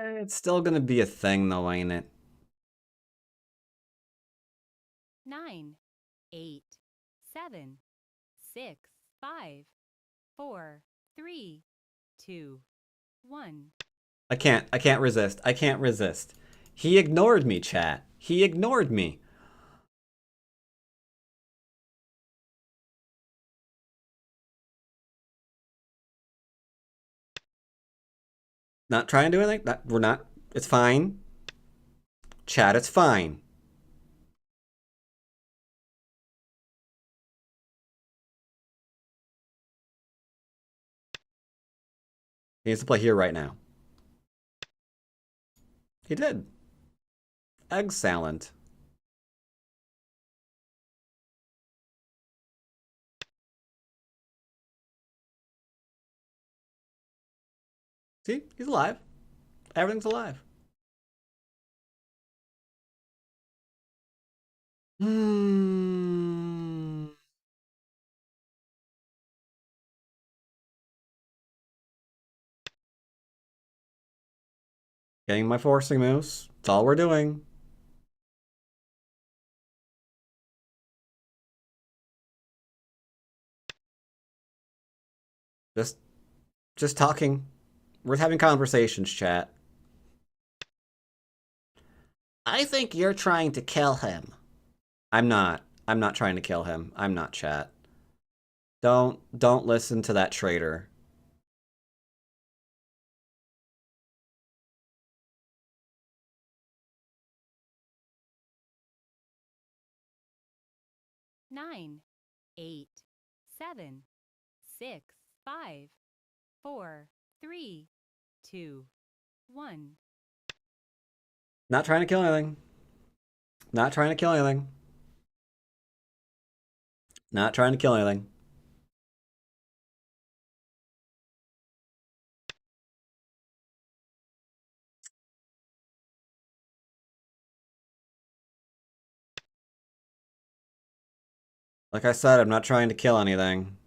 It's still gonna be a thing though, ain't it?
9, 8, 7, 6, 5, 4, 3, 2, 1.
I can't resist. I can't resist. He ignored me, chat. He ignored me. Not trying to do anything. We're not. It's fine. Chat, it's fine. He needs to play here right now. He did. Excellent. See? He's alive. Everything's alive. Getting my forcing moves. That's all we're doing. Just talking. We're having conversations, chat. I think you're trying to kill him. I'm not. I'm not trying to kill him. I'm not, chat. Don't listen to that traitor.
Nine, 8, 7, 6, 5, 4, 3, 2, 1.
Not trying to kill anything. Not trying to kill anything. Not trying to kill anything. Like I said, I'm not trying to kill anything.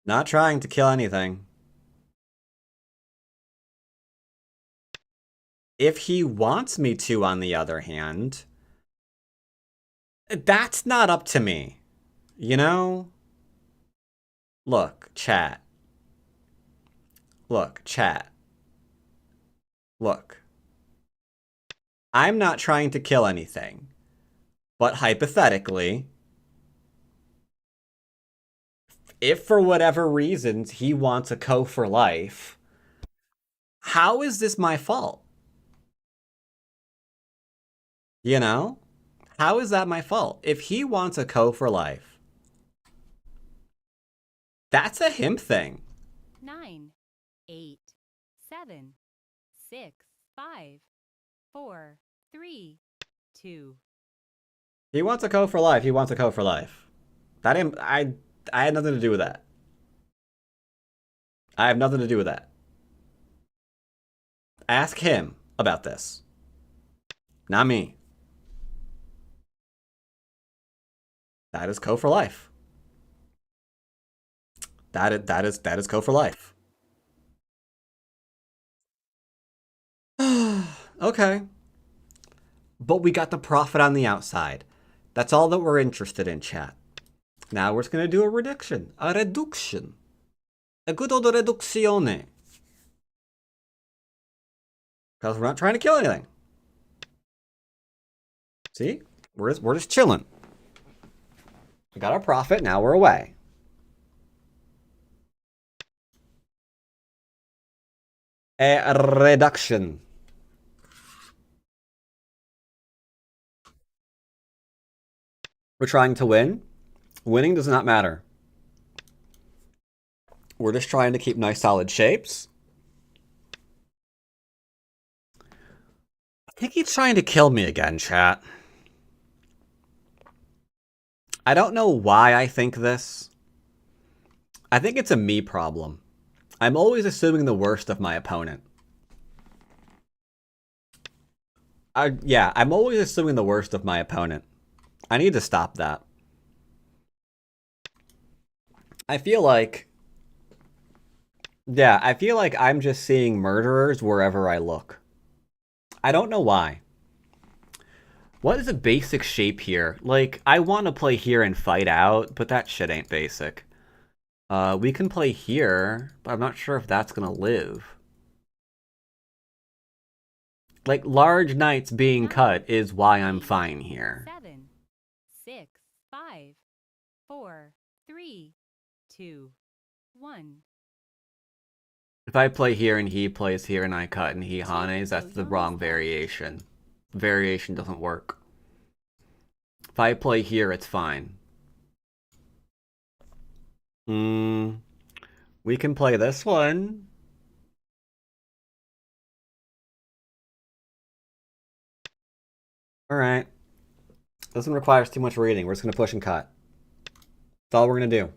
Not trying to kill anything. If he wants me to, on the other hand, that's not up to me. You know? Look, chat. Look, chat. Look. I'm not trying to kill anything. But hypothetically, if for whatever reasons he wants a co for life, how is this my fault? You know? How is that my fault? If he wants a co for life, that's a him thing.
9, 8, 7, 6, 5, 4, 3, 2.
He wants a co for life. He wants a co for life. That I had nothing to do with that. I have nothing to do with that. Ask him about this. Not me. That is co for life. That is co for life. Okay. But we got the profit on the outside. That's all that we're interested in, chat. Now we're just gonna do a reduction. A reduction. A good old reduzione. Because we're not trying to kill anything. See? We're just chilling. We got our profit, now we're away. A reduction. We're trying to win. Winning does not matter. We're just trying to keep nice solid shapes. I think he's trying to kill me again, chat. I don't know why I think this. I think it's a me problem. I'm always assuming the worst of my opponent. Yeah, I'm always assuming the worst of my opponent. I need to stop that. I feel like... Yeah, I feel like I'm just seeing murderers wherever I look. I don't know why. What is a basic shape here? Like, I want to play here and fight out, but that shit ain't basic. We can play here, but I'm not sure if that's gonna live. Like, large knights being cut is why I'm fine here.
7, 6, 5, 4, 3, 2, 1.
If I play here and he plays here and I cut and he hanes, that's the wrong variation. Variation doesn't work. If I play here, it's fine. We can play this one. Alright. This one requires too much reading. We're just going to push and cut. That's all we're going to do.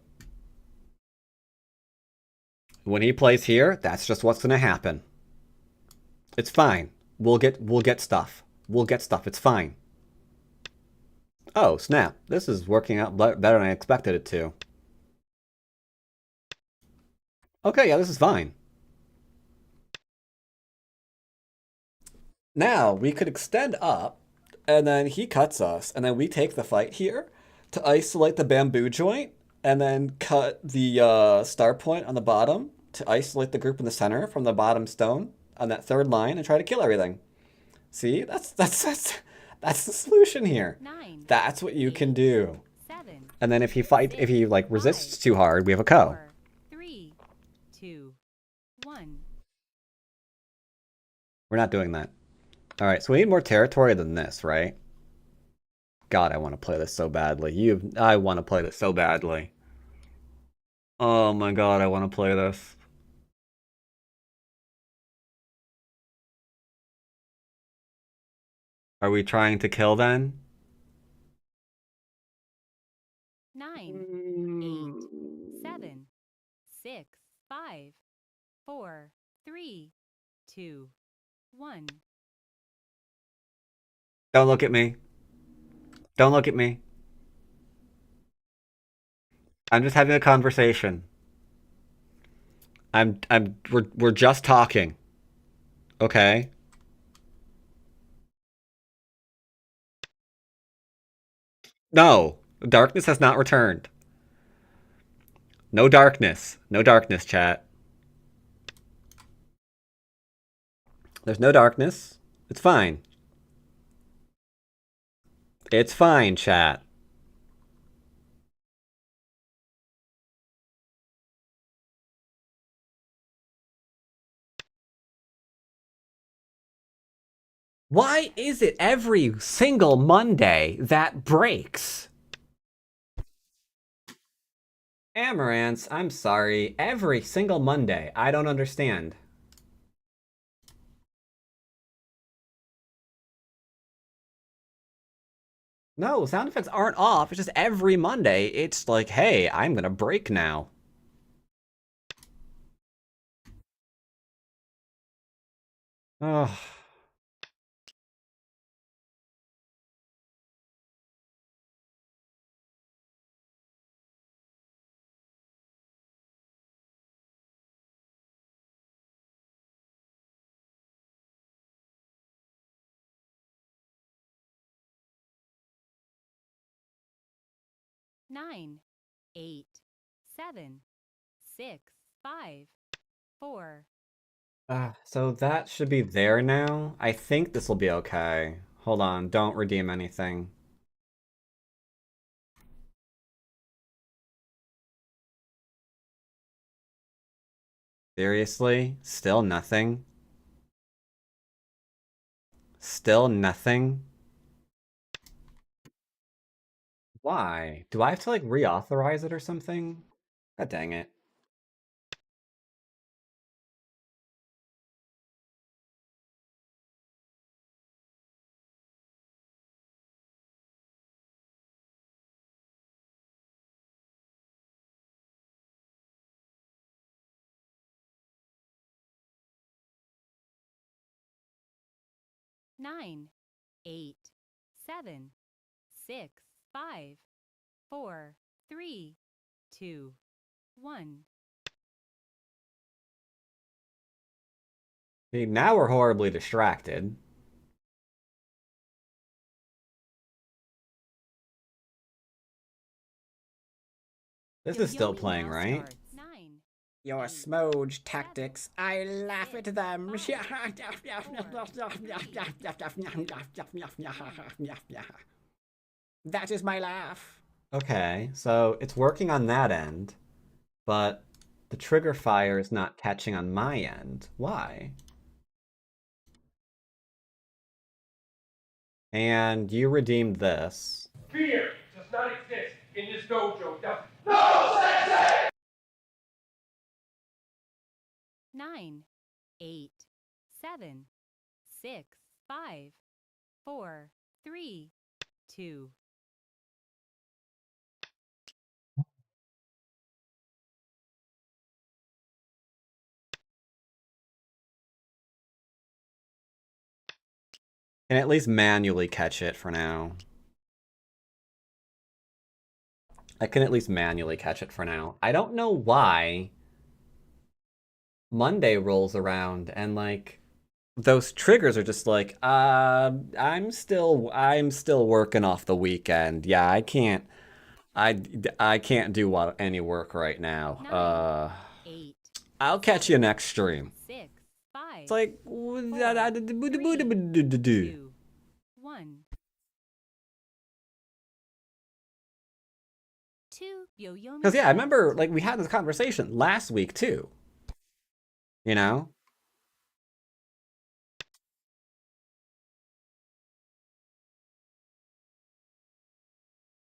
When he plays here, that's just what's going to happen. It's fine. We'll get stuff. We'll get stuff. It's fine. Oh, snap. This is working out better than I expected it to. Okay, yeah, this is fine. Now, we could extend up, and then he cuts us, and then we take the fight here to isolate the bamboo joint, and then cut the star point on the bottom to isolate the group in the center from the bottom stone on that third line and try to kill everything. See, that's the solution here.
9.
That's what you can do.
7.
And then if he like resists too hard, we have a ko.
4, 3, 2, 1.
We're not doing that. All right, so we need more territory than this, right? God, I want to play this so badly. I want to play this so badly. Oh my god, I want to play this. Are we trying to kill then?
9, 8, 7, 6, 5, 4, 3, 2, 1.
Don't look at me. Don't look at me. I'm just having a conversation. We're just talking. Okay? No. Darkness has not returned. No darkness. No darkness, chat. There's no darkness. It's fine. It's fine, chat. Why is it every single Monday that breaks? Amaranths, I'm sorry. Every single Monday. I don't understand. No, sound effects aren't off. It's just every Monday. It's like, hey, I'm gonna break now. Ugh.
Nine, 8, 7, 6, 5, 4.
So that should be there now. I think this will be okay. Hold on, don't redeem anything. Seriously? Still nothing? Still nothing? Why? Do I have to like reauthorize it or something? God dang it.
Nine, 8, 7, 6, 5, 4, 3, 2, 1.
See, now we're horribly distracted. This is still
Yo-yomi
playing,
now
right?
starts. 9,
Your
8,
smooge tactics, I laugh at them.
5,
That is my laugh.
Okay, so it's working on that end, but the trigger fire is not catching on my end. Why? And you redeemed this.
Fear does not exist in this dojo, does it? No, Sensei!
9, 8, 7, 6, 5, 4, 3, 2.
Can at least manually catch it for now. I can at least manually catch it for now. I don't know why Monday rolls around and like those triggers are just like, I'm still working off the weekend. Yeah, I can't do any work right now.
9, 8,
I'll catch you next stream.
6, 5,
It's like
4, 3, 2, 1. 2 yo-yomi.
Because yeah, I remember like we had this conversation last week too. You know?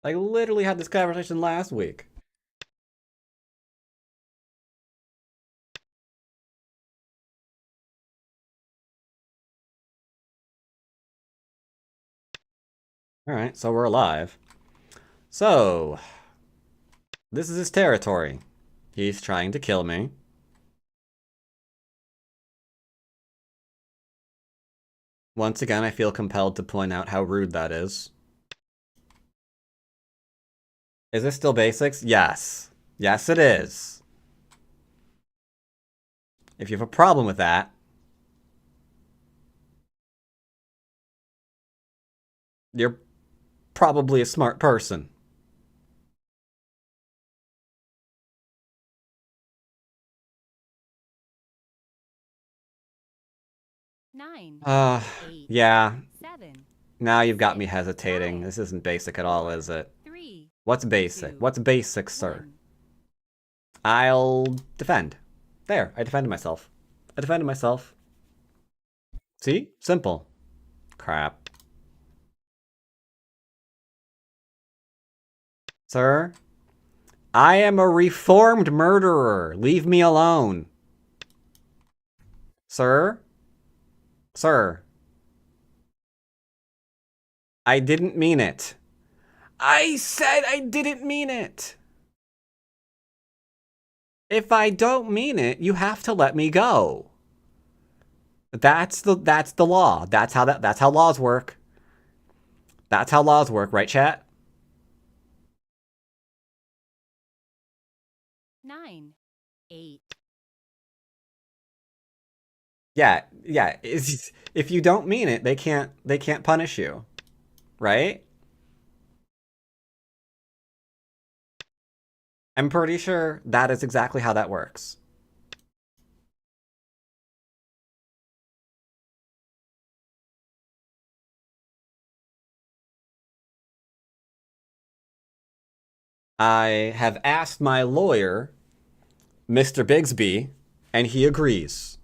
Like literally had this conversation last week. All right, so we're alive. So, this is his territory. He's trying to kill me. Once again, I feel compelled to point out how rude that is. Is this still basics? Yes. Yes, it is. If you have a problem with that, you're probably a smart person.
Nine,
Yeah.
7,
Now you've got me hesitating. This isn't basic at all, is it?
3,
What's basic?
2,
What's basic, sir?
1.
I'll defend. There, I defended myself. I defended myself. See? Simple. Crap. Sir? I am a reformed murderer. Leave me alone. Sir? Sir? I didn't mean it. I said I didn't mean it. If I don't mean it, you have to let me go. That's the law. That's how laws work. That's how laws work, right, chat?
9, 8.
Yeah. If you don't mean it, they can't punish you. Right? I'm pretty sure that is exactly how that works. I have asked my lawyer, Mr. Bigsby, and he agrees.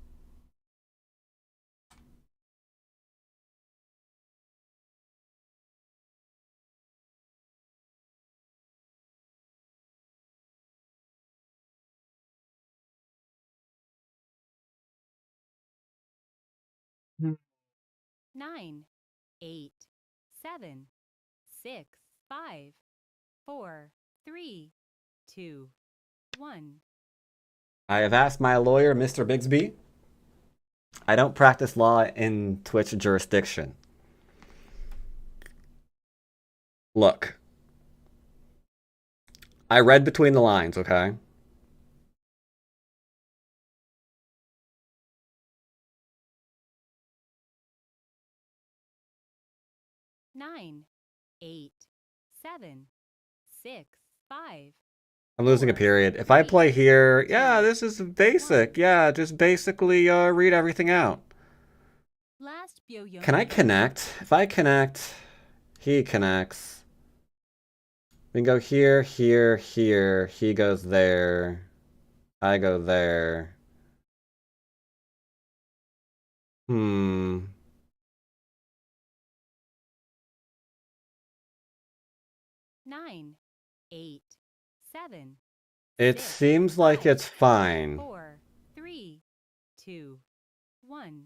Hmm.
9, 8, 7, 6, 5, 4, 3, 2, 1.
I have asked my lawyer, Mr. Bigsby. I don't practice law in Twitch jurisdiction. Look. I read between the lines, okay?
Nine, 8, 7, 6, 5,
I'm losing a period. If I play here, yeah, this is basic. Yeah, just basically read everything out.
Last Byo-Young
Can I connect? If I connect, he connects. We can go here, here, here. He goes there. I go there. Hmm.
Nine, 8, 7.
It
6,
seems like
5,
it's fine.
4, 3, 2, 1.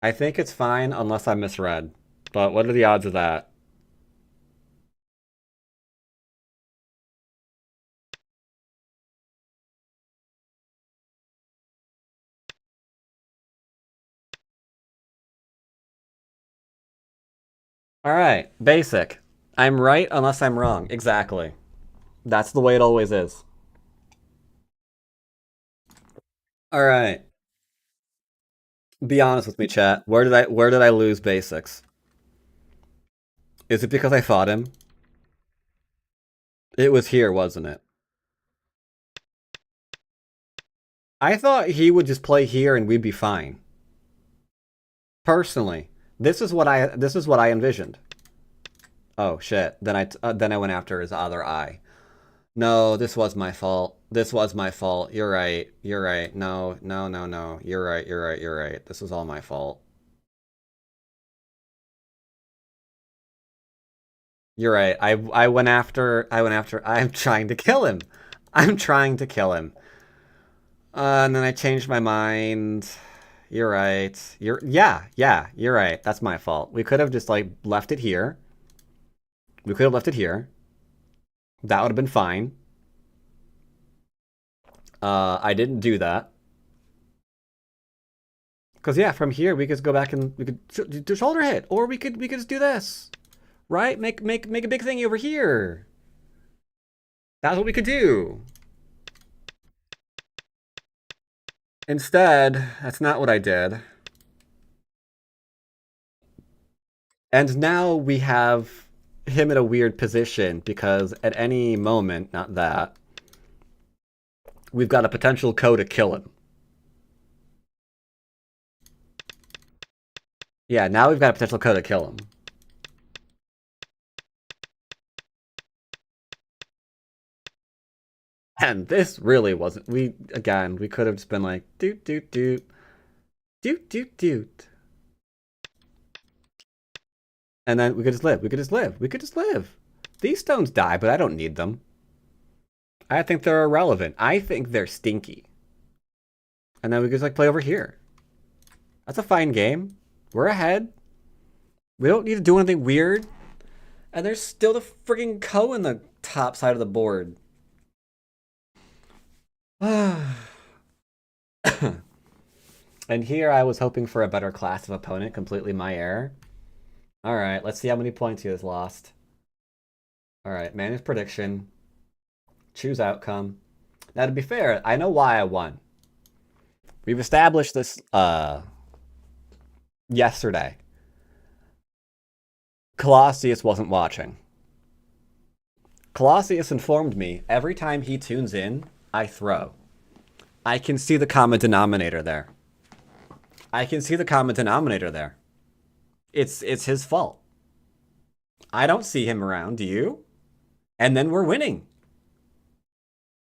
I think it's fine unless I misread. But what are the odds of that? All right, basic. I'm right unless I'm wrong. Exactly. That's the way it always is. All right. Be honest with me, chat. Where did I lose basics? Is it because I fought him? It was here, wasn't it? I thought he would just play here and we'd be fine. Personally, this is what I envisioned. Oh shit! Then I went after his other eye. No, this was my fault. This was my fault. You're right. You're right. No, no, no, no. You're right. You're right. You're right. This was all my fault. You're right. I went after. I'm trying to kill him. I'm trying to kill him. And then I changed my mind. You're right. Yeah. You're right. That's my fault. We could have just like left it here. We could have left it here. That would have been fine. I didn't do that. Because yeah, from here we could just go back and we could do shoulder hit, or we could just do this, right? Make a big thing over here. That's what we could do. Instead, that's not what I did. And now we have him in a weird position because at any moment, not that, we've got a potential Ko to kill him. Yeah, now we've got a potential Ko to kill him. And this really wasn't. We could have just been like doot doot doot doot doot doot. And then we could just live. We could just live. We could just live. These stones die, but I don't need them. I think they're irrelevant. I think they're stinky. And then we could just like play over here. That's a fine game. We're ahead. We don't need to do anything weird. And there's still the frigging Ko in the top side of the board. And here I was hoping for a better class of opponent. Completely my error. All right, let's see how many points he has lost. All right, manage prediction. Choose outcome. Now, to be fair, I know why I won. We've established this yesterday. Colossius wasn't watching. Colossius informed me every time he tunes in, I throw. I can see the common denominator there. I can see the common denominator there. It's his fault. I don't see him around, do you? And then we're winning.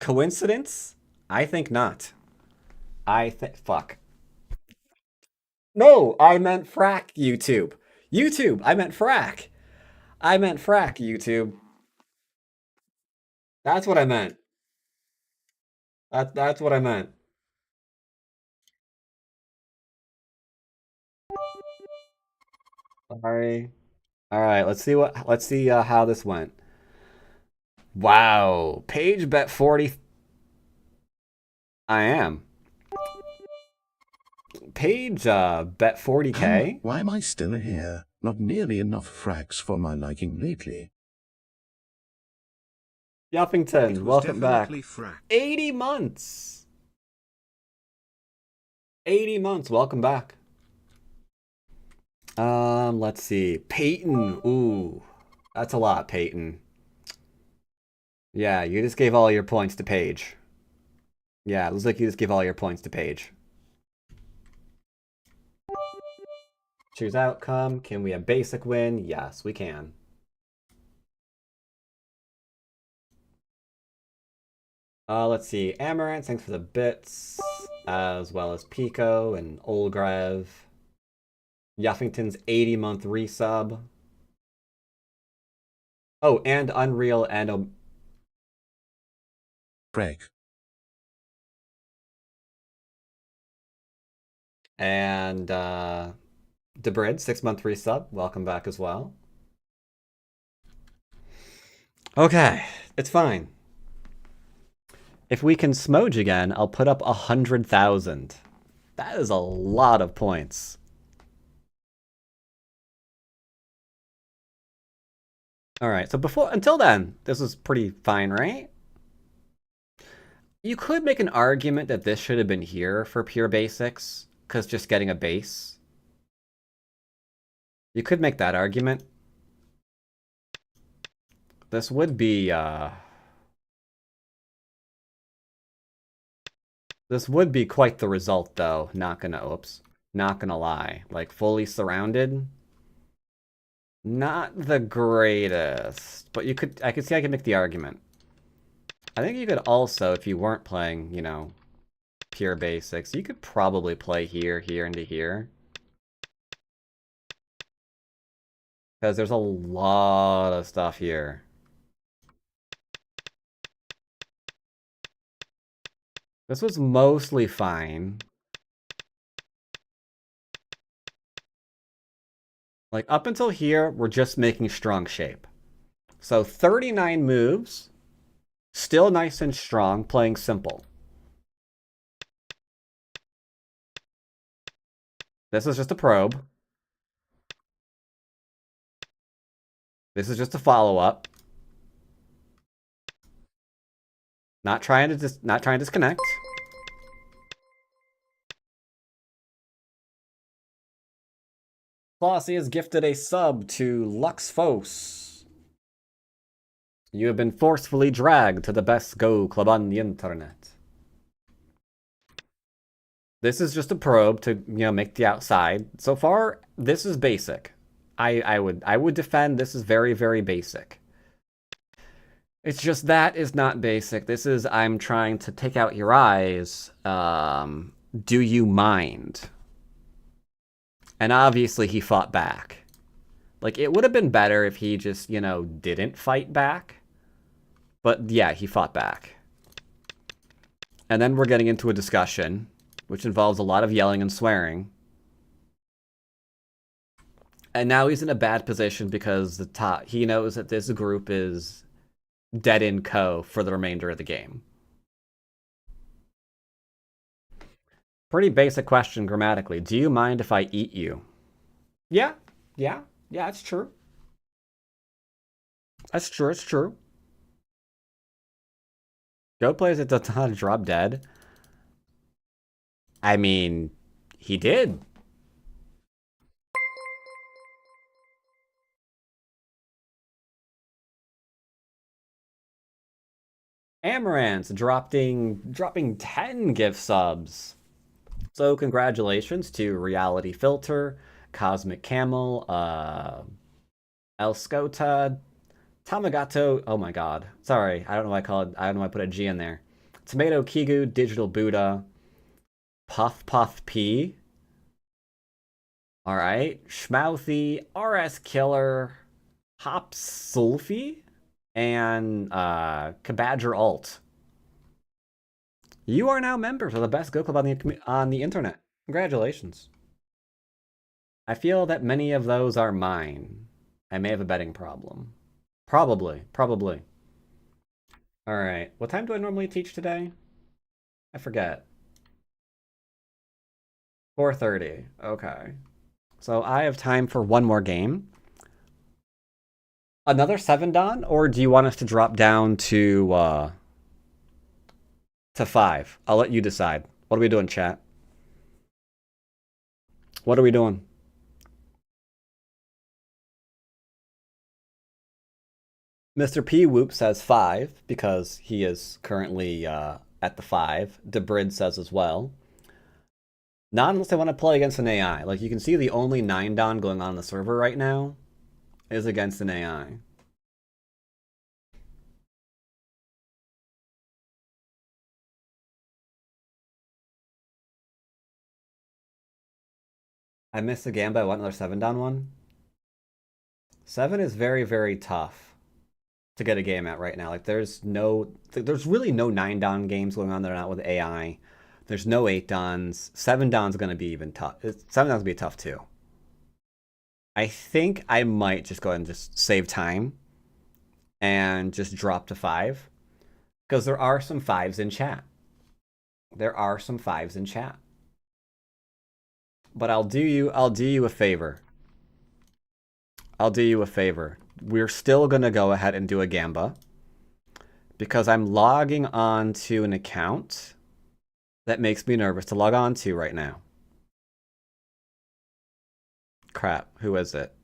Coincidence? I think not. Fuck. No, I meant frack, YouTube. YouTube, I meant frack. I meant frack, YouTube. That's what I meant. That's what I meant. Sorry. All right, let's see how this went. Wow, page bet 40. I am. Page bet 40k.
Why am I still here? Not nearly enough frags for my liking lately.
Yuffington, welcome back. 80 months. 80 months, welcome back. Let's see. Peyton. Ooh. That's a lot, Peyton. Yeah, you just gave all your points to Paige. Yeah, it looks like you just gave all your points to Paige. Choose outcome. Can we have basic win? Yes, we can. Let's see. Amaranth, thanks for the bits. As well as Pico and Olgrev. Yuffington's 80-month resub. Oh, and Unreal and...
Craig.
And, Debrid, 6-month resub. Welcome back as well. Okay, it's fine. If we can smoge again, I'll put up 100,000. That is a lot of points. Alright, so until then, this was pretty fine, right? You could make an argument that this should have been here for pure basics, because just getting a base. You could make that argument. This would be, this would be quite the result, though. Not gonna lie. Like, fully surrounded. Not the greatest. But I could see I could make the argument. I think you could also, if you weren't playing, you know, pure basics, you could probably play here, here, into here. Because there's a lot of stuff here. This was mostly fine. Like, up until here, we're just making strong shape. So 39 moves, still nice and strong, playing simple. This is just a probe. This is just a follow-up. Not trying to disconnect. Flossie has gifted a sub to Luxfos. You have been forcefully dragged to the best Go club on the internet. This is just a probe to, you know, make the outside. So far, this is basic. I would defend this is very, very basic. It's just that is not basic. This is I'm trying to take out your eyes. Do you mind? And obviously he fought back. Like, it would have been better if he just, you know, didn't fight back. But yeah, he fought back. And then we're getting into a discussion, which involves a lot of yelling and swearing. And now he's in a bad position because he knows that this group is dead in co for the remainder of the game. Pretty basic question grammatically. Do you mind if I eat you? Yeah, it's true. That's true, it's true. Go plays it does not drop dead. I mean, he did. Amaranth dropping 10 gift subs. So congratulations to Reality Filter, Cosmic Camel, El Scota, Tamagato. Oh my god. Sorry, I don't know why I put a G in there. Tomato Kigu, Digital Buddha, Puff Puff P. Alright. Schmouthy, RS Killer, Hop Sulfy, and Cabadger Alt. You are now members of the best Go Club on the internet. Congratulations. I feel that many of those are mine. I may have a betting problem. Probably. Alright, what time do I normally teach today? I forget. 4:30, okay. So I have time for one more game. Another 7 Don, or do you want us to drop down to 5? I'll let you decide. What are we doing, chat? What are we doing? Mr. P Whoop says 5 because he is currently at the 5. Debrid says as well. Not unless they want to play against an AI. Like, you can see the only 9 Don going on the server right now is against an AI. I missed the Gamba. I want another 7 Don one. 7 is very, very tough to get a game at right now. Like, there's really no 9 Don games going on that are not with AI. There's no 8 Dons. 7 Don's going to be even tough. 7 Don's going to be tough too. I think I might just go ahead and just save time and just drop to 5 because there are some 5s in chat. There are some 5s in chat. But I'll do you a favor. I'll do you a favor. We're still going to go ahead and do a Gamba because I'm logging on to an account that makes me nervous to log on to right now. Crap, who is it?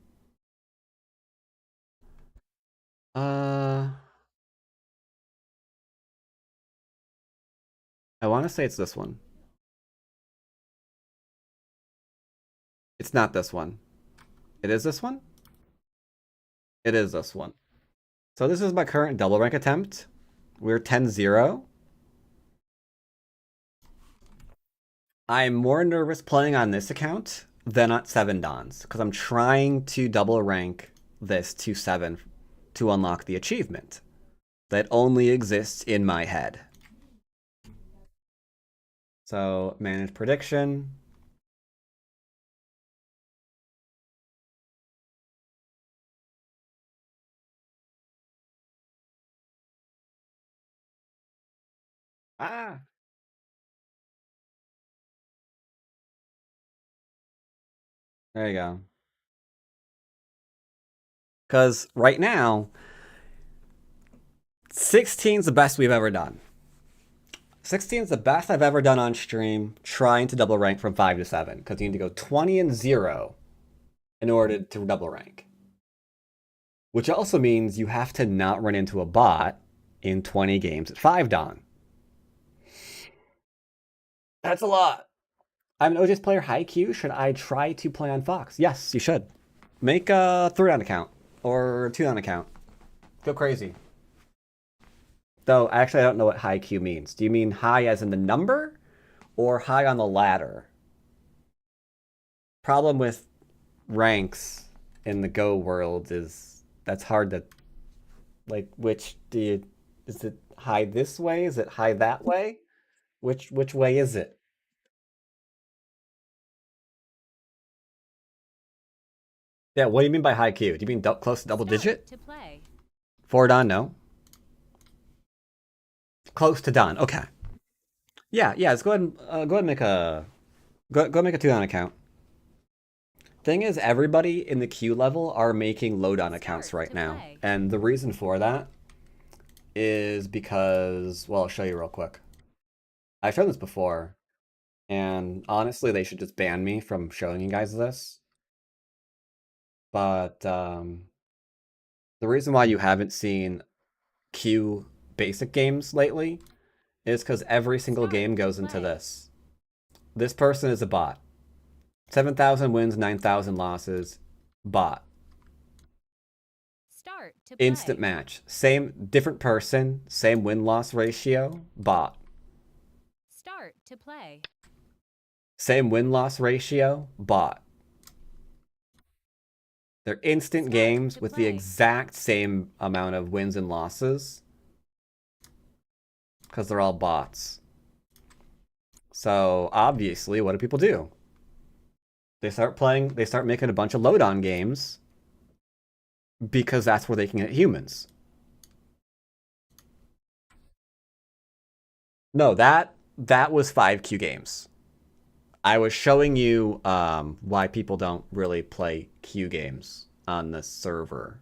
I want to say it's this one. It's not this one. It is this one? It is this one. So this is my current double rank attempt. We're 10-0. I'm more nervous playing on this account than on 7 Dons because I'm trying to double rank this to 7 to unlock the achievement that only exists in my head. So manage prediction. Ah. There you go. Because right now, 16 is the best we've ever done. 16 is the best I've ever done on stream trying to double rank from 5 to 7. Because you need to go 20-0 in order to double rank. Which also means you have to not run into a bot in 20 games at 5 Don. That's a lot. I'm an OGS player, high Q. Should I try to play on Fox? Yes, you should. Make a 3 Don account or 2 Don account. Go crazy. Though, actually, I don't know what high Q means. Do you mean high as in the number or high on the ladder? Problem with ranks in the Go world is that's hard to, like, which do you, is it high this way? Is it high that way? Which way is it? Yeah, what do you mean by high Q? Do you mean close to double
Start
digit?
To play.
4 Don, no. Close to Don, okay. Yeah, let's go ahead and make a make a 2 Don account. Thing is, everybody in the queue level are making low Don accounts right now. And the reason for that is because, well, I'll show you real quick. I've shown this before. And honestly, they should just ban me from showing you guys this. But the reason why you haven't seen queue basic games lately is because every single game goes into this. This person is a bot. 7,000 wins, 9,000 losses. Bot.
Start to play.
Instant match. Same, different person, same win-loss ratio. Bot.
Start to play.
Same win-loss ratio. Bot. They're instant
Start
games
to
with
play.
the exact same amount of wins and losses. Because they're all bots. So, obviously, what do people do? They start making a bunch of load-on games because that's where they can get humans. No, that was 5Q games. I was showing you why people don't really play Q games on the server.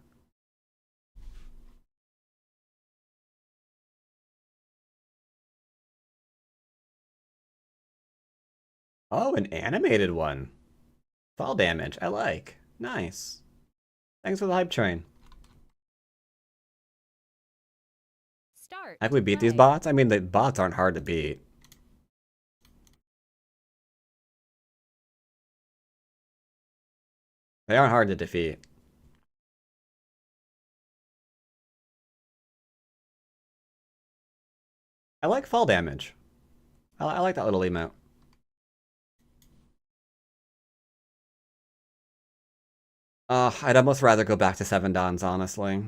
Oh, an animated one. Fall damage. I like. Nice. Thanks for the hype train.
Start.
Have we
to
beat these
play.
bots? I mean, the bots aren't hard to beat. They aren't hard to defeat. I like fall damage. I like that little emote. I'd almost rather go back to 7 Dons, honestly.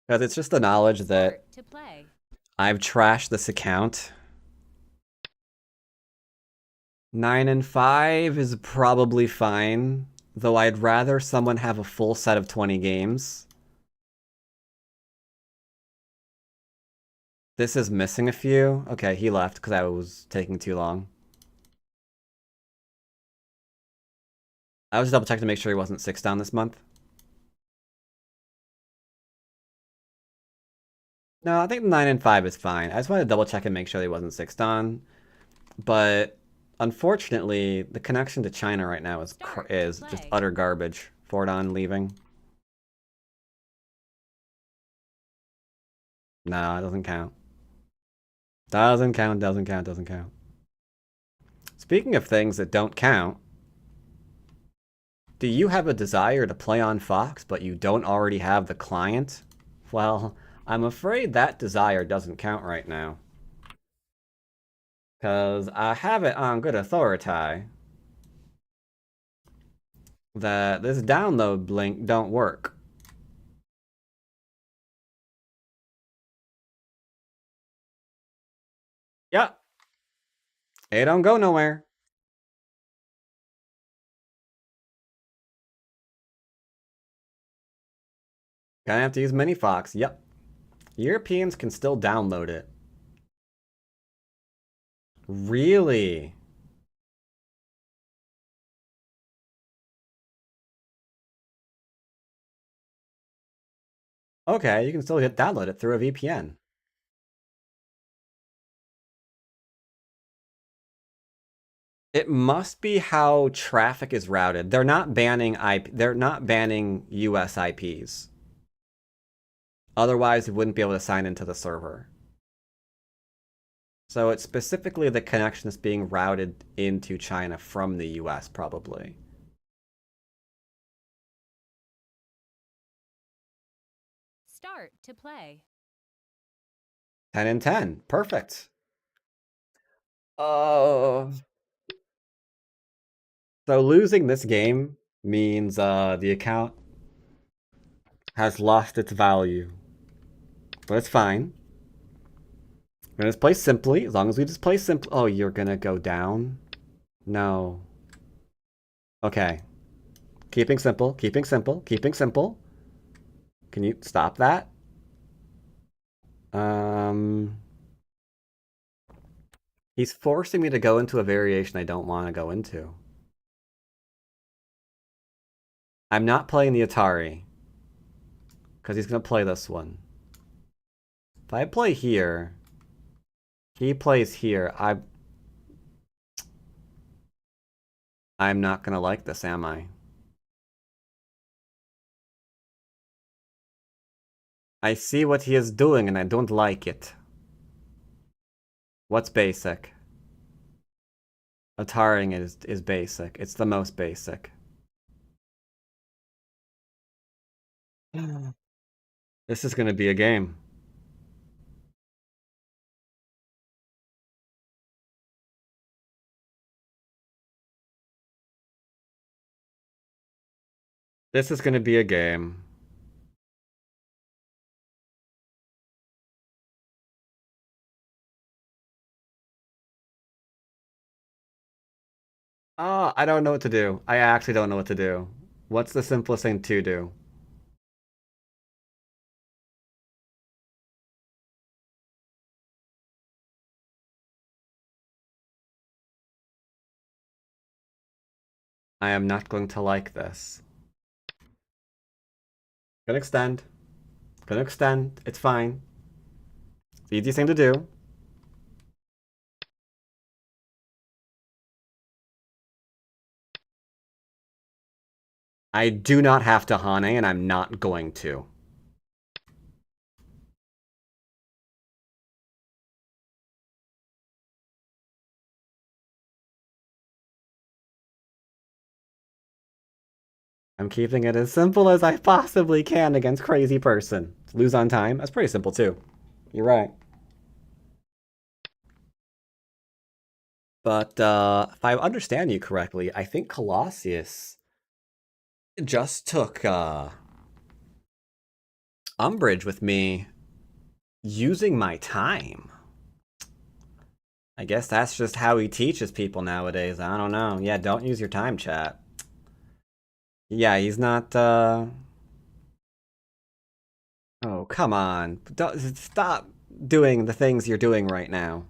Because it's just the knowledge that
Start. To play.
I've trashed this account. 9 and 5 is probably fine, though I'd rather someone have a full set of 20 games. This is missing a few. Okay, he left because I was taking too long. I was double checking to make sure he wasn't 6 down this month. No, I think 9 and 5 is fine. I just wanted to double check and make sure he wasn't 6 down. But unfortunately, the connection to China right now is just utter garbage. 4 down leaving. No, it doesn't count. Doesn't count, doesn't count, doesn't count. Speaking of things that don't count, do you have a desire to play on Fox, but you don't already have the client? Well, I'm afraid that desire doesn't count right now. Because I have it on good authority that this download link don't work. Yep. It don't go nowhere. Gonna have to use MiniFox. Yep. Europeans can still download it. Really? Okay, you can still download it through a VPN. It must be how traffic is routed. They're not banning US IPs. Otherwise, we wouldn't be able to sign into the server. So it's specifically the connection that's being routed into China from the US, probably.
Start. To play.
10 and 10. Perfect. Oh. So losing this game means the account has lost its value. But it's fine. We're gonna just play simply. As long as we just play simply. Oh, you're gonna go down? No. Okay. Keeping simple, keeping simple, keeping simple. Can you stop that? He's forcing me to go into a variation I don't want to go into. I'm not playing the Atari. Because he's going to play this one. If I play here, he plays here, I'm not going to like this, am I? I see what he is doing and I don't like it. What's basic? Ataring is basic. It's the most basic. This is going to be a game. This is going to be a game. Oh, I don't know what to do. I actually don't know what to do. What's the simplest thing to do? I am not going to like this. Gonna extend. Gonna extend. It's fine. It's the easiest thing to do. I do not have to Hane, and I'm not going to. I'm keeping it as simple as I possibly can against crazy person. Lose on time? That's pretty simple too. You're right. But if I understand you correctly, I think Colossus just took umbrage with me using my time. I guess that's just how he teaches people nowadays. I don't know. Yeah, don't use your time, chat. Yeah, he's not, Oh, come on. Stop doing the things you're doing right now.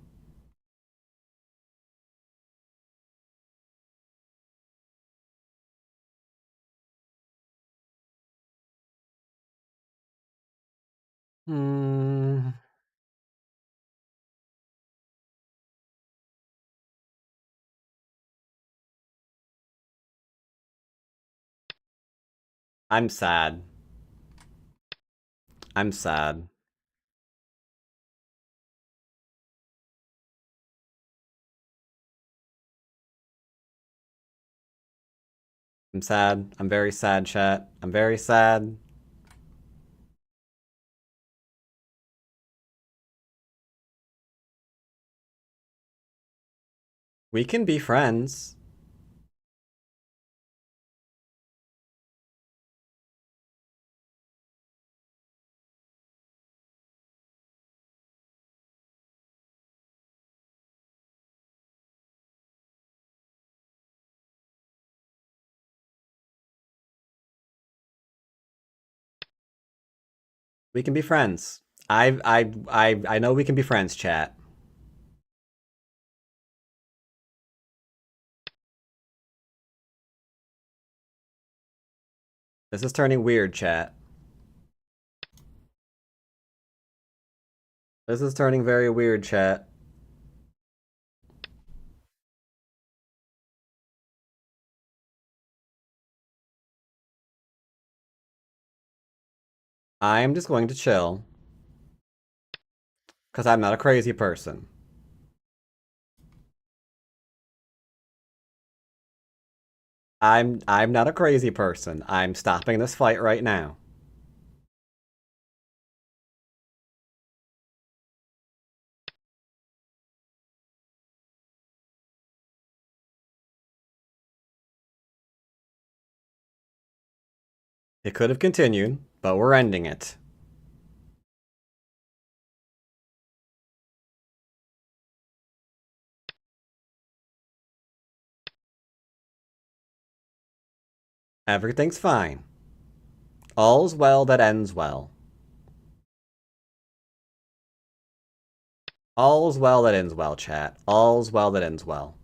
Hmm. I'm sad. I'm sad. I'm sad. I'm very sad, chat. I'm very sad. We can be friends. We can be friends. I know we can be friends, chat. This is turning weird, chat. This is turning very weird, chat. I'm just going to chill. Because I'm not a crazy person. I'm not a crazy person. I'm stopping this fight right now. It could have continued, but we're ending it. Everything's fine. All's well that ends well. All's well that ends well, chat. All's well that ends well.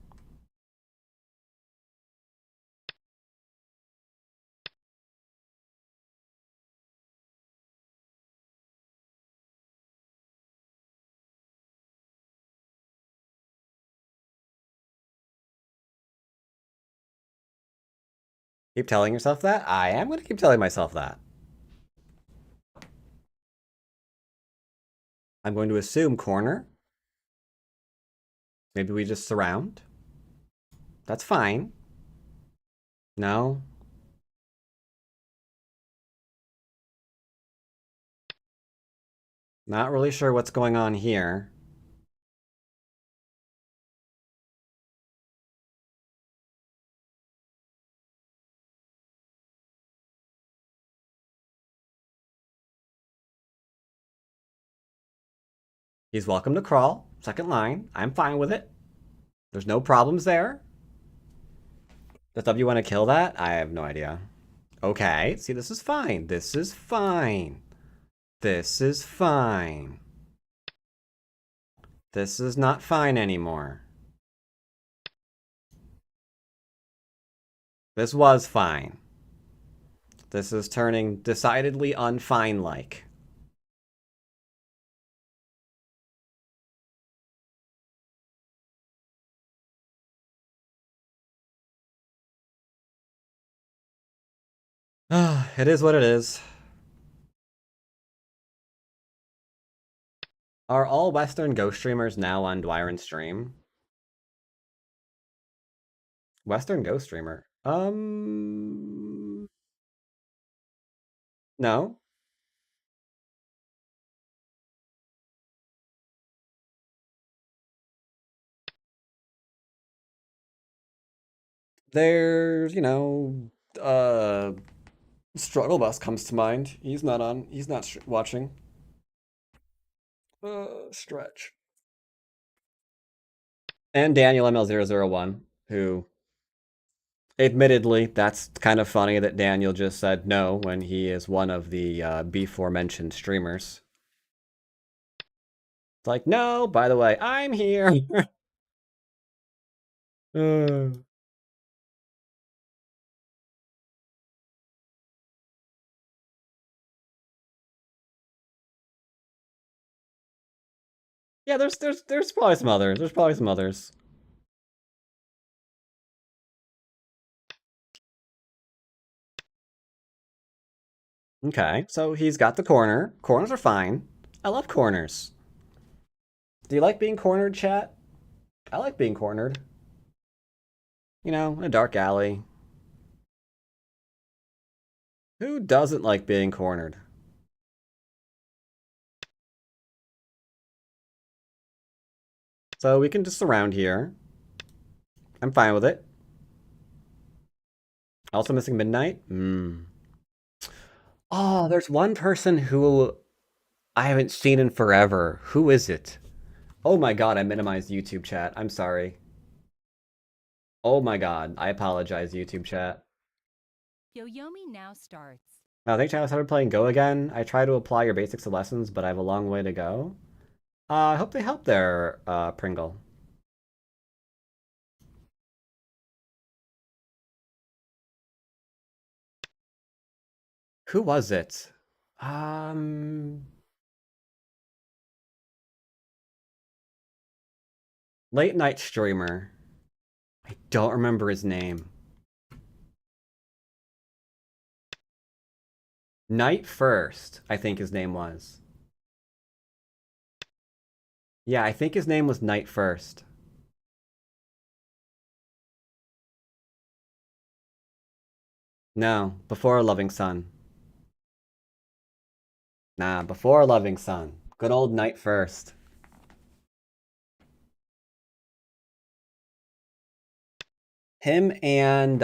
Keep telling yourself that? I am going to keep telling myself that. I'm going to assume corner. Maybe we just surround. That's fine. No? Not really sure what's going on here. He's welcome to crawl. Second line. I'm fine with it. There's no problems there. Does W want to kill that? I have no idea. Okay. See, this is fine. This is fine. This is fine. This is not fine anymore. This was fine. This is turning decidedly unfine-like. It is what it is. Are all Western Go streamers now on Dwyrin's stream? Western Go streamer? No. There's, Struggle Bus comes to mind. He's not on. He's not watching. Stretch. And Daniel ML001, who, admittedly, that's kind of funny that Daniel just said no when he is one of the before-mentioned streamers. It's like, no, by the way, I'm here. Yeah, there's probably some others. There's probably some others. Okay, so he's got the corner. Corners are fine. I love corners. Do you like being cornered, chat? I like being cornered. You know, in a dark alley. Who doesn't like being cornered? So we can just surround here. I'm fine with it. Also missing midnight? Oh, there's one person who I haven't seen in forever. Who is it? Oh my god, I minimized YouTube chat. I'm sorry. Oh my god, I apologize, YouTube chat.
Yoyomi now starts.
I think I started playing Go again. I try to apply your basics to lessons, but I have a long way to go. I hope they help there, Pringle. Who was it? Late night streamer. I don't remember his name. Night First, I think his name was. Yeah, I think his name was Night First. No, Before a Loving Sun. Nah, Before a Loving Sun. Good old Night First. Him and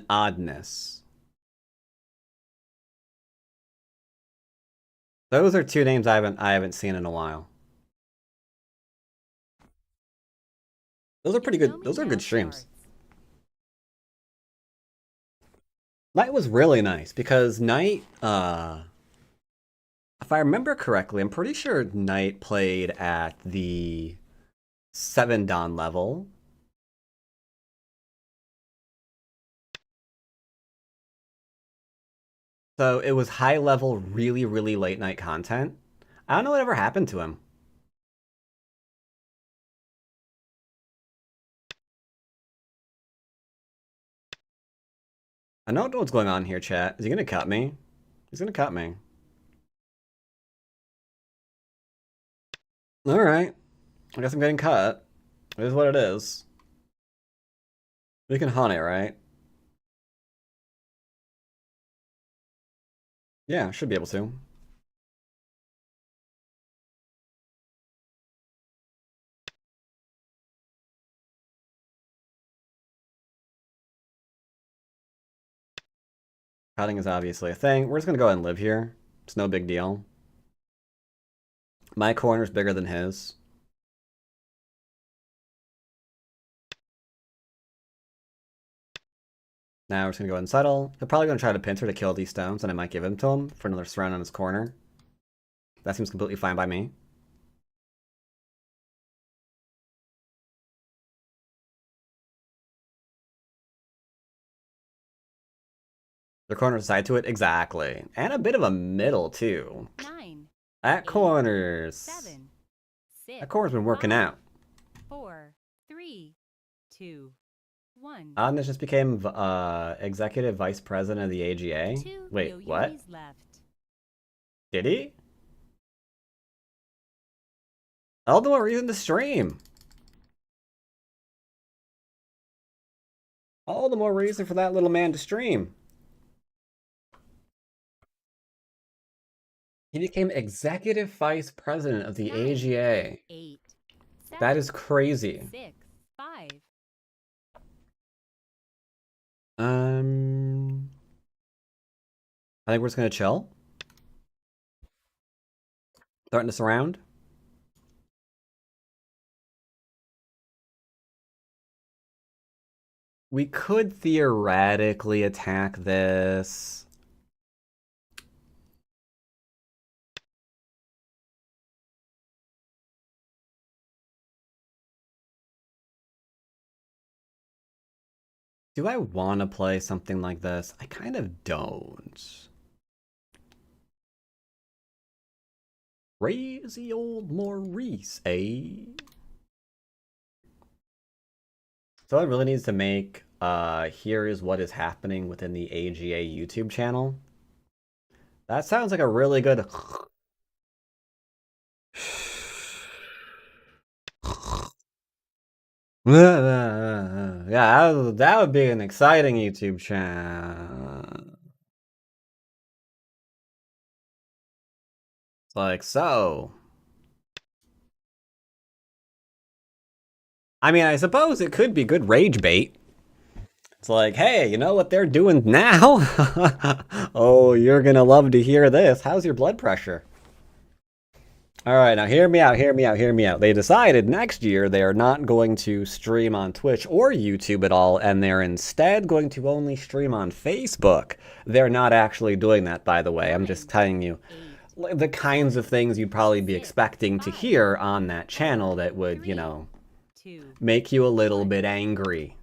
Oddness. Those are two names I haven't seen in a while. Those are pretty good. Those are good streams. Night was really nice because Night, if I remember correctly, I'm pretty sure Night played at the 7 Dan level. So it was high level, really, really late night content. I don't know whatever happened to him. I don't know what's going on here, chat. Is he gonna cut me? He's gonna cut me. Alright. I guess I'm getting cut. It is what it is. We can hunt it, right? Yeah, should be able to. Cutting is obviously a thing. We're just gonna go ahead and live here. It's no big deal. My corner's bigger than his. Now we're just gonna go ahead and settle. They're probably gonna try to pincer to kill these stones, and I might give them to him for another surround on his corner. That seems completely fine by me. The corner's side to it, exactly. And a bit of a middle, too.
9.
That corners.
7. 6.
That corner's been working out.
4. 3. 2. 1.
Agnes just became executive vice president of the AGA. Wait, what?
Left.
Did he? I don't know what reason to stream. All the more reason for that little man to stream. He became executive vice president of the
9,
AGA.
8, 7,
That is crazy.
6, 5.
I think we're just gonna chill. Starting to surround. We could theoretically attack this. Do I want to play something like this? I kind of don't. Crazy old Maurice, eh? Someone really needs to make here is what is happening within the AGA YouTube channel. That sounds like a really good yeah, that would be an exciting YouTube channel. It's like, so. I mean, I suppose it could be good rage bait. It's like, hey, you know what they're doing now? Oh, you're gonna love to hear this. How's your blood pressure? Alright, now hear me out, hear me out, hear me out. They decided next year they are not going to stream on Twitch or YouTube at all, and they're instead going to only stream on Facebook. They're not actually doing that, by the way. I'm just telling you the kinds of things you'd probably be expecting to hear on that channel that would, you know, make you a little bit angry.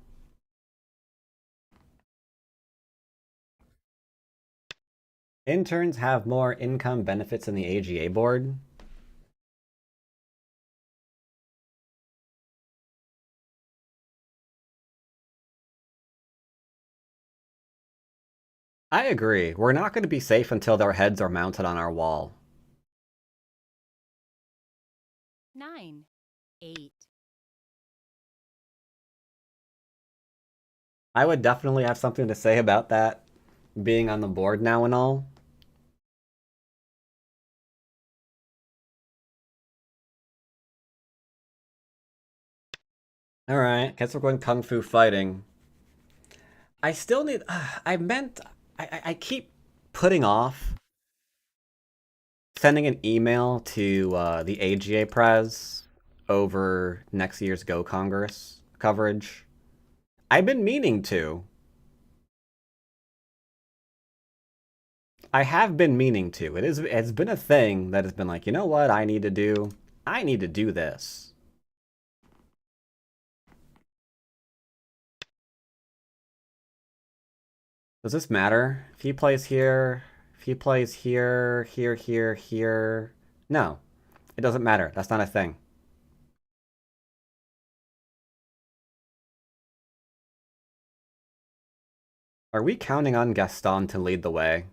Interns have more income benefits in the AGA board. I agree. We're not going to be safe until their heads are mounted on our wall.
9, 8.
I would definitely have something to say about that being on the board now and all. Alright, guess we're going Kung Fu fighting. I still need... I keep putting off sending an email to the AGA Prez over next year's Go Congress coverage. I've been meaning to. I have been meaning to. It's been a thing that has been like, you know what I need to do? I need to do this. Does this matter? If he plays here, if he plays here, here, here, here... No, it doesn't matter. That's not a thing. Are we counting on Gaston to lead the way?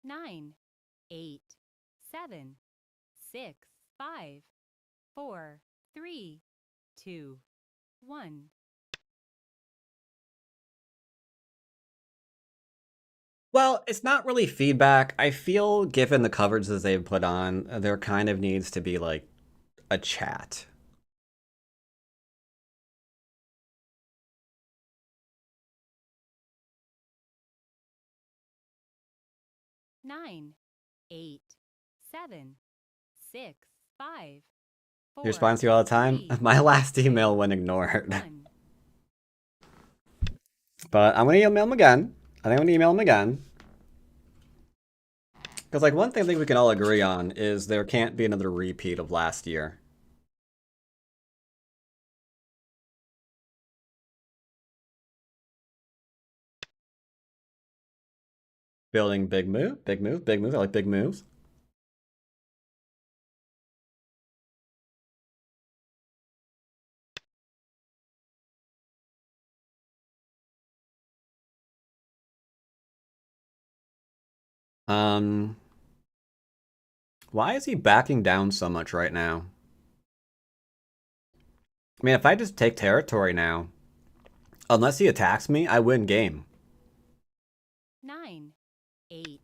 9, 8, 7, 6, 5, 4, 3, 2, 1.
Well, it's not really feedback. I feel, given the coverages they've put on, there kind of needs to be, like, a chat.
Nine, 8, 7, 6, 5, 4.
He responds to you all the time?
3,
My last email went ignored.
1.
But I'm gonna email him again. I think I'm gonna email him again. Because, like, one thing I think we can all agree on is there can't be another repeat of last year. Building big move, big move, big moves. I like big moves. Why is he backing down so much right now? I mean, if I just take territory now, Unless he attacks me, I win game.
9, 8,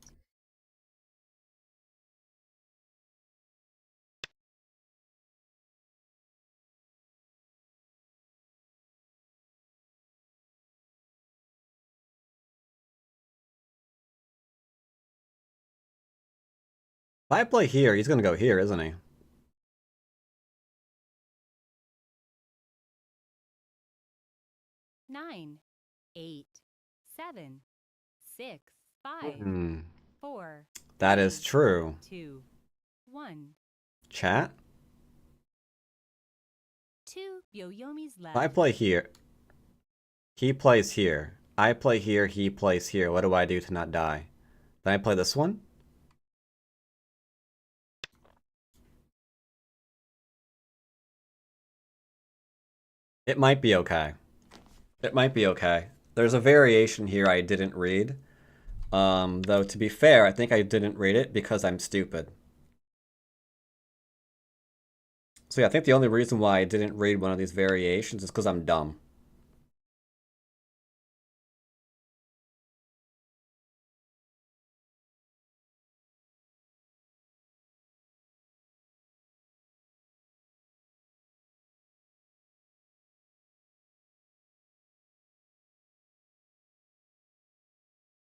If I play here, he's gonna go here, isn't he?
9, 8, 7, 6, 5,
Hmm.
4,
That is true.
2, 1.
Chat?
2 Yoyomis
If I
left.
play here, he plays here. I play here, he plays here. What do I do to not die? Then I play this one? It might be okay. It might be okay. There's a variation here I didn't read. Though to be fair, I think I didn't read it because I'm stupid. So yeah, I think the only reason why I didn't read one of these variations is because I'm dumb.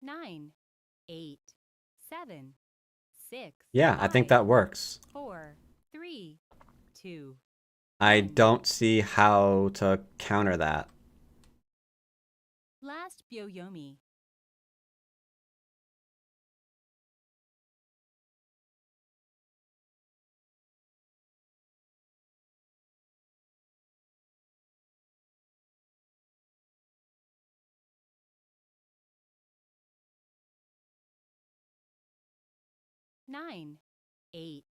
Nine, 8, 7, 6.
Yeah, I think that works.
4, 3, 2.
I
1.
don't see how to counter that.
Last Byoyomi. Nine, 8,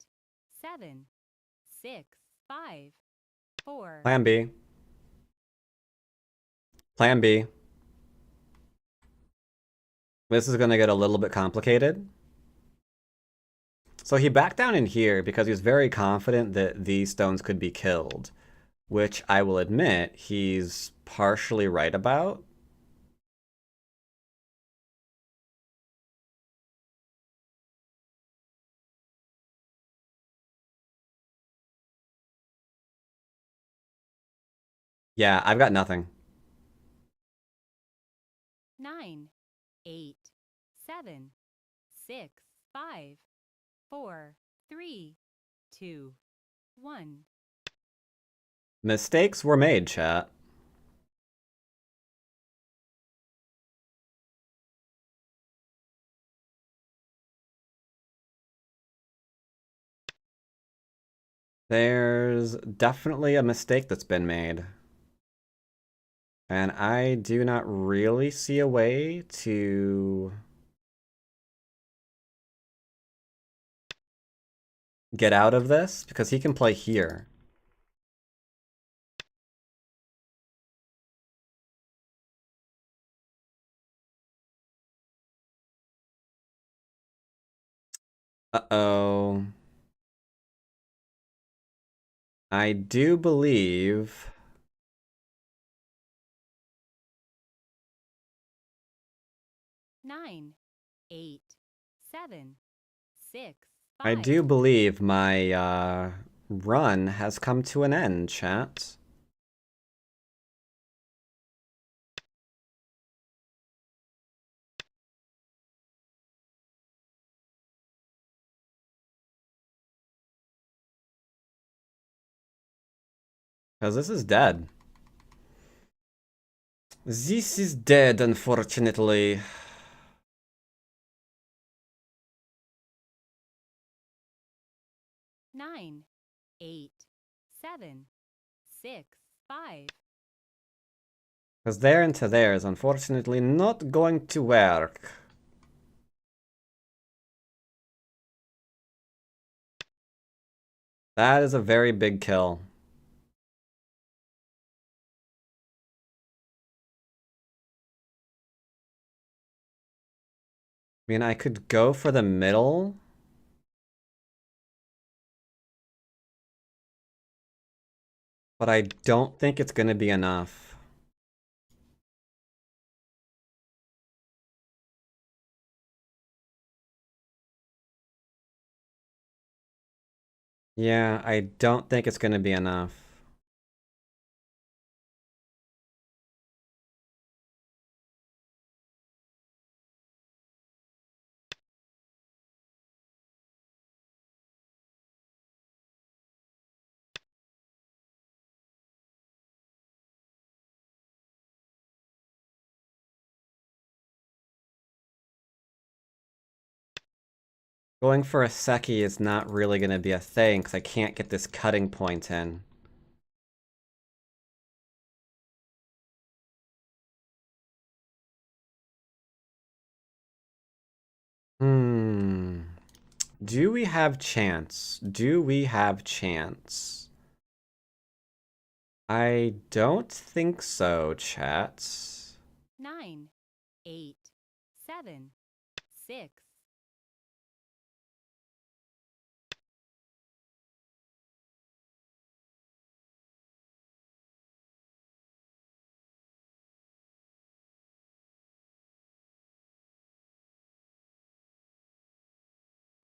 7, 6, 5, 4.
Plan B. Plan B. This is going to get a little bit complicated. So he backed down in here because he was very confident that these stones could be killed, which I will admit he's partially right about. Yeah, I've got nothing.
9, 8, 7, 6, 5, 4, 3, 2, 1.
Mistakes were made, chat. There's definitely a mistake that's been made. And I do not really see a way to get out of this because he can play here. Uh-oh. I do believe...
9, 8, 7, 6, 5.
I do believe my run has come to an end, chat. Because this is dead. This is dead, unfortunately.
Nine, 8, 7, 6, 5.
Because there into there is unfortunately not going to work. That is a very big kill. I mean, I could go for the middle. But I don't think it's going to be enough. Yeah, I don't think it's gonna be enough. Going for a Seki is not really gonna be a thing, because I can't get this cutting point in. Hmm. Do we have chance? Do we have chance? I don't think so, chat.
9, 8, 7, 6,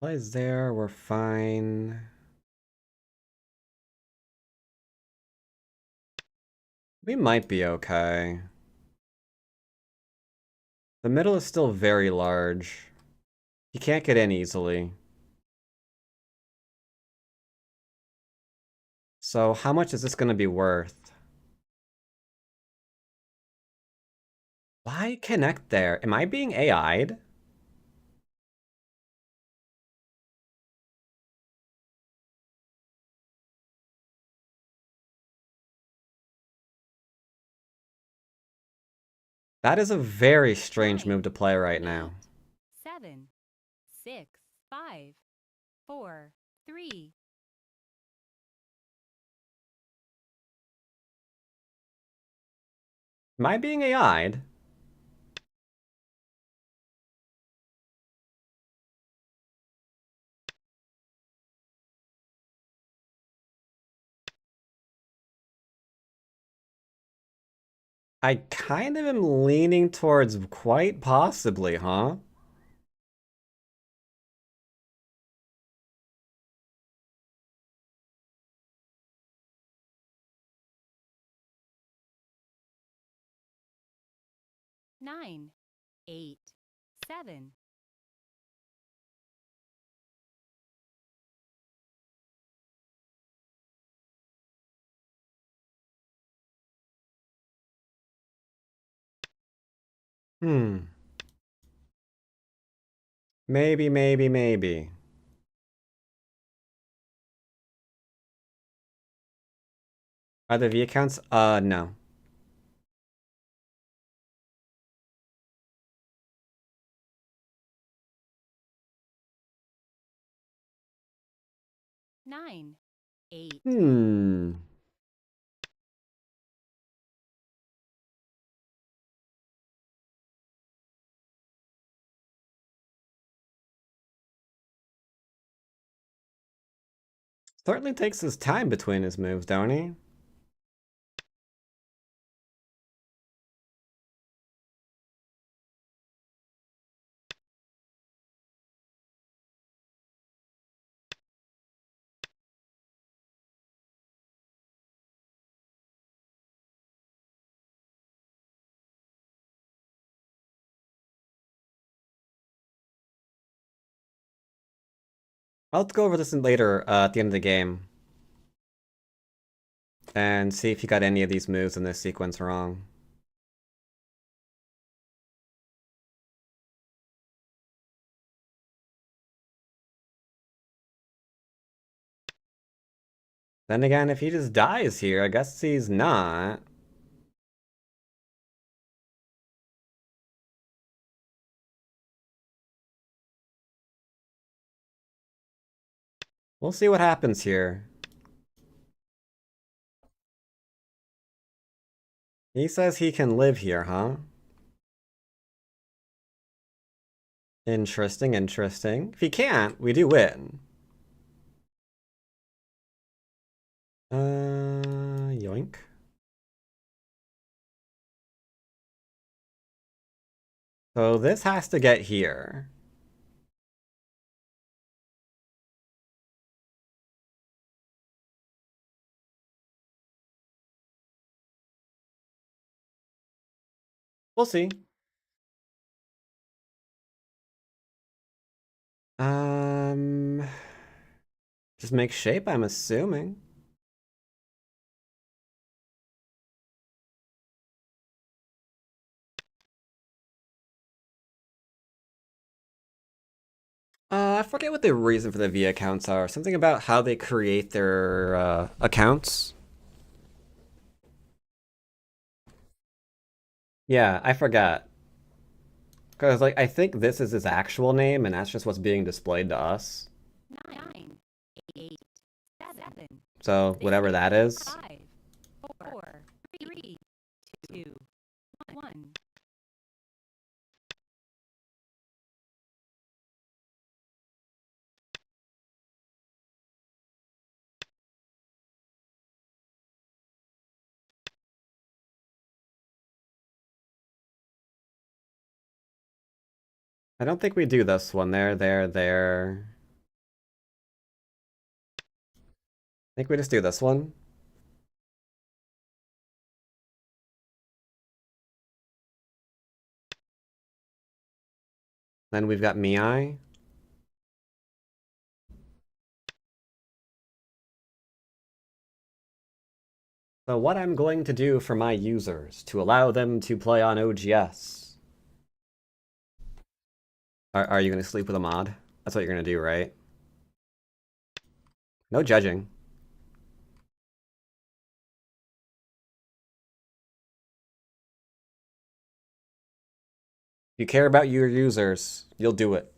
Plays there, we're fine. We might be okay. The middle is still very large. He can't get in easily. So how much is this gonna be worth? Why connect there? Am I being AI'd? That is a very strange
9,
move to play right
8,
now.
7, 6, 5, 4, 3.
Am I being AI'd? I kind of am leaning towards quite possibly, huh?
Nine, 8, 7.
Hmm. Maybe, maybe, maybe. Are the V accounts? No.
Nine, 8.
Hmm. Certainly takes his time between his moves, don't he? I'll go over this later at the end of the game. And see if you got any of these moves in this sequence wrong. Then again, if he just dies here, I guess he's not. We'll see what happens here. He says he can live here, huh? Interesting, interesting. If he can't, we do win. Yoink. So this has to get here. We'll see. Just make shape, I'm assuming. I forget what the reason for the V accounts are. Something about how they create their accounts. Yeah, I forgot. Because, like, I think this is his actual name, and that's just what's being displayed to us.
9, 8, 7,
So, whatever that is.
5, 4, 3, 2, 1.
I don't think we do this one. There. I think we just do this one. Then we've got Miai. So what I'm going to do for my users to allow them to play on OGS. Are you going to sleep with a mod? That's what you're going to do, right? No judging. If you care about your users, you'll do it.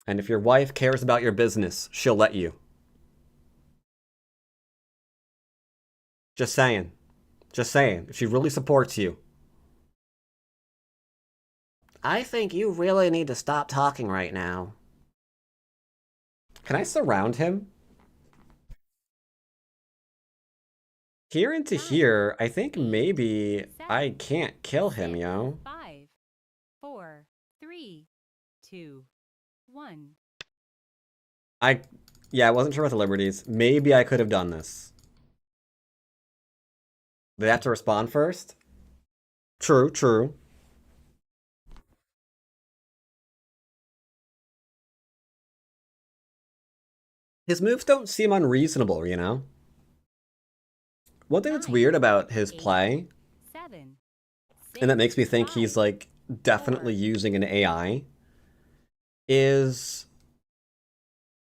And if your wife cares about your business, she'll let you. Just saying. Just saying. If she really supports you. I think you really need to stop talking right now. Can I surround him? Here into here, I think maybe I can't kill him, yo.
5, 4, 3, 2, 1.
Yeah, I wasn't sure about the liberties. Maybe I could have done this. They have to respond first? True, true. His moves don't seem unreasonable, you know? One thing that's
9,
weird about his
8,
play,
7,
and that makes me think
6,
he's, like, definitely
4,
using an AI, is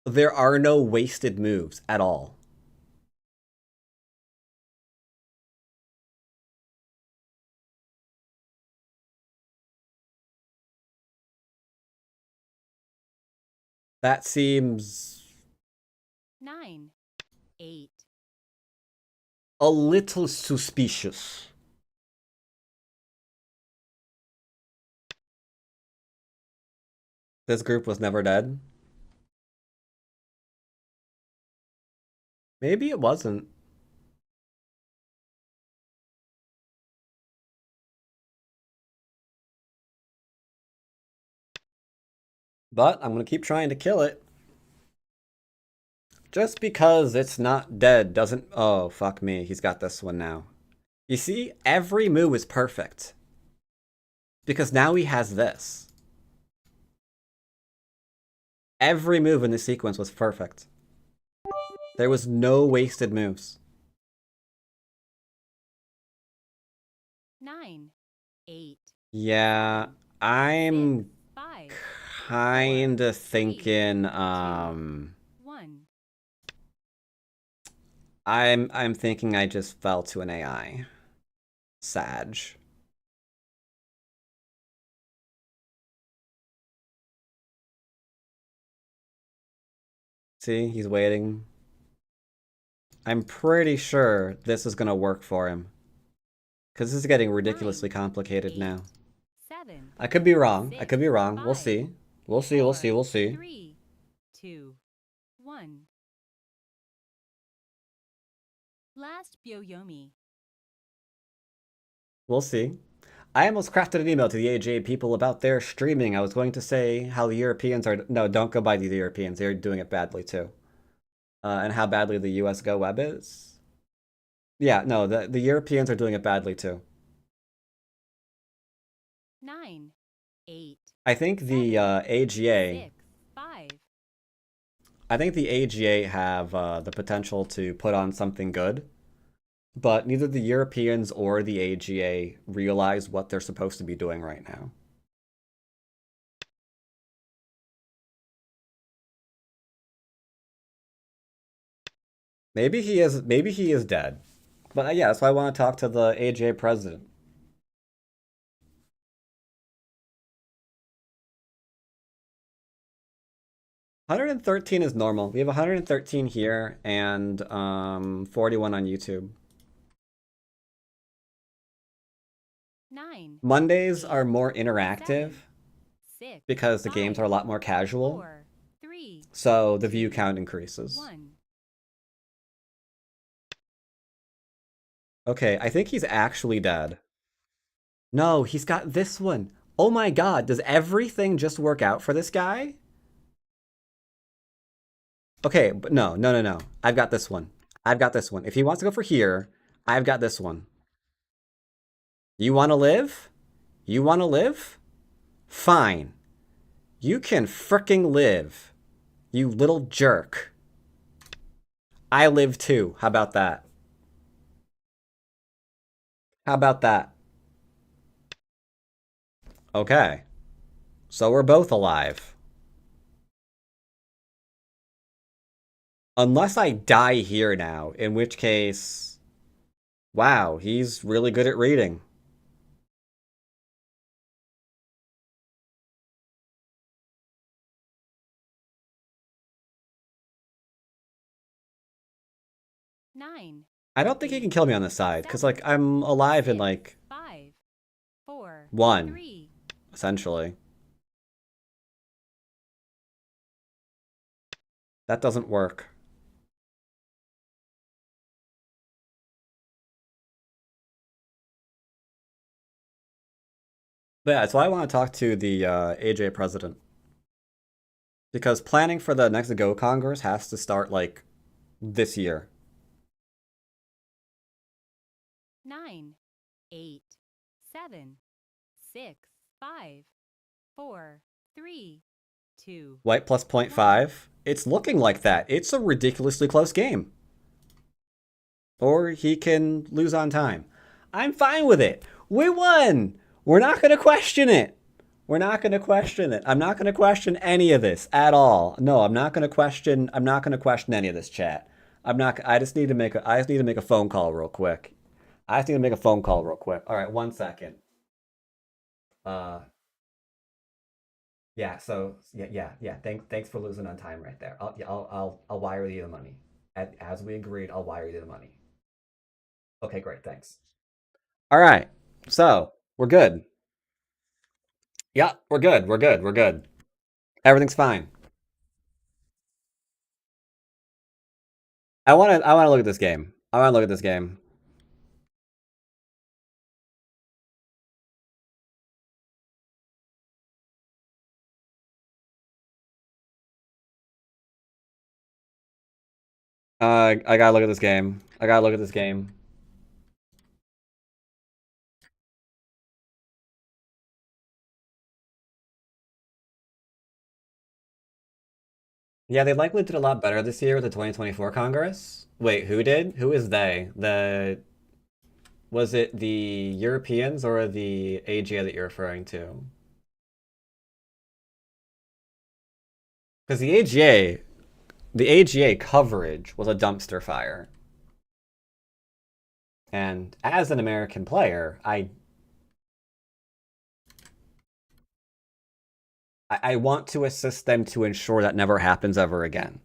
there are no wasted moves at all. That seems
9, 8,
a little suspicious. This group was never dead. Maybe it wasn't. But I'm gonna keep trying to kill it. Just because it's not dead doesn't... Oh, fuck me. He's got this one now. You see, every move is perfect. Because now he has this. Every move in the sequence was perfect. There was no wasted moves.
9, 8,
Yeah, I'm
5,
kinda thinking,
1.
I'm thinking I just fell to an AI. Sag. See, he's waiting. I'm pretty sure this is gonna work for him. Because this is getting ridiculously
9,
complicated
8,
now.
7,
I could be wrong. I
6,
could be wrong. We'll
5,
see. We'll see, we'll see, we'll see.
3, 2, 1. Last Byoyomi.
We'll see. I almost crafted an email to the AJ people about their streaming. I was going to say how the Europeans are... No, don't go by the Europeans. They're doing it badly too. And how badly the U.S. Go web is. Yeah, no, the Europeans are doing it badly too.
9, 8,
I think the AGA.
6, 5,
I think the AGA have the potential to put on something good, but neither the Europeans or the AGA realize what they're supposed to be doing right now. Maybe he is. Maybe he is dead. But yeah, that's why I want to talk to the AGA president. $113 is normal. We have 113 here and 41 on YouTube.
9,
Mondays are more interactive
6,
because the games are a lot more casual.
4, 3,
So the view count increases.
1.
Okay, I think he's actually dead. No, he's got this one. Oh my god, does everything just work out for this guy? Okay, but no. I've got this one. I've got this one. If he wants to go for here, I've got this one. You want to live? You want to live? Fine. You can fricking live. You little jerk. I live too. How about that? How about that? Okay. So we're both alive. Unless I die here now, in which case... Wow, he's really good at reading.
Nine.
I don't think he can kill me on this side, because, like, I'm alive in, like...
5, 4,
1,
3.
essentially. That doesn't work. But yeah, that's why I want to talk to the AJ president. Because planning for the next Go Congress has to start, like, this year.
9, 8, 7, 6, 5, 4, 3, 2.
White plus 0.5. It's looking like that. It's a ridiculously close game. Or he can lose on time. I'm fine with it. We won! We're not going to question it. We're not going to question it. I'm not going to question any of this at all. No, I'm not going to question any of this, chat. I just need to make a phone call real quick. All right, 1 second. Yeah, so yeah. Thanks for losing on time right there. I'll wire you the money. As we agreed, I'll wire you the money. Okay, great, thanks. All right. So, we're good. Yeah, we're good. Everything's fine. I want to look at this game. I gotta look at this game. Yeah, they likely did a lot better this year with the 2024 Congress. Wait, who did? Who is they? Was it the Europeans or the AGA that you're referring to? Because the AGA coverage was a dumpster fire. And as an American player, I want to assist them to ensure that never happens ever again.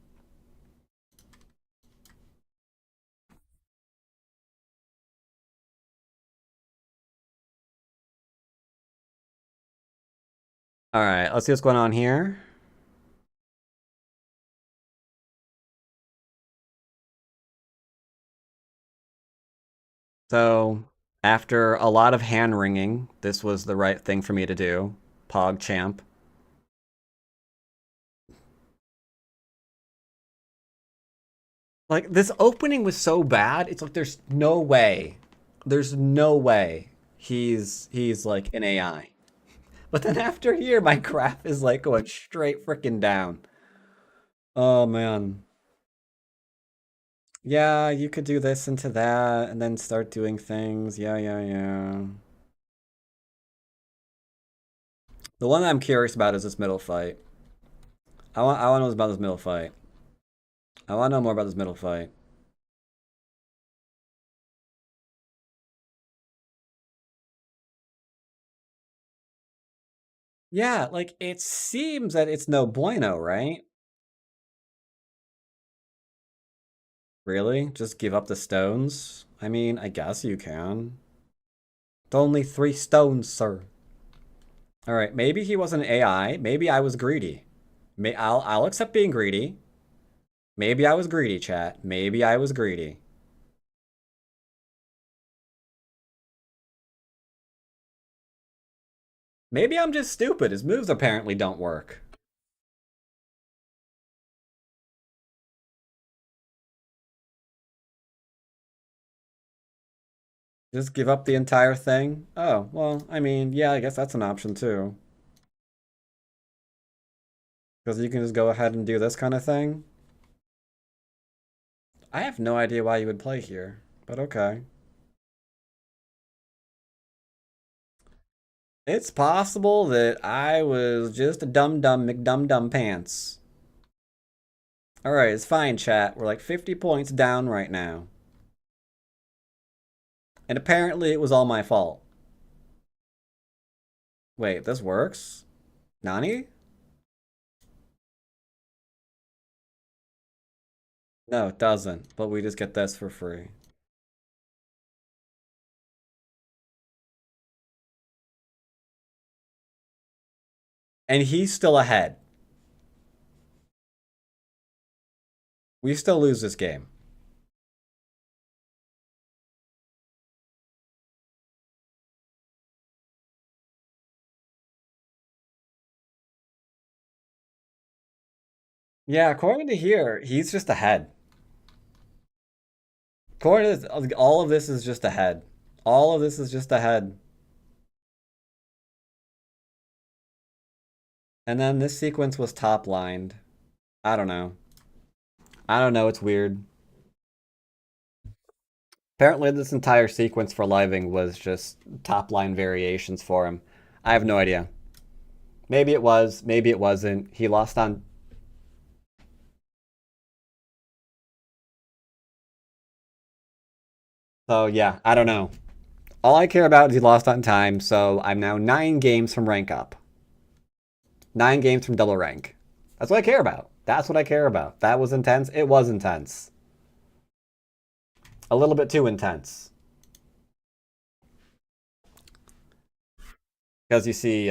All right, let's see what's going on here. So, after a lot of hand wringing, this was the right thing for me to do. Pog champ. Like, this opening was so bad, it's like there's no way. There's no way he's like an AI. But then after here, my graph is like going straight freaking down. Oh man. Yeah, you could do this into that and then start doing things. Yeah. The one I'm curious about is this middle fight. I want to know about this middle fight. I want to know more about this middle fight. Yeah, like it seems that it's no bueno, right? Really? Just give up the stones? I mean, I guess you can. It's only 3 stones, sir. Alright, maybe he was an AI. Maybe I was greedy. I'll accept being greedy. Maybe I was greedy, chat. Maybe I was greedy. Maybe I'm just stupid. His moves apparently don't work. Just give up the entire thing? Oh, well, I mean, yeah, I guess that's an option too. Because you can just go ahead and do this kind of thing. I have no idea why you would play here, but okay. It's possible that I was just a dumb McDum pants. Alright, it's fine, chat. We're like 50 points down right now. And apparently it was all my fault. Wait, this works? Nani? No, it doesn't. But we just get this for free. And he's still ahead. We still lose this game. Yeah, according to here, he's just ahead. According to this, all of this is just ahead. All of this is just ahead. And then this sequence was top-lined. I don't know. I don't know, it's weird. Apparently this entire sequence for living was just top-line variations for him. I have no idea. Maybe it was, maybe it wasn't. He lost on... So yeah, I don't know. All I care about is he lost on time, so I'm now 9 games from rank up. 9 games from double rank. That's what I care about. That's what I care about. That was intense. It was intense. A little bit too intense. Because you see,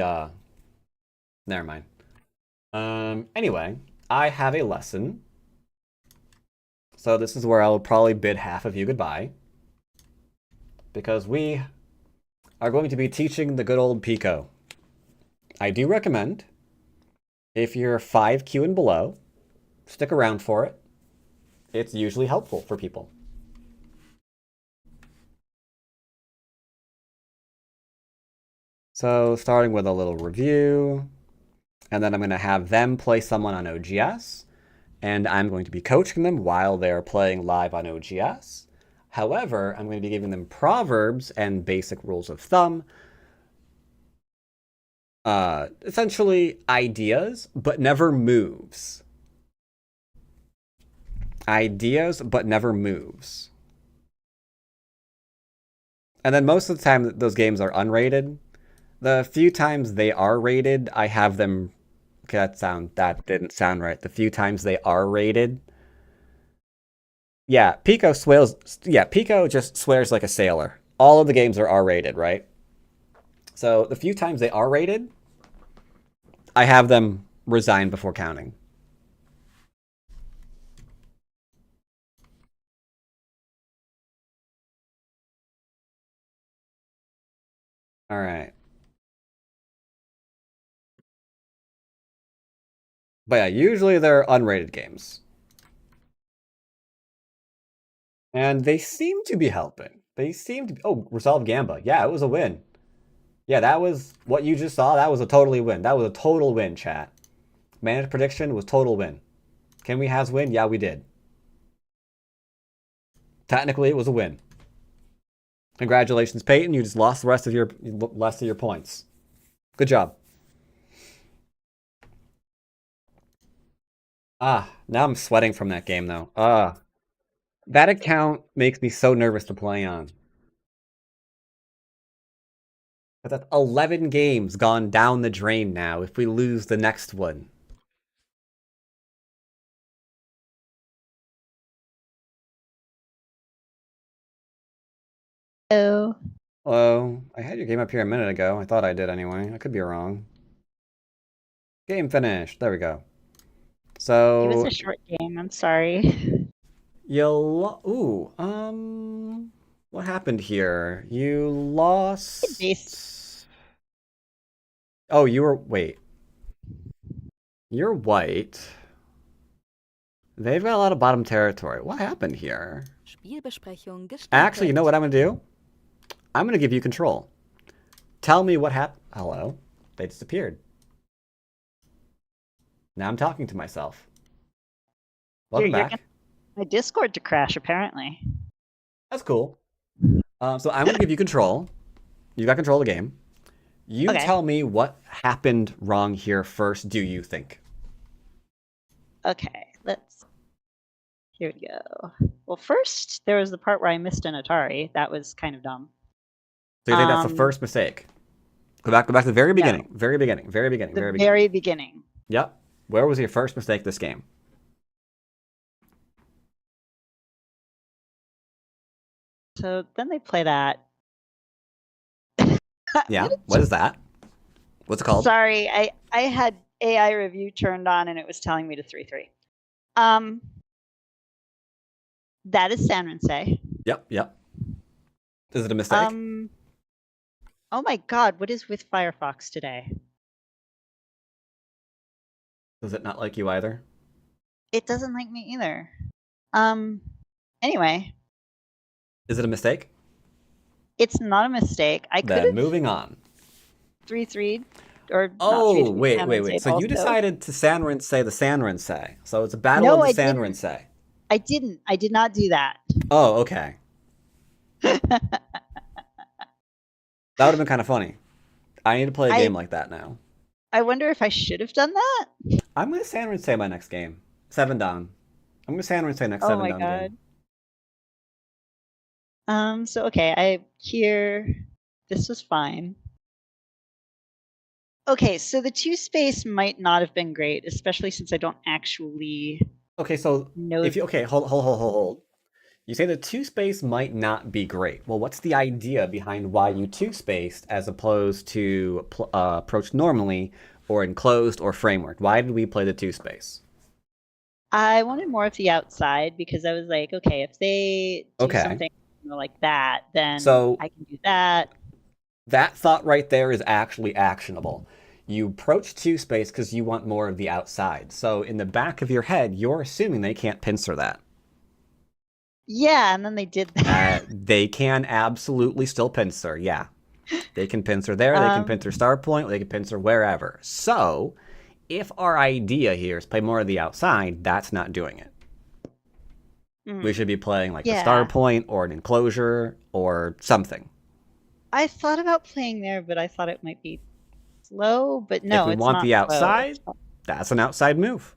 never mind. Anyway, I have a lesson. So this is where I'll probably bid half of you goodbye. Because we are going to be teaching the good old Pico. I do recommend, if you're 5Q and below, stick around for it. It's usually helpful for people. So starting with a little review, and then I'm going to have them play someone on OGS, and I'm going to be coaching them while they're playing live on OGS. However, I'm going to be giving them proverbs and basic rules of thumb, essentially ideas, but never moves. Ideas, but never moves. And then most of the time, those games are unrated. The few times they are rated, I have them... Okay, that didn't sound right. The few times they are rated... Yeah, Pico just swears like a sailor. All of the games are R-rated, right? So the few times they are rated, I have them resign before counting. All right. But yeah, usually they're unrated games. And they seem to be helping. They seem to be... Oh, Resolve Gamba. Yeah, it was a win. Yeah, that was what you just saw. That was a totally win. That was a total win, chat. Managed prediction was total win. Can we has win? Yeah, we did. Technically, it was a win. Congratulations, Peyton. You just lost the rest of your points. Good job. Now I'm sweating from that game though. That account makes me so nervous to play on. But that's 11 games gone down the drain now if we lose the next one.
Oh,
Hello. I had your game up here a minute ago. I thought I did anyway. I could be wrong. Game finished. There we go.
it was
So
a short game. I'm sorry.
what happened here? You
Base.
lost. Oh, wait. You're white. They've got a lot of bottom territory. What happened here?
Spielbesprechung gestartet.
Actually, you know what I'm gonna do? I'm gonna give you control. Tell me what happened. Hello? They disappeared. Now I'm talking to myself. Welcome
You're
back.
getting my Discord to crash, apparently.
That's cool. So I'm gonna give you control. You got control of the game. You
Okay.
tell me what happened wrong here first, do you think?
Okay, here we go. Well, first, there was the part where I missed an Atari. That was kind of dumb.
So you think that's the first mistake? Go back to the very beginning.
No.
Very beginning. Very beginning.
The
Very beginning.
very beginning.
Yep. Where was your first mistake this game?
So then they play that.
Yeah. What is that? What's it called?
Sorry, I had AI review turned on and it was telling me to 3-3. That is Sanrense.
Yep. Is it a mistake?
Oh my god, what is with Firefox today?
Does it not like you either?
It doesn't like me either. Anyway,
Is it a mistake?
it's not a mistake. I could
Then
have
moving on.
3-3'd or not
Oh,
3-3'd,
wait.
Sanrense
So you
also.
decided to Sanrense the Sanrense. So it's a battle
No,
of the
I didn't.
Sanrense.
I didn't. I did not do that.
Oh, okay. That would have been kind of funny. I need to play a game like that now.
I wonder if I should have done that.
I'm going to Sanrense my next game. 7 down. I'm going to Sanrense next
Oh
7
my
down
god.
game.
So okay, this was fine. Okay, so the 2 space might not have been great, especially since I don't actually
Okay, so
know.
hold. You say the 2 space might not be great. Well, what's the idea behind why you 2 spaced as opposed to approach normally or enclosed or framework? Why did we play the 2 space?
I wanted more of the outside because I was like, okay, if they do something like that, then
So
I can do that.
That thought right there is actually actionable. You approach 2 space because you want more of the outside. So in the back of your head, you're assuming they can't pincer that.
Yeah, and then they did that.
They can absolutely still pincer, yeah. They can pincer there, they can pincer star point, they can pincer wherever. So, if our idea here is play more of the outside, that's not doing it. We should be playing like the star point or an enclosure or something.
I thought about playing there, but I thought it might be slow, but no,
if we want the outside, that's an outside move.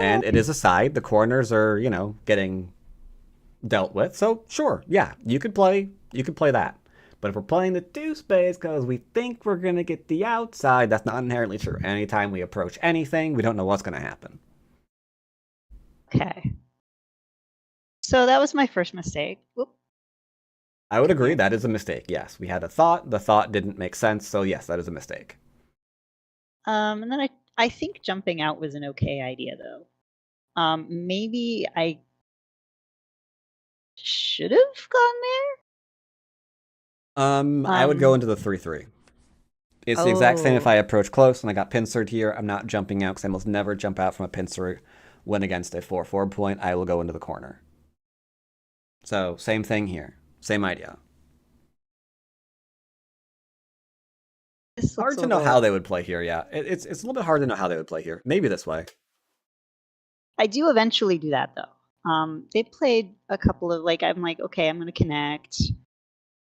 And it is a side. The corners are, getting dealt with. So sure, yeah, you could play that. But if we're playing the 2 space because we think we're gonna get the outside, that's not inherently true. Anytime we approach anything, we don't know what's gonna happen.
Okay. So that was my first mistake. Whoop.
I would agree that is a mistake. Yes, we had a thought. The thought didn't make sense. So yes, that is a mistake.
And then I think jumping out was an okay idea, though. Maybe I should have gone there.
I would go into the 3-3. It's the exact same if I approach close and I got pincered here. I'm not jumping out because I almost never jump out from a pincer when against a 4-4 point. I will go into the corner. So same thing here. Same idea.
This looks
Hard
a
to know
little...
how they would play here, yeah. It's a little bit hard to know how they would play here. Maybe this way.
I do eventually do that, though. They played a couple of, like, I'm like, okay, I'm going to connect.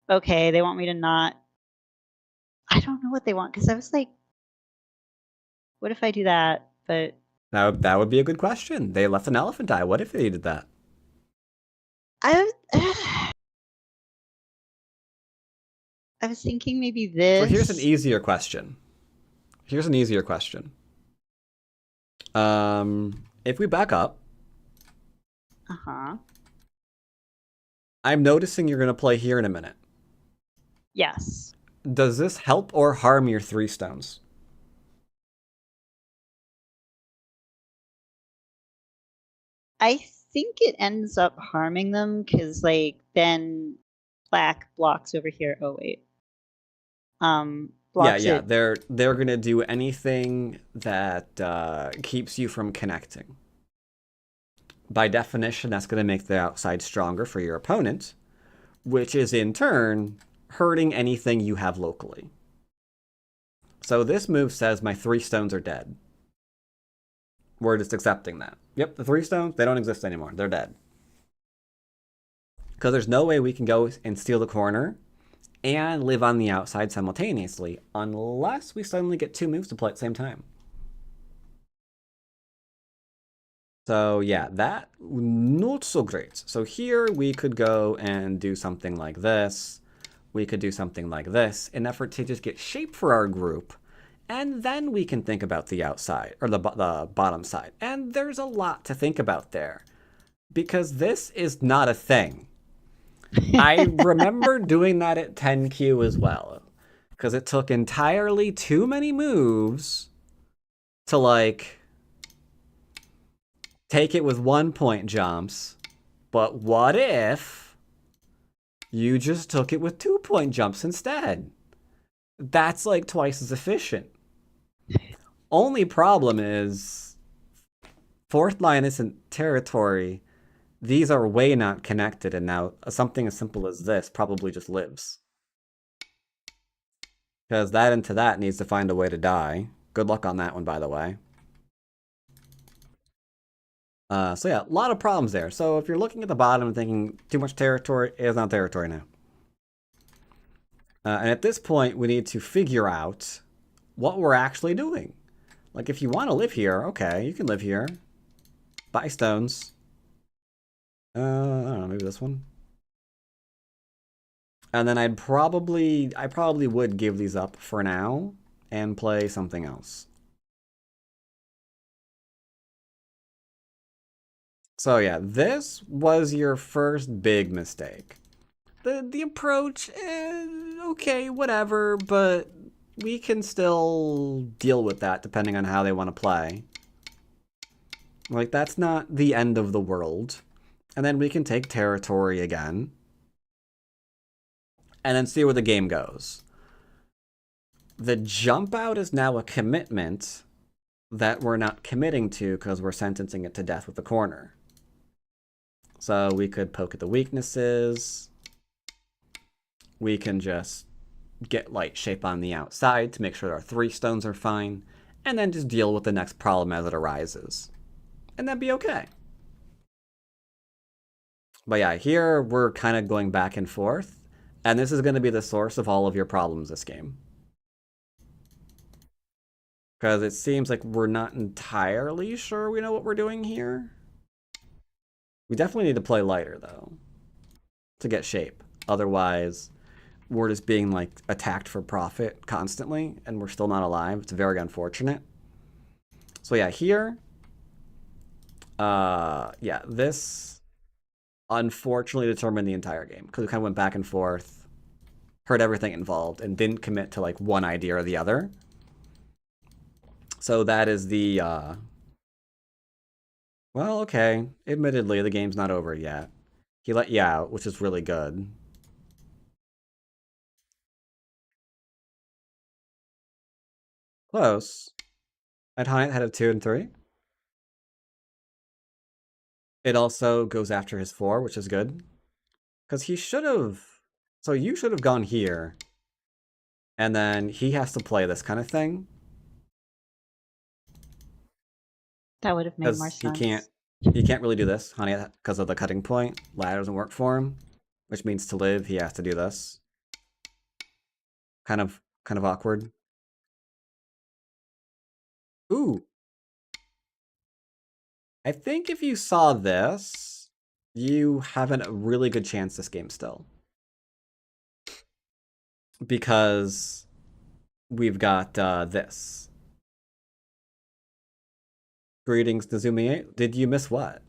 Okay, they want me to not... I don't know what they want, because I was like, what if I do that? But
That would be a good question. They left an elephant eye. What if they did that?
I was thinking maybe
So
this.
here's an easier question. If we back up,
Uh-huh.
I'm noticing you're going to play here in a minute.
Yes.
Does this help or harm your 3 stones?
I think it ends up harming them, because, like, then black blocks over here. Oh, wait. Blocks
Yeah.
it.
They're going to do anything that keeps you from connecting. By definition, that's going to make the outside stronger for your opponent, which is in turn hurting anything you have locally. So this move says my 3 stones are dead. We're just accepting that. Yep, the 3 stones, they don't exist anymore. They're dead. Because there's no way we can go and steal the corner and live on the outside simultaneously unless we suddenly get 2 moves to play at the same time. So yeah, that not so great. So here we could go and do something like this. We could do something like this in effort to just get shape for our group. And then we can think about the outside, or the bottom side. And there's a lot to think about there. Because this is not a thing. I remember doing that at 10Q as well. Because it took entirely too many moves to, like, take it with 1 point jumps. But what if you just took it with 2 point jumps instead? That's like twice as efficient. Only problem is 4th line isn't territory. These are way not connected, and now something as simple as this probably just lives. Because that into that needs to find a way to die. Good luck on that one, by the way. So yeah, a lot of problems there. So if you're looking at the bottom and thinking too much territory, it is not territory now. And at this point, we need to figure out what we're actually doing. Like, if you want to live here, okay, you can live here. Buy stones. I don't know, maybe this one. And then I probably would give these up for now and play something else. So yeah, this was your first big mistake. The approach, okay, whatever, but we can still deal with that depending on how they want to play. Like, that's not the end of the world. And then we can take territory again. And then see where the game goes. The jump out is now a commitment that we're not committing to because we're sentencing it to death with the corner. So we could poke at the weaknesses. We can just get light shape on the outside to make sure our 3 stones are fine. And then just deal with the next problem as it arises. And that'd be okay. But yeah, here we're kind of going back and forth. And this is going to be the source of all of your problems this game. Because it seems like we're not entirely sure we know what we're doing here. We definitely need to play lighter, though, to get shape. Otherwise, we're just being, like, attacked for profit constantly, and we're still not alive. It's very unfortunate. So yeah, here, yeah, this unfortunately determined the entire game, because we kind of went back and forth, heard everything involved, and didn't commit to, like, one idea or the other. So that is the, well, okay. Admittedly, the game's not over yet. He let you out, which is really good. Close. At Hyatt had a 2 and 3. It also goes after his 4, which is good. Because he should have... So you should have gone here. And then he has to play this kind of thing.
That would have made more
Because
sense.
he can't really do this, honey, because of the cutting point. Ladder doesn't work for him, which means to live, he has to do this. Kind of awkward. Ooh. I think if you saw this, you have a really good chance this game still. Because we've got this. Greetings, Nazumi. Did you miss what?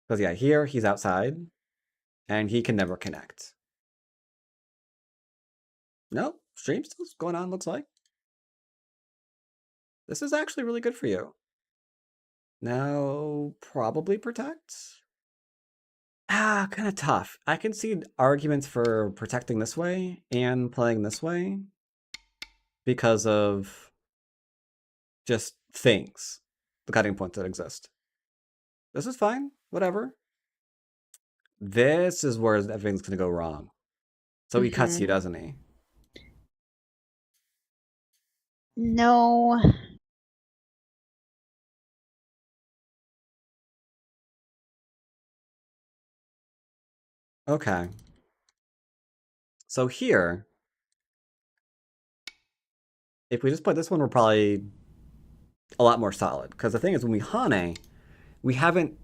Because yeah, here he's outside, and he can never connect. Nope, stream still going on, looks like. This is actually really good for you. Now, probably protect? Kind of tough. I can see arguments for protecting this way and playing this way because of just things, the cutting points that exist. This is fine, whatever. This is where everything's going to go wrong. So he cuts you, doesn't he?
No.
Okay. So here, if we just play this one, we're probably a lot more solid. Because the thing is, when we Hane, we haven't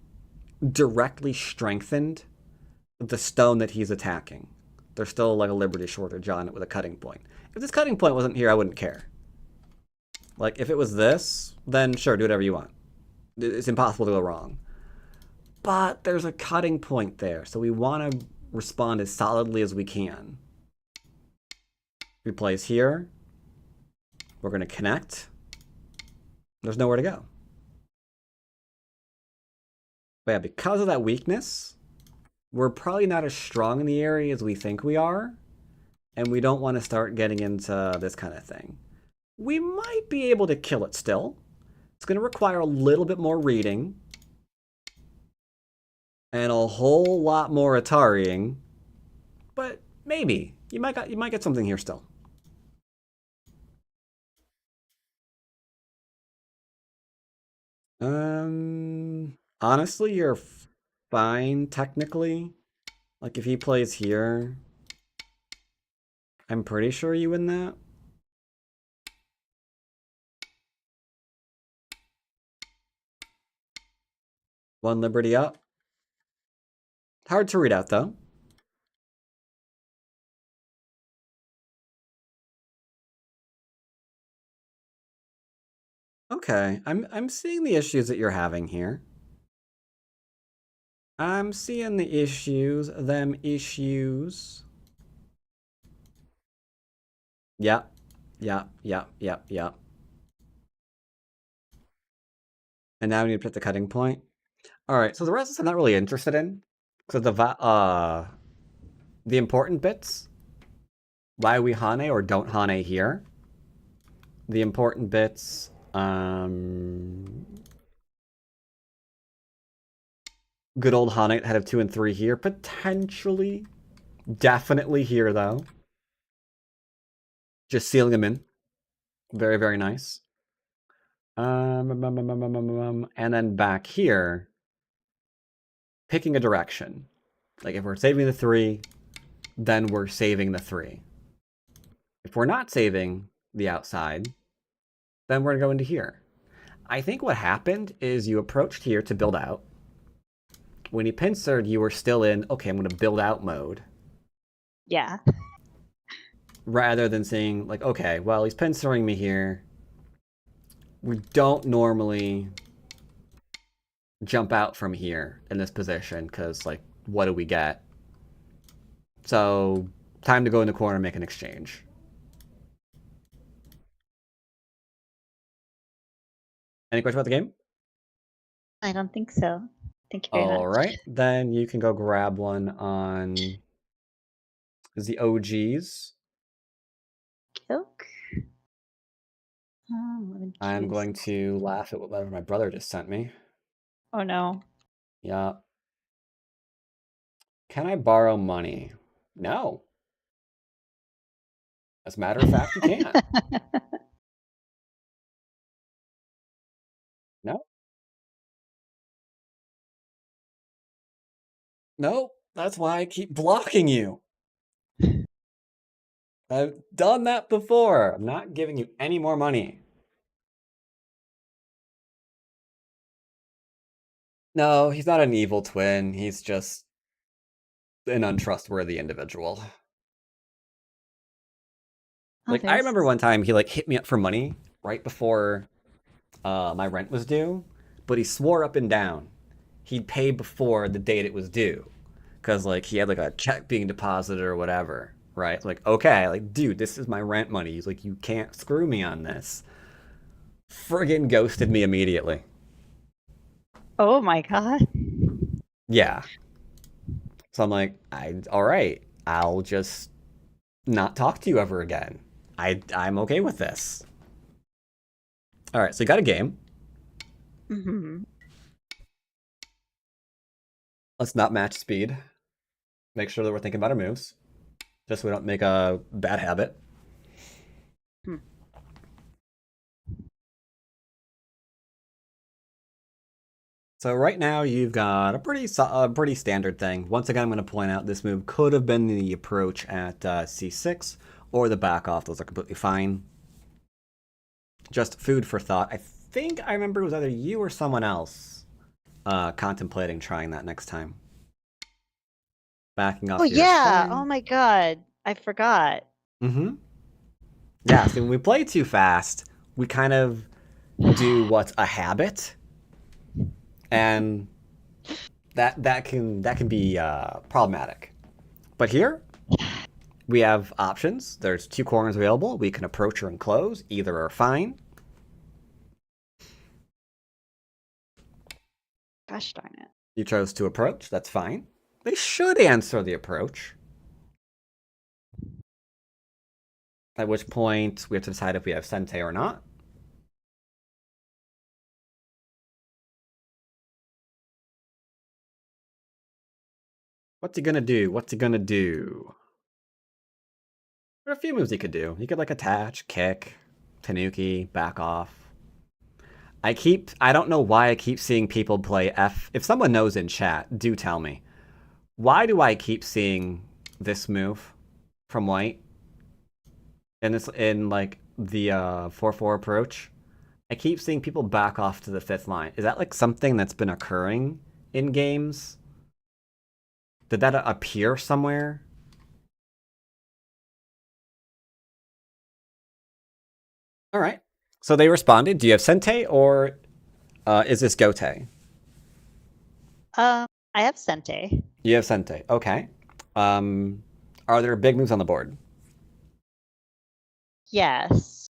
directly strengthened the stone that he's attacking. There's still like a liberty shortage on it with a cutting point. If this cutting point wasn't here, I wouldn't care. Like, if it was this, then sure, do whatever you want. It's impossible to go wrong. But there's a cutting point there, so we want to respond as solidly as we can. He plays here. We're going to connect. There's nowhere to go. But yeah, because of that weakness, we're probably not as strong in the area as we think we are. And we don't want to start getting into this kind of thing. We might be able to kill it still. It's going to require a little bit more reading. And a whole lot more Atariing. But maybe. You might get something here still. Honestly, you're fine, technically. Like, if he plays here, I'm pretty sure you win that. One liberty up. Hard to read out, though. Okay, I'm seeing the issues that you're having here. I'm seeing the issues, them issues. Yep, yep, yep, yep, yep. And now we need to put the cutting point. All right, so the rest of this I'm not really interested in. So the important bits, why we Hane or don't Hane here. The important bits, good old Hane head of 2 and 3 here, potentially, definitely here though. Just sealing them in, very very nice. And then back here, picking a direction. Like if we're saving the 3, then we're saving the 3. If we're not saving the outside, then we're going to go into here. I think what happened is you approached here to build out. When you pincered, you were still in, okay, I'm going to build out mode.
Yeah.
Rather than saying, like, okay, well, he's pincering me here. We don't normally jump out from here in this position, because, like, what do we get? So, time to go in the corner and make an exchange. Any question about the game?
I don't think so. Thank you very much.
All right, then you can go grab one on the OGs.
Joke.
I'm going to laugh at whatever my brother just sent me.
Oh no.
Yeah. Can I borrow money? No. As a matter of fact, you can't. No? No, that's why I keep blocking you. I've done that before. I'm not giving you any more money. No, he's not an evil twin. He's just an untrustworthy individual. Like, I remember one time he like hit me up for money right before my rent was due, but he swore up and down he'd pay before the date it was due. Cause like he had like a check being deposited or whatever, right? Like, okay, like dude, this is my rent money. He's like, you can't screw me on this. Friggin' ghosted me immediately.
Oh my god.
Yeah. So I'm like, all right, I'll just not talk to you ever again. I'm okay with this. All right, so you got a game.
Mm-hmm.
Let's not match speed. Make sure that we're thinking about our moves, just so we don't make a bad habit.
Hmm.
So right now you've got a pretty standard thing. Once again, I'm going to point out this move could have been the approach at c6 or the back off. Those are completely fine. Just food for thought. I think I remember it was either you or someone else contemplating trying that next time. Backing off.
Oh
your
yeah.
turn.
Oh my god. I forgot.
Mm-hmm. Yeah, so when we play too fast, we kind of do what's a habit. And that can be problematic. But here we have options. There's 2 corners available. We can approach or enclose. Either are fine.
Gosh darn it.
You chose to approach. That's fine. They should answer the approach. At which point we have to decide if we have Sente or not. What's he gonna do? What's he gonna do? There are a few moves he could do. He could like attach, kick, Tanuki, back off. I don't know why I keep seeing people play F. If someone knows in chat, do tell me. Why do I keep seeing this move from white? In like the 4-4 approach? I keep seeing people back off to the 5th line. Is that like something that's been occurring in games? Did that appear somewhere? All right. So they responded. Do you have Sente or is this Gote?
I have Sente.
You have Sente. Okay. Are there big moves on the board?
Yes.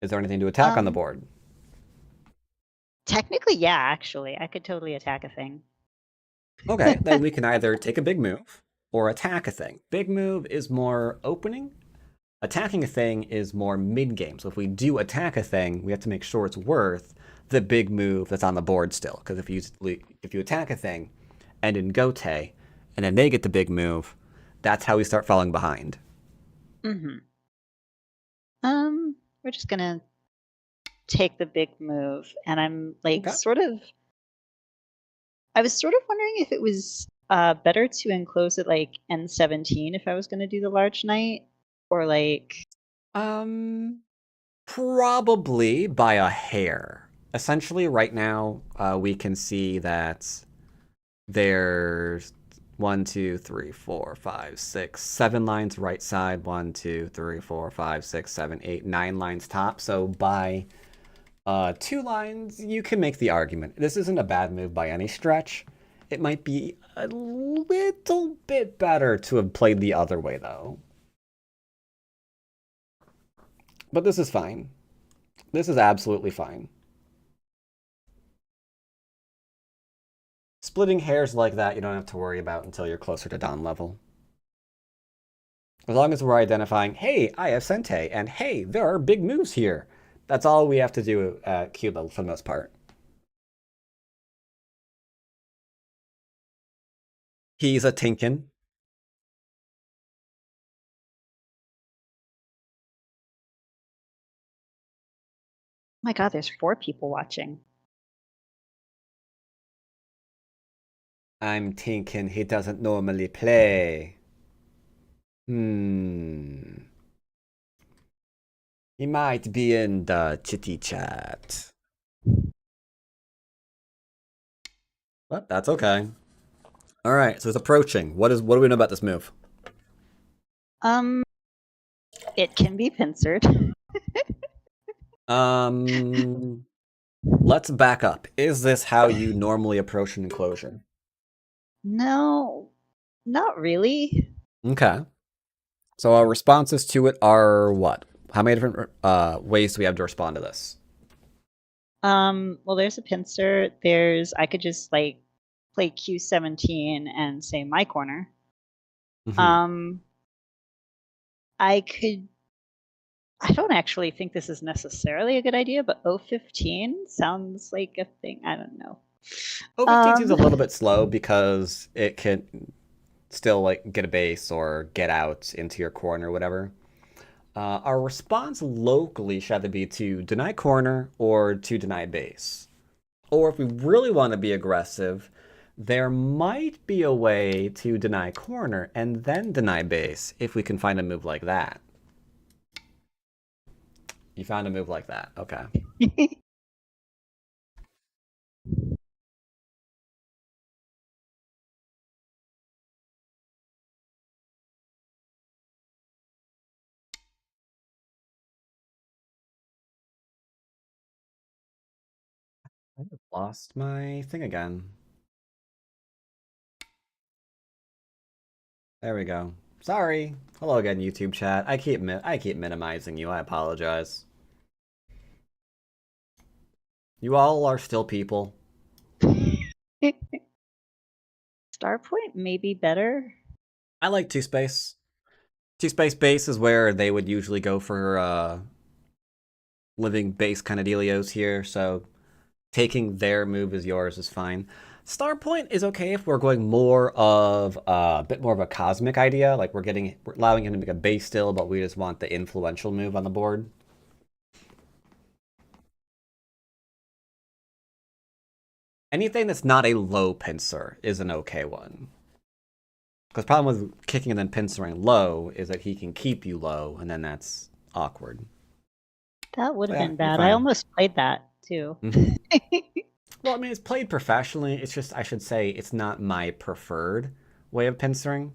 Is there anything to attack on the board?
Technically, yeah, actually. I could totally attack a thing.
Okay, then we can either take a big move or attack a thing. Big move is more opening. Attacking a thing is more mid-game. So if we do attack a thing, we have to make sure it's worth the big move that's on the board still. Because if you attack a thing and in Gote, and then they get the big move, that's how we start falling behind.
Mm-hmm. We're just gonna take the big move, and I'm like
Okay.
I was sort of wondering if it was better to enclose it like N17 if I was gonna do the large knight, or like
Probably by a hair. Essentially, right now, we can see that there's 1, 2, 3, 4, 5, 6, 7 lines right side. 1, 2, 3, 4, 5, 6, 7, 8, 9 lines top. So by 2 lines, you can make the argument. This isn't a bad move by any stretch. It might be a little bit better to have played the other way, though. But this is fine. This is absolutely fine. Splitting hairs like that, you don't have to worry about until you're closer to dawn level. As long as we're identifying, hey, I have Sente, and hey, there are big moves here. That's all we have to do at Q level for the most part. He's a Tinkin.
My God, there's 4 people watching.
I'm thinking he doesn't normally play. He might be in the chitty chat. But that's okay. All right, so it's approaching. What do we know about this move?
It can be pincered.
Let's back up. Is this how you normally approach an enclosure?
No, not really.
Okay. So our responses to it are what? How many different ways do we have to respond to this?
Well, there's a pincer. I could just like play Q17 and say my corner.
Mhm.
I don't actually think this is necessarily a good idea, but O15 sounds like a thing. I don't know.
O15 seems a little bit slow because it can still like get a base or get out into your corner or whatever. Our response locally should either be to deny corner or to deny base. Or if we really want to be aggressive, there might be a way to deny corner and then deny base if we can find a move like that. You found a move like that. Okay. I have lost my thing again. There we go. Sorry. Hello again, YouTube chat. I keep minimizing you. I apologize. You all are still people.
Starpoint may be better.
I like two space. Two space base is where they would usually go for living base kind of dealios here. So taking their move as yours is fine. Starpoint is okay if we're going more of a bit more of a cosmic idea, like we're allowing him to make a base still, but we just want the influential move on the board. Anything that's not a low pincer is an okay one. Because the problem with kicking and then pincering low is that he can keep you low, and then that's awkward.
That would have
Yeah,
been
you're
bad.
fine.
I almost played that too.
Well, I mean, it's played professionally. It's just, I should say, it's not my preferred way of pincering.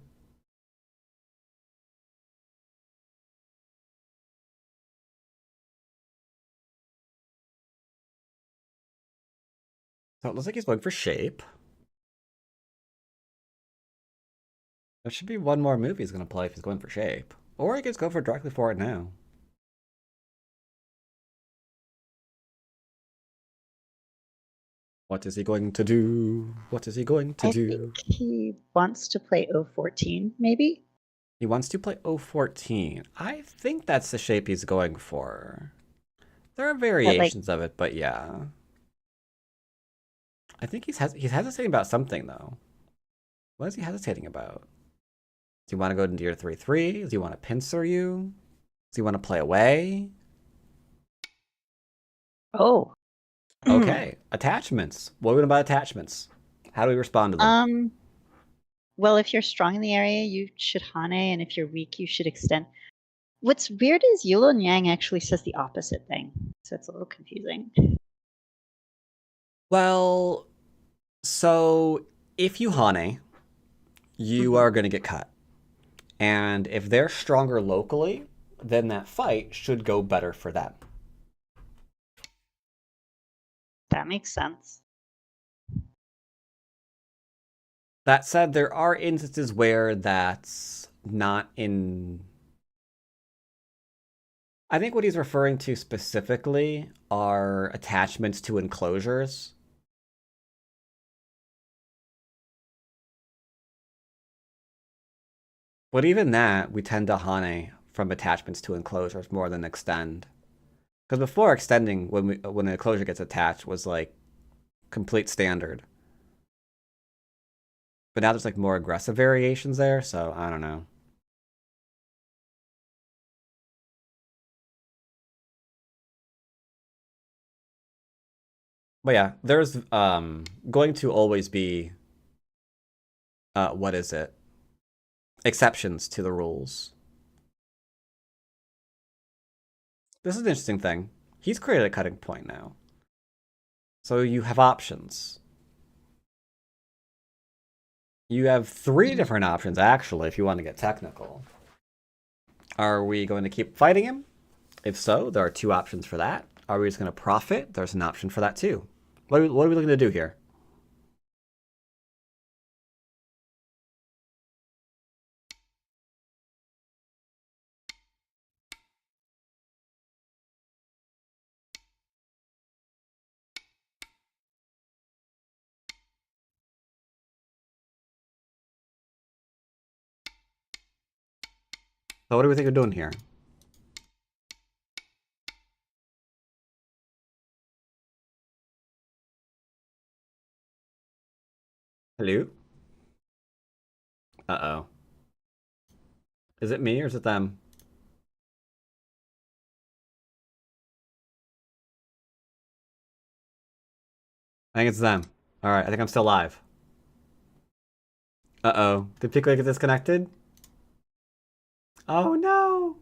So it looks like he's going for shape. There should be one more move he's going to play if he's going for shape. Or he could just go for directly for it now. What is he going to do? What is he going to
I
do?
think he wants to play O14, maybe?
He wants to play O14. I think that's the shape he's going for. There are variations of it, but yeah. I think he's hesitating about something, though. What is he hesitating about? Does he want to go into your 3-3? Does he want to pincer you? Does he want to play away?
Oh.
Okay. Attachments. What are we going to buy attachments? How do we respond to them?
Well, if you're strong in the area, you should Hane, and if you're weak, you should extend. What's weird is Yulon Yang actually says the opposite thing, so it's a little confusing.
Well, so if you Hane, you are going to get cut. And if they're stronger locally, then that fight should go better for them.
That makes sense.
That said, there are instances where that's not in... I think what he's referring to specifically are attachments to enclosures. But even that, we tend to Hane from attachments to enclosures more than extend. Because before extending, when an enclosure gets attached, was like complete standard. But now there's like more aggressive variations there, so I don't know. But yeah, there's going to always be what is it? Exceptions to the rules. This is an interesting thing. He's created a cutting point now. So you have options. You have 3 different options, actually, if you want to get technical. Are we going to keep fighting him? If so, there are 2 options for that. Are we just going to profit? There's an option for that too. What are we looking to do here? So what do we think we're doing here? Hello? Uh-oh. Is it me or is it them? I think it's them. Alright, I think I'm still live. Uh-oh. Did Pico get disconnected? Oh no!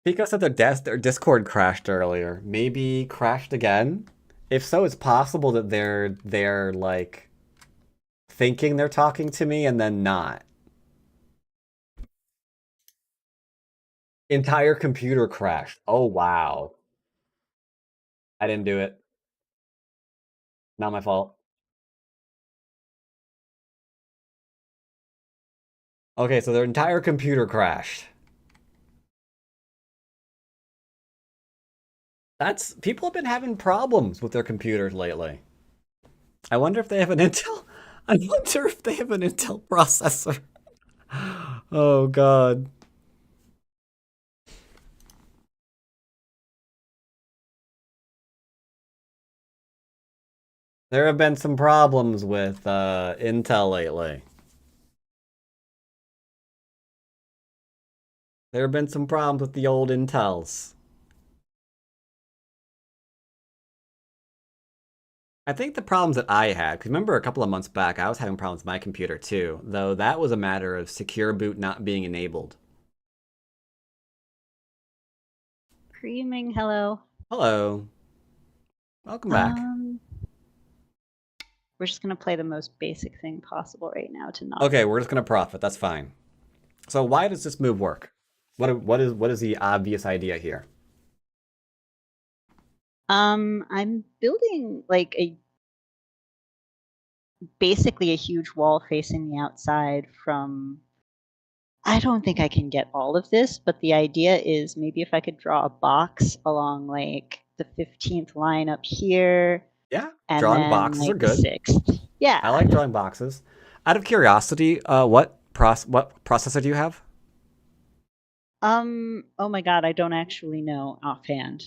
Pico said their Discord crashed earlier. Maybe crashed again? If so, it's possible that they're like thinking they're talking to me and then not. Entire computer crashed. Oh wow. I didn't do it. Not my fault. Okay, so their entire computer crashed. People have been having problems with their computers lately. I wonder if they have an Intel. I wonder if they have an Intel processor. Oh god. There have been some problems with Intel lately. There have been some problems with the old Intels. I think the problems that I had, because remember a couple of months back, I was having problems with my computer too, though that was a matter of secure boot not being enabled.
Screaming hello.
Hello. Welcome back.
We're just gonna play the most basic thing possible right now to not.
Okay, we're just gonna profit. That's fine. So why does this move work? What is the obvious idea here?
I'm building like basically a huge wall facing the outside from. I don't think I can get all of this, but the idea is maybe if I could draw a box along like the 15th line up here.
Yeah,
And
drawing
then,
boxes
like,
are good.
6th. Yeah.
I like drawing boxes. Out of curiosity, what processor do you have?
Oh my god, I don't actually know offhand.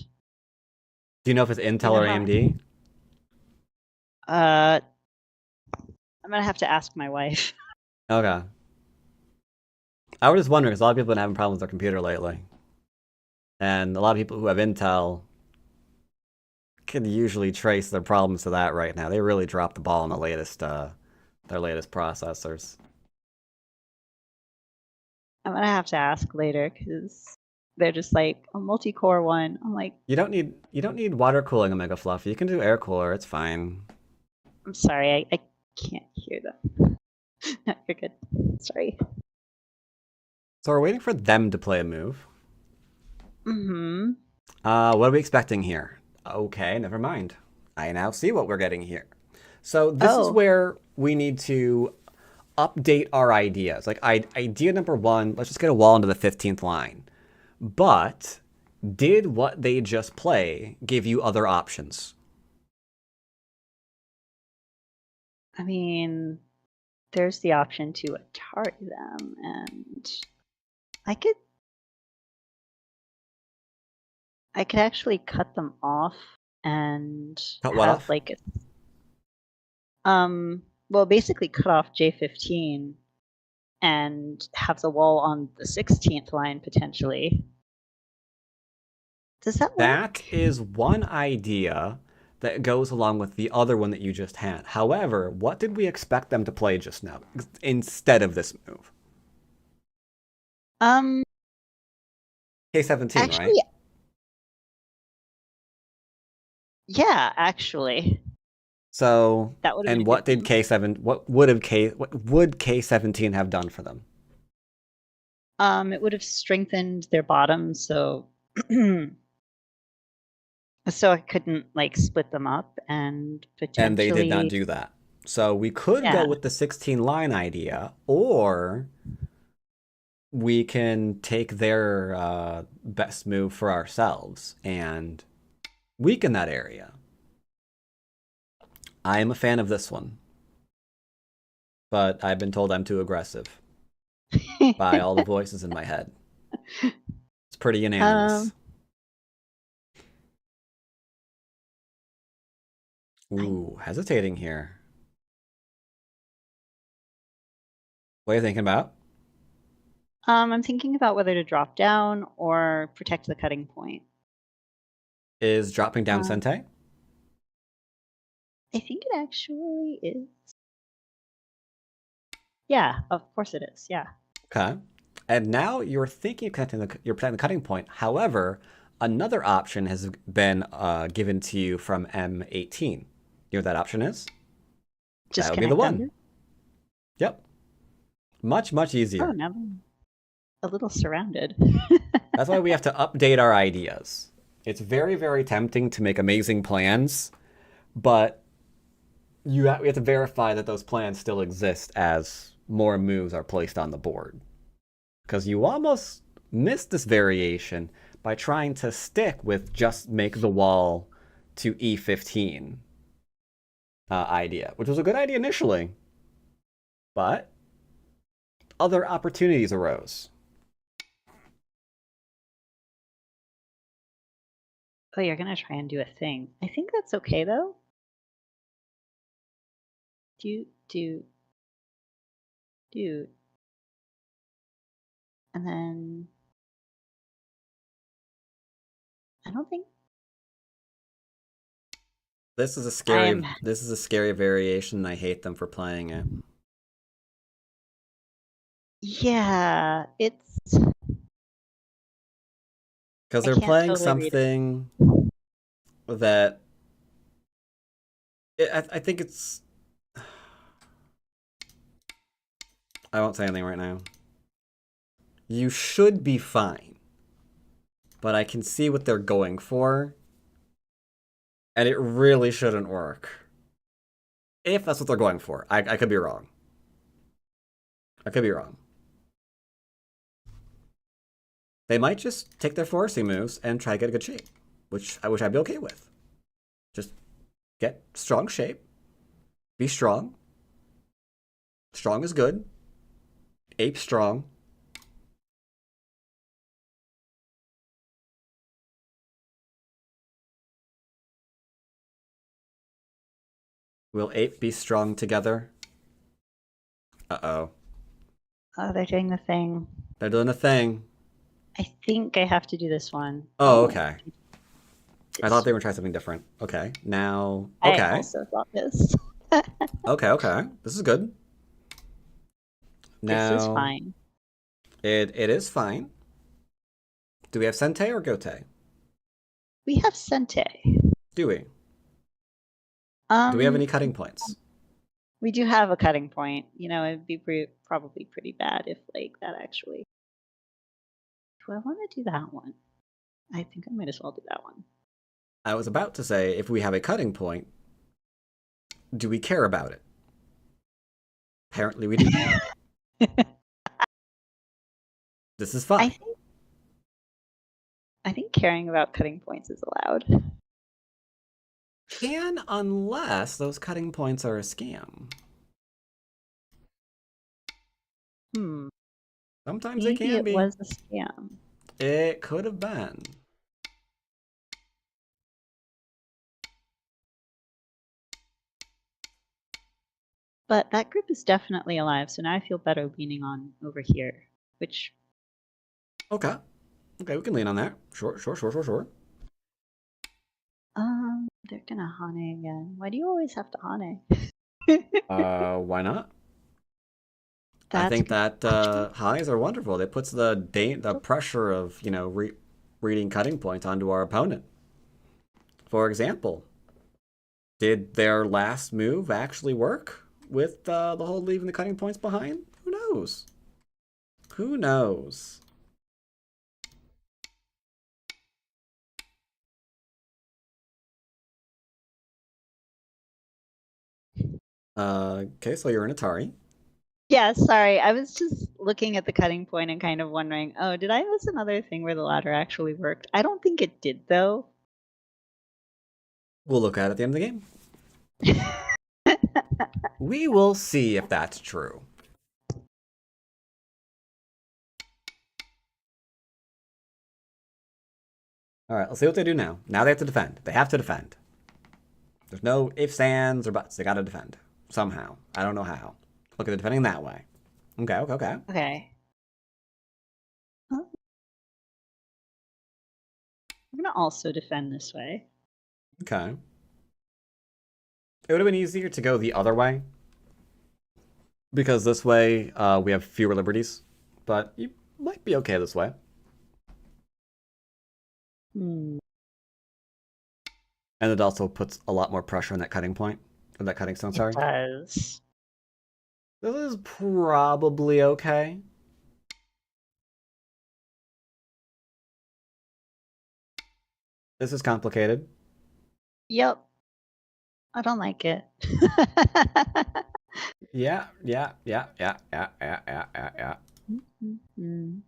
Do you know if it's Intel or AMD?
I'm gonna have to ask my wife.
Okay. I was just wondering, because a lot of people have been having problems with their computer lately. And a lot of people who have Intel can usually trace their problems to that right now. They really dropped the ball on the latest, their latest processors.
I'm gonna have to ask later, because they're just like a multi-core one. I'm like,
You don't need water cooling a Mega Fluffy. You can do air cooler. It's fine.
I'm sorry, I can't hear them. No, you're good. Sorry.
So we're waiting for them to play a move.
Mm-hmm.
What are we expecting here? Okay, never mind. I now see what we're getting here. So this is where we need to update our ideas. Like idea number 1, let's just get a wall into the 15th line. But did what they just play give you other options?
I mean, there's the option to Atari them, and I could actually cut them off and
Cut what
have
off?
like well, basically cut off J15 and have the wall on the 16th line potentially Does that work?
That is one idea that goes along with the other one that you just had. However, what did we expect them to play just now instead of this move? K17,
Actually,
right?
yeah, actually.
So,
That would have been
and
a
what
good
did
move.
K7, what would K17 have done for them?
It would have strengthened their bottom, so so I couldn't like split them up and
And they did not
potentially,
do that. So we could go
yeah,
with the 16 line idea, or we can take their best move for ourselves and weaken that area. I am a fan of this one, but I've been told I'm too aggressive by all the voices in my head. It's pretty unanimous. Ooh, hesitating here. What are you thinking about?
I'm thinking about whether to drop down or protect the cutting point.
Is dropping down
Um,
Sente?
I think it actually is. Yeah, of course it is. Yeah.
Okay. And now you're thinking of you're protecting the cutting point. However, another option has been given to you from M18. You know what that option is?
Just
That would be the
connect
one.
under.
Yep. Much
Oh,
easier.
now I'm a little surrounded.
That's why we have to update our ideas. It's very tempting to make amazing plans, but we have to verify that those plans still exist as more moves are placed on the board. Because you almost missed this variation by trying to stick with just make the wall to E15 idea, which was a good idea initially, but other opportunities arose.
Oh, you're gonna try and do a thing. I think that's okay though. Do, and then I don't think
This is a
I'm.
scary variation. I hate them for playing it.
Yeah, it's.
Because
I
they're
can't
playing
totally read it.
something that I think it's. I won't say anything right now. You should be fine, but I can see what they're going for, and it really shouldn't work. If that's what they're going for, I could be wrong. I could be wrong. They might just take their forcing moves and try to get a good shape, which I'd be okay with. Just get strong shape. Be strong. Strong is good. Ape strong. Will ape be strong together? Uh-oh.
Oh, they're doing the thing.
They're doing a thing.
I think I have to do this one.
Oh, okay. I thought
This-
they were trying something different. Okay. Now,
I
okay.
also thought this.
Okay. This is good. Now,
This is fine.
It is fine. Do we have Sente or Gote?
We have Sente.
Do we? Do we have any cutting points?
We do have a cutting point. You know, it'd be probably pretty bad if like that actually. Do I want to do that one? I think I might as well do that one.
I was about to say, if we have a cutting point, do we care about it? Apparently we do. This is fine.
I think caring about cutting points is allowed.
Can, unless those cutting points are a scam. Sometimes
Maybe
it can
it
be.
was a scam.
It could have been.
But that group is definitely alive, so now I feel better leaning on over here, which...
Okay. Okay, we can lean on that. Sure.
They're gonna Hane again. Why do you always have to Hane?
Why not? I think that highs are wonderful. It puts the pressure of, you know, reading cutting points onto our opponent. For example, did their last move actually work with the whole leaving the cutting points behind? Who knows? Who knows? Okay, so you're an Atari.
Yeah, sorry. I was just looking at the cutting point and kind of wondering, oh, did I miss another thing where the ladder actually worked? I don't think it did, though.
We'll look at it at the end of the game. We will see if that's true. All right, let's see what they do now. Now they have to defend. They have to defend. There's no ifs, ands, or buts. They got to defend somehow. I don't know how. Look, they're defending that way. Okay.
Okay. Huh? I'm gonna also defend this way.
Okay. It would have been easier to go the other way, because this way we have fewer liberties, but you might be okay this way.
Hmm.
And it also puts a lot more pressure on that cutting point, or that cutting stone, sorry.
It does.
This is probably okay. This is complicated.
Yep. I don't like it.
Yeah.
Mm-hmm.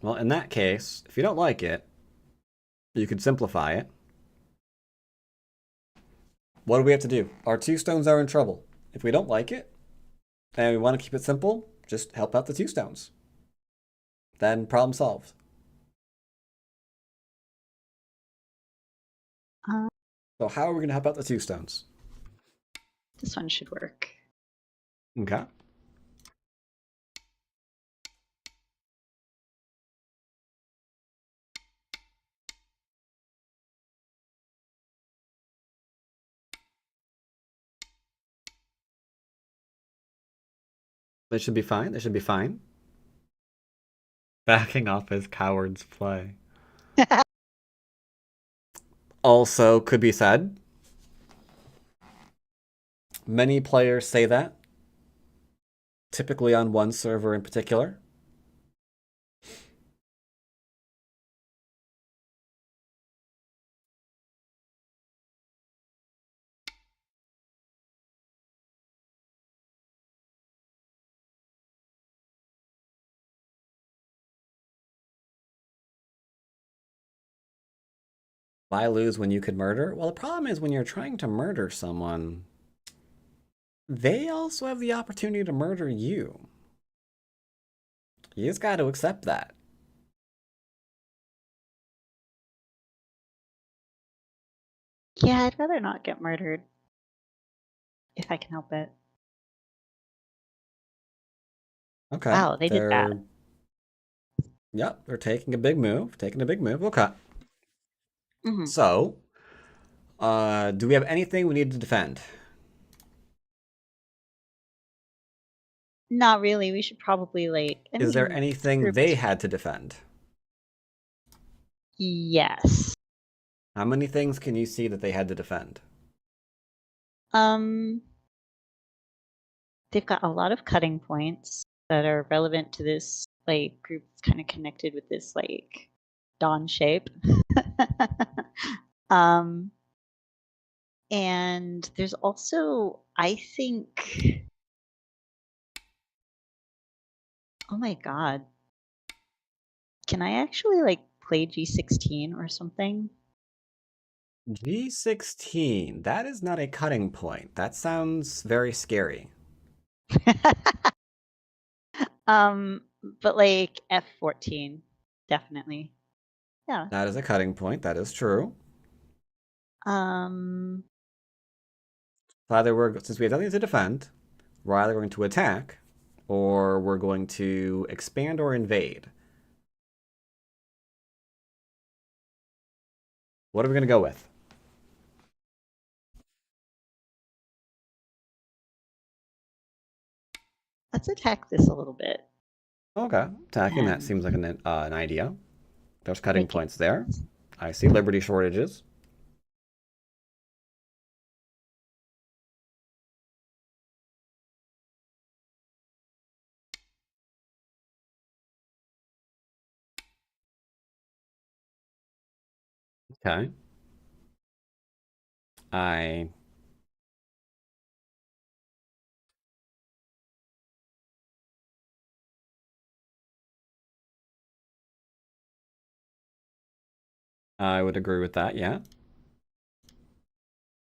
Well, in that case, if you don't like it, you could simplify it. What do we have to do? Our two stones are in trouble. If we don't like it, and we want to keep it simple, just help out the two stones. Then problem solved. So how are we going to help out the two stones?
This one should work.
Okay. They should be fine. They should be fine. Backing off is cowards play. Also, could be said. Many players say that. Typically on one server in particular. Why lose when you could murder? Well, the problem is when you're trying to murder someone, they also have the opportunity to murder you. You just got to accept that.
Yeah, I'd rather not get murdered. If I can help it.
Okay.
Wow, they did that.
Yep, they're taking a big move. Okay.
Mm-hmm.
So, do we have anything we need to defend?
Not really. We should probably like.
Is there anything they had to defend?
Yes.
How many things can you see that they had to defend?
They've got a lot of cutting points that are relevant to this like group that's kind of connected with this like dawn shape. And there's also, I think, oh my god, can I actually like play G16 or something?
G16, that is not a cutting point. That sounds very scary.
But like F14, definitely. Yeah.
That is a cutting point. That is true. Since we have nothing to defend, we're either going to attack or we're going to expand or invade. What are we going to go with?
let's attack this a little bit.
Okay, attacking that
And
seems like an idea. There's cutting
make it-
points there. I see liberty shortages. Okay. I would agree with that, yeah.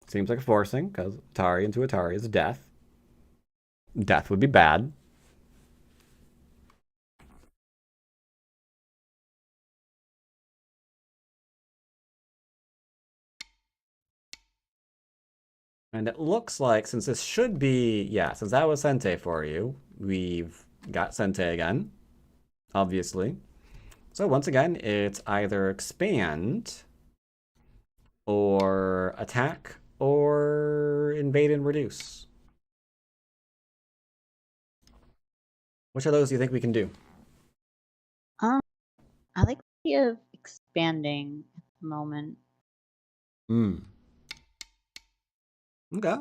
Seems like forcing, because Atari into Atari is death. Death would be bad. And it looks like, since this should be, yeah, since that was Sente for you, we've got Sente again, obviously. So once again, it's either expand, or attack, or invade and reduce. Which of those do you think we can do?
I like the idea of expanding at the moment.
Hmm. Okay.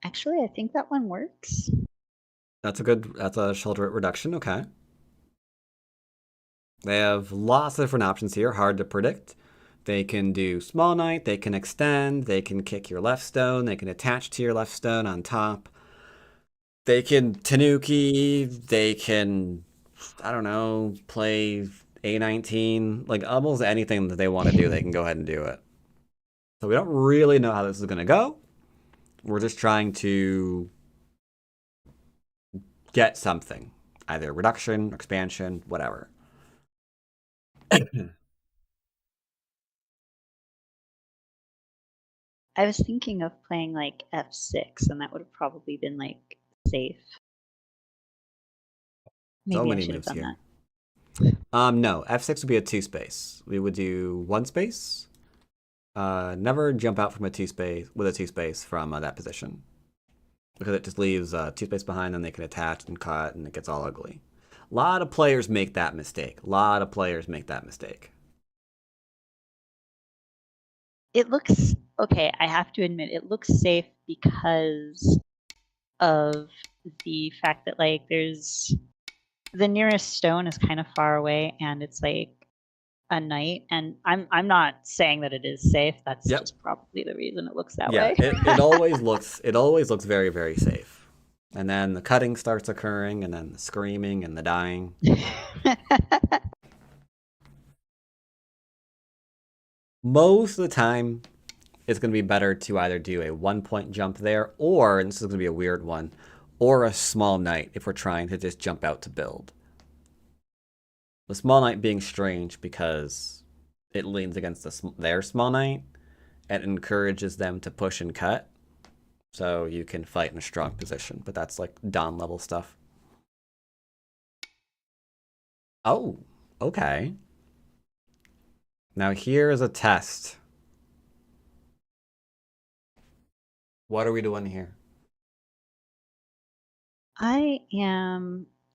Actually, I think that one works.
That's a shelter rate reduction, okay. They have lots of different options here, hard to predict. They can do small knight, they can extend, they can kick your left stone, they can attach to your left stone on top. They can tanuki, they can, I don't know, play A19. Like almost anything that they want to do, they can go ahead and do it. So we don't really know how this is going to go. We're just trying to get something, either reduction, expansion, whatever.
I was thinking of playing like F6, and that would have probably been like safe. Maybe
So
I
many
should have
moves
done
here.
that.
No, F6 would be a 2-space. We would do 1 space. Never jump out from a 2-space with a 2-space from that position, because it just leaves 2 space behind. Then they can attach and cut, and it gets all ugly. A lot of players make that mistake.
It looks okay. I have to admit, it looks safe because of the fact that like there's the nearest stone is kind of far away, and it's like a knight. And I'm not saying that it is safe. That's
Yep.
just probably the reason it looks that
Yeah,
way.
it always looks very, very safe. And then the cutting starts occurring, and then the screaming and the dying. Most of the time, it's going to be better to either do a 1-point jump there, or, and this is going to be a weird one, or a small knight if we're trying to just jump out to build. The small knight being strange because it leans against their small knight and encourages them to push and cut. So you can fight in a strong position, but that's like Don level stuff. Oh, okay. Now here is a test. What are we doing here?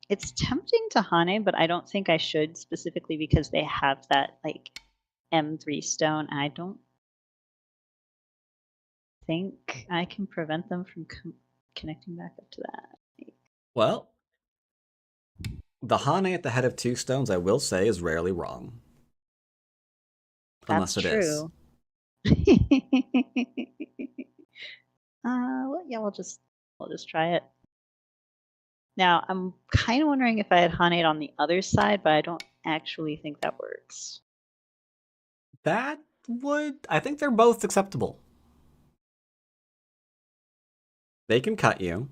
It's tempting to Hane, but I don't think I should, specifically because they have that like M3 stone, and I don't think I can prevent them from connecting back up to that.
Well, the Hane at the head of 2 stones, I will say, is rarely wrong. Unless
That's
it is.
true. Well, yeah, we'll just try it. Now, I'm kind of wondering if I had Hane on the other side, but I don't actually think that works.
That would... I think they're both acceptable. They can cut you,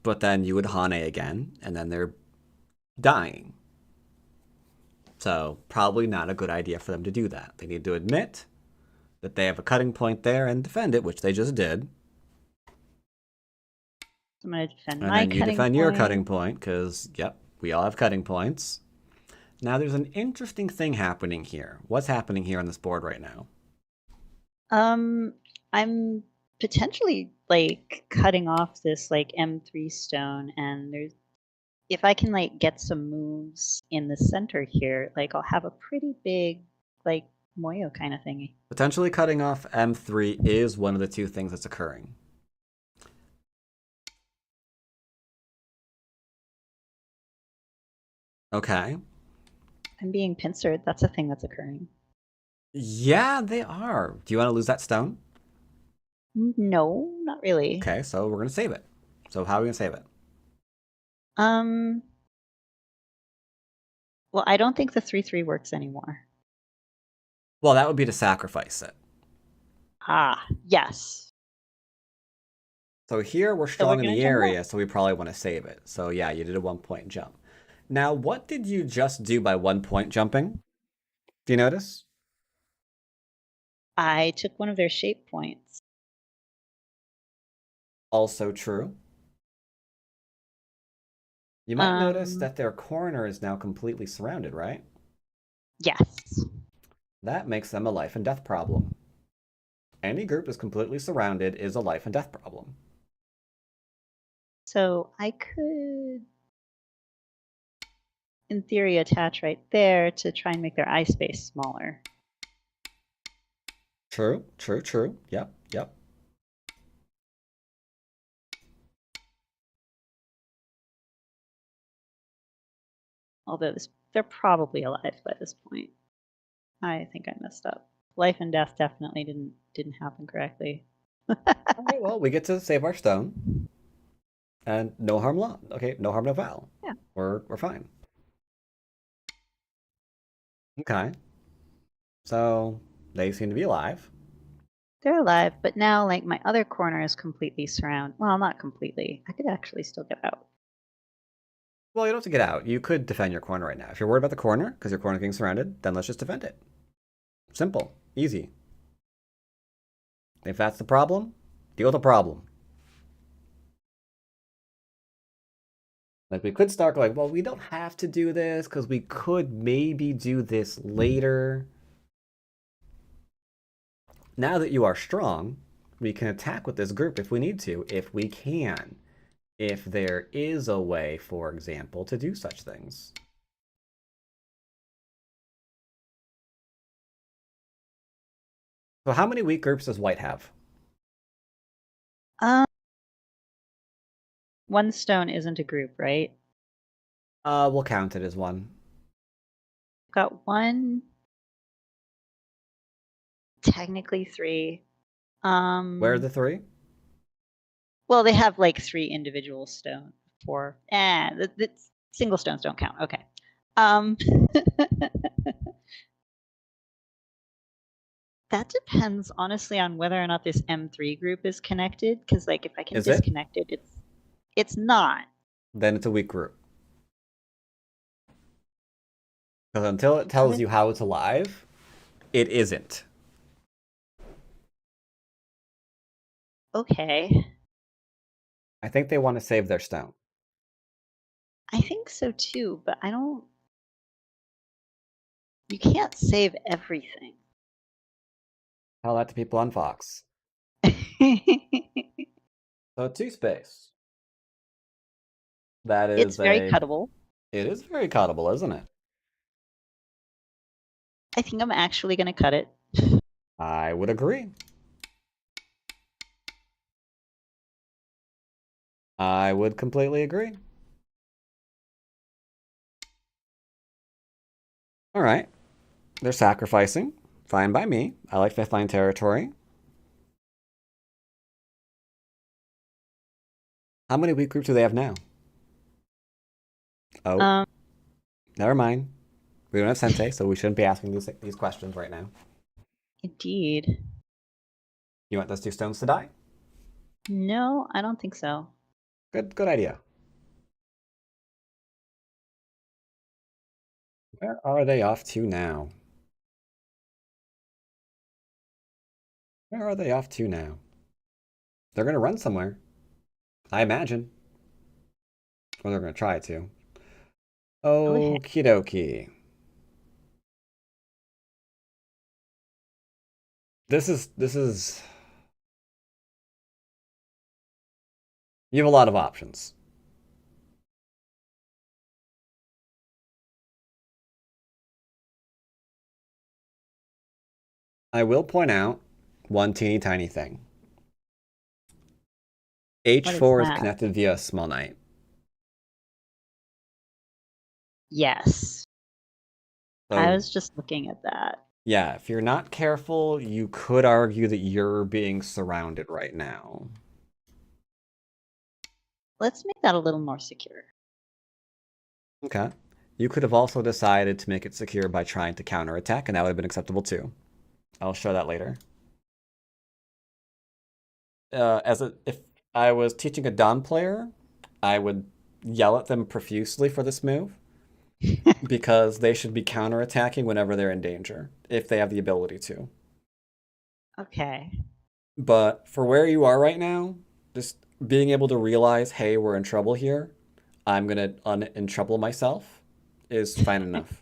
but then you would Hane again, and then they're dying. So probably not a good idea for them to do that. They need to admit that they have a cutting point there and defend it, which they just did.
I'm going to defend
And
my
then you
cutting
defend your
point.
cutting point, because, yep, we all have cutting points. Now, there's an interesting thing happening here. What's happening here on this board right now?
I'm potentially like cutting off this like M3 stone, and there's if I can like get some moves in the center here, like I'll have a pretty big like Moyo kind of thingy.
Potentially cutting off M3 is one of the two things that's occurring. Okay.
I'm being pincered. That's a thing that's occurring.
Yeah, they are. Do you want to lose that stone?
No, not really.
Okay, so we're going to save it. So how are we going to save it?
Well, I don't think the 3/3 works anymore.
Well, that would be to sacrifice it.
Ah, yes.
So here we're
So
strong
we're
in
gonna
the
jump
area,
up.
so we probably want to save it. So yeah, you did a 1-point jump. Now, what did you just do by 1-point jumping? Do you notice?
I took one of their shape points.
Also true. You might notice that their corner is now completely surrounded, right?
Yes.
That makes them a life and death problem. Any group is completely surrounded is a life and death problem.
So I could, in theory, attach right there to try and make their eye space smaller.
True, true, true. Yep, yep.
Although they're probably alive by this point. I think I messed up. Life and death definitely didn't happen correctly.
Okay, well, we get to save our stone. And no harm law. Okay, no harm, no foul.
Yeah.
We're fine. Okay. So they seem to be alive.
They're alive, but now like my other corner is completely surrounded. Well, not completely. I could actually still get out.
Well, you don't have to get out. You could defend your corner right now. If you're worried about the corner, because your corner is being surrounded, then let's just defend it. Simple. Easy. If that's the problem, deal with the problem. Like, we could start like, well, we don't have to do this, because we could maybe do this later. Now that you are strong, we can attack with this group if we need to, if we can. If there is a way, for example, to do such things. So how many weak groups does White have?
One stone isn't a group, right?
We'll count it as one.
Got one, technically 3.
Where are the 3?
Well, they have like 3 individual stone. 4. The single stones don't count. Okay. That depends honestly on whether or not this M3 group is connected. Because like if I can
Is it?
disconnect it, it's not.
Then it's a weak group. Because until it tells you how it's alive, it isn't.
Okay.
I think they want to save their stone.
I think so too, but I don't. You can't save everything.
Tell that to people on Fox. So 2 space. That is
It's very cuttable.
It is very cuttable, isn't it?
I think I'm actually going to cut it.
I would agree. I would completely agree. All right. They're sacrificing. Fine by me. I like fifth line territory. How many weak groups do they have now? Oh. Never mind. We don't have Sensei, so we shouldn't be asking these questions right now.
Indeed.
You want those 2 stones to die?
No, I don't think so.
Good idea. Where are they off to now? Where are they off to now? They're going to run somewhere. I imagine. Or they're going to try to.
Okay.
Okie dokie. This is. You have a lot of options. I will point out one teeny tiny thing.
What is
H4 is
that?
connected via a small knight.
Yes.
So,
I was just looking at that.
yeah, if you're not careful, you could argue that you're being surrounded right now.
Let's make that a little more secure.
Okay. You could have also decided to make it secure by trying to counterattack, and that would have been acceptable too. I'll show that later. If I was teaching a Don player, I would yell at them profusely for this move because they should be counterattacking whenever they're in danger, if they have the ability to.
Okay.
But for where you are right now, just being able to realize, hey, we're in trouble here, I'm gonna untrouble myself, is fine enough.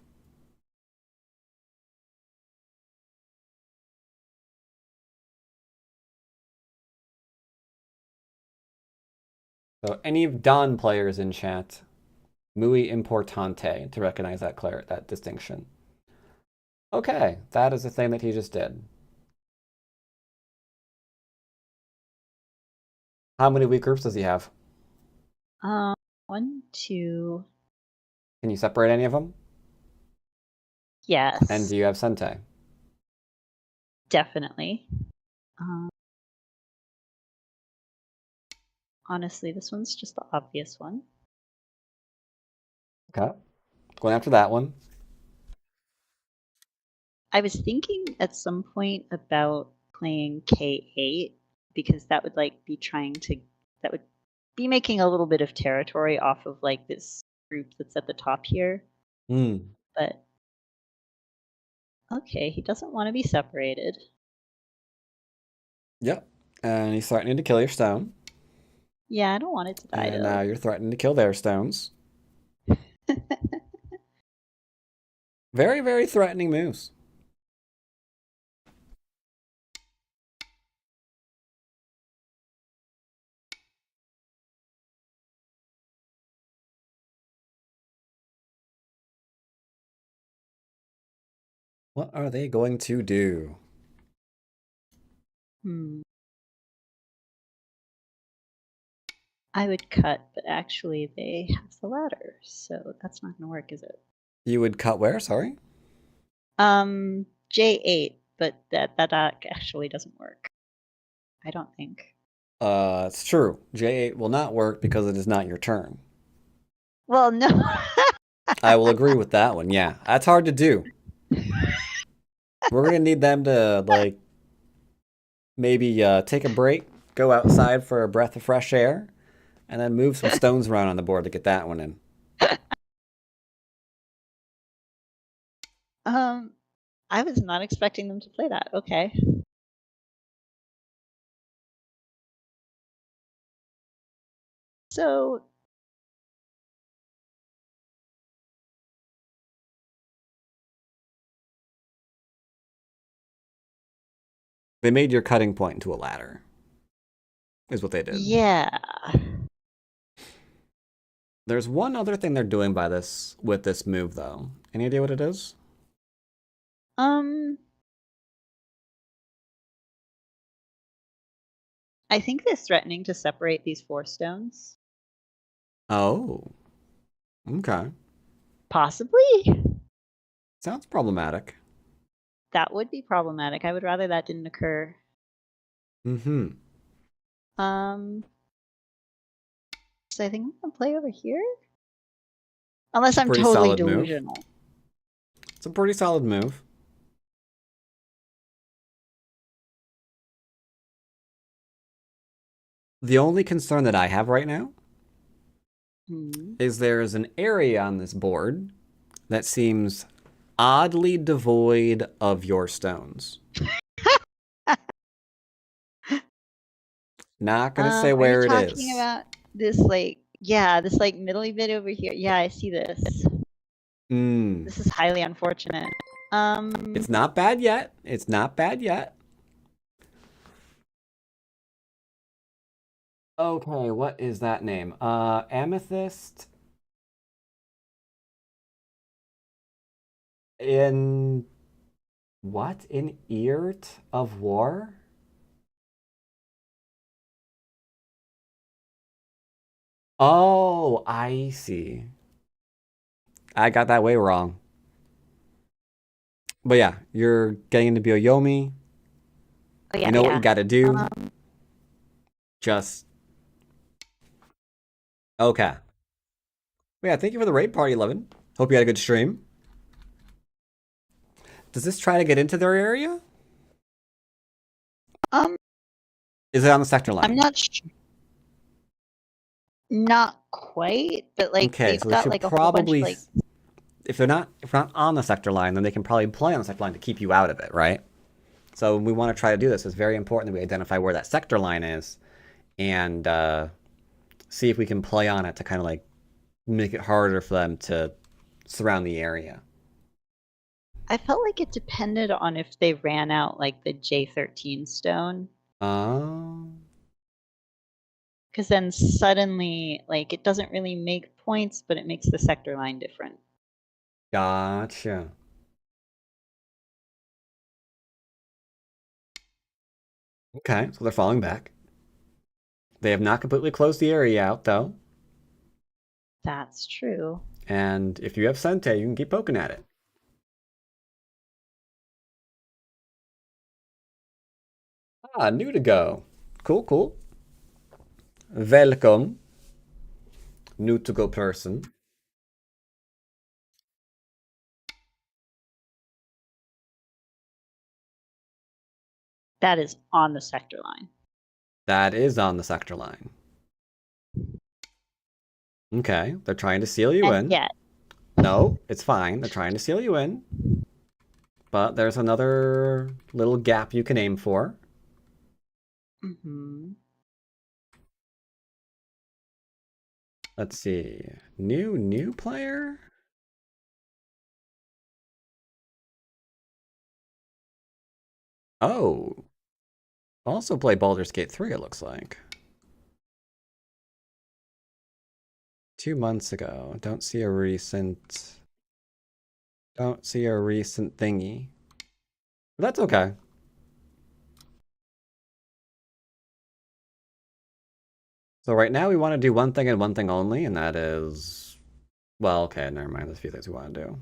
So any Don players in chat, muy importante to recognize that distinction. Okay, that is the thing that he just did. How many weak groups does he have?
1, 2.
Can you separate any of them?
Yes.
And do you have Sente?
Definitely. Honestly, this one's just the obvious one.
Okay. Going after that one.
I was thinking at some point about playing K8 because that would that would be making a little bit of territory off of like this group that's at the top here. But okay, he doesn't want to be separated.
Yep. And he's threatening to kill your stone.
Yeah, I don't want it to die
And
though.
now you're threatening to kill their stones. Very, very threatening moves. What are they going to do?
I would cut, but actually they have the ladder, so that's not gonna work, is it?
You would cut where? Sorry?
J8, but that actually doesn't work. I don't think.
It's true. J8 will not work because it is not your turn.
Well, no.
I will agree with that one. Yeah, that's hard to do. We're gonna need them to like maybe take a break, go outside for a breath of fresh air, and then move some stones around on the board to get that one in.
I was not expecting them to play that. Okay. So
they made your cutting point into a ladder. Is what they did.
yeah.
There's one other thing they're doing with this move though. Any idea what it is?
I think they're threatening to separate these 4 stones.
Oh. Okay.
Possibly.
Sounds problematic.
That would be problematic. I would rather that didn't occur.
Mm-hmm.
So I think I'm gonna play over here. Unless I'm
Pretty
totally
solid move.
delusional.
It's a pretty solid move. The only concern that I have right now is there's an area on this board that seems oddly devoid of your stones. Not gonna say
Are
where
you
it
talking
is.
about this like yeah, this like middly bit over here? Yeah, I see this.
Mm.
This is highly unfortunate.
It's not bad yet. It's not bad yet. Okay, what is that name? Amethyst in what? In Eart of War? Oh, I see. I got that way wrong. But yeah, you're getting into Byoyomi.
oh
You
yeah,
know what you
yeah.
gotta do.
Um,
Just okay. Well, yeah, thank you for the raid party, 11. Hope you had a good stream. Does this try to get into their area?
um,
Is it on the sector
I'm
line?
not quite, but like
Okay,
they've
so they
got
should
like a whole bunch of
probably,
like
if they're not on the sector line, then they can probably play on the sector line to keep you out of it, right? So we want to try to do this. It's very important that we identify where that sector line is and see if we can play on it to kind of like make it harder for them to surround the area.
I felt like it depended on if they ran out like the J13 stone.
Oh,
Because then suddenly, like, it doesn't really make points, but it makes the sector line different.
gotcha. Okay, so they're falling back. They have not completely closed the area out, though.
That's true.
And if you have Sente, you can keep poking at it. Ah, new to go. Cool, cool. Welcome, new to go person.
That is on the sector line.
That is on the sector line. Okay, they're trying to seal you
And
in.
yet,
No, it's fine. They're trying to seal you in. But there's another little gap you can aim for.
mm-hmm.
Let's see. New player? Oh. Also play Baldur's Gate 3, it looks like. 2 months ago. Don't see a recent thingy. But that's okay. So right now we want to do one thing and one thing only, and that is, well, okay, never mind. There's a few things we want to do.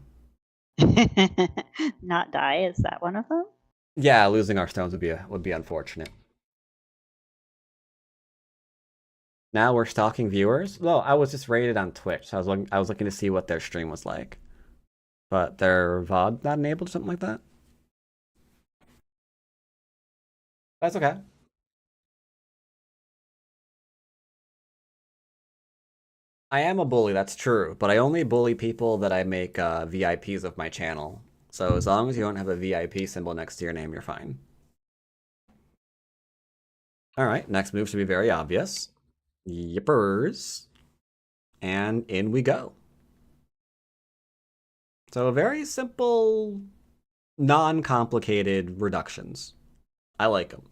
Not die, is that one of them?
Yeah, losing our stones would be unfortunate. Now we're stalking viewers. Well, I was just rated on Twitch. So I was looking to see what their stream was like. But their VOD not enabled or something like that. That's okay. I am a bully, that's true, but I only bully people that I make VIPs of my channel. So as long as you don't have a VIP symbol next to your name, you're fine. Alright, next move should be very obvious. Yippers. And in we go. So very simple, non-complicated reductions. I like them.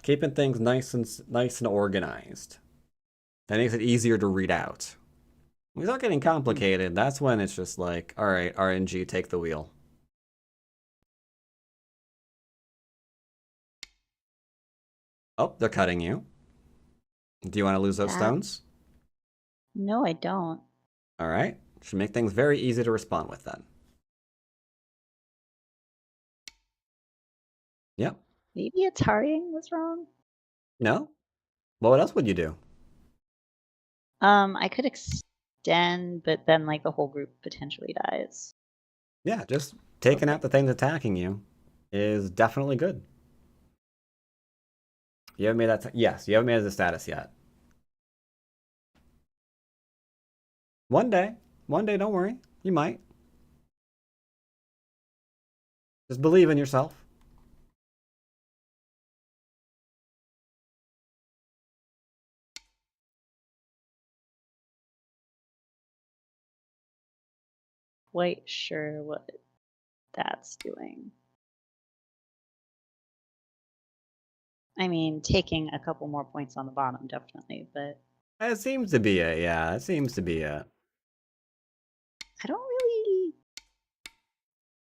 Keeping things nice and organized. That makes it easier to read out. When we start getting complicated, that's when it's just like, all right, RNG, take the wheel. Oh, they're cutting you. Do you want to lose those stones?
No, I don't.
All right. Should make things very easy to respond with then. Yep.
Maybe its tarrying was wrong.
No? Well, what else would you do?
I could extend, but then like the whole group potentially dies.
Yeah, just taking out the thing that's attacking you is definitely good. You haven't made that. Yes, you haven't made it a status yet. One day, don't worry. You might. Just believe in yourself.
quite sure what that's doing. I mean, taking a couple more points on the bottom, definitely, but
It seems to be it, yeah. It seems to be it.
I don't really.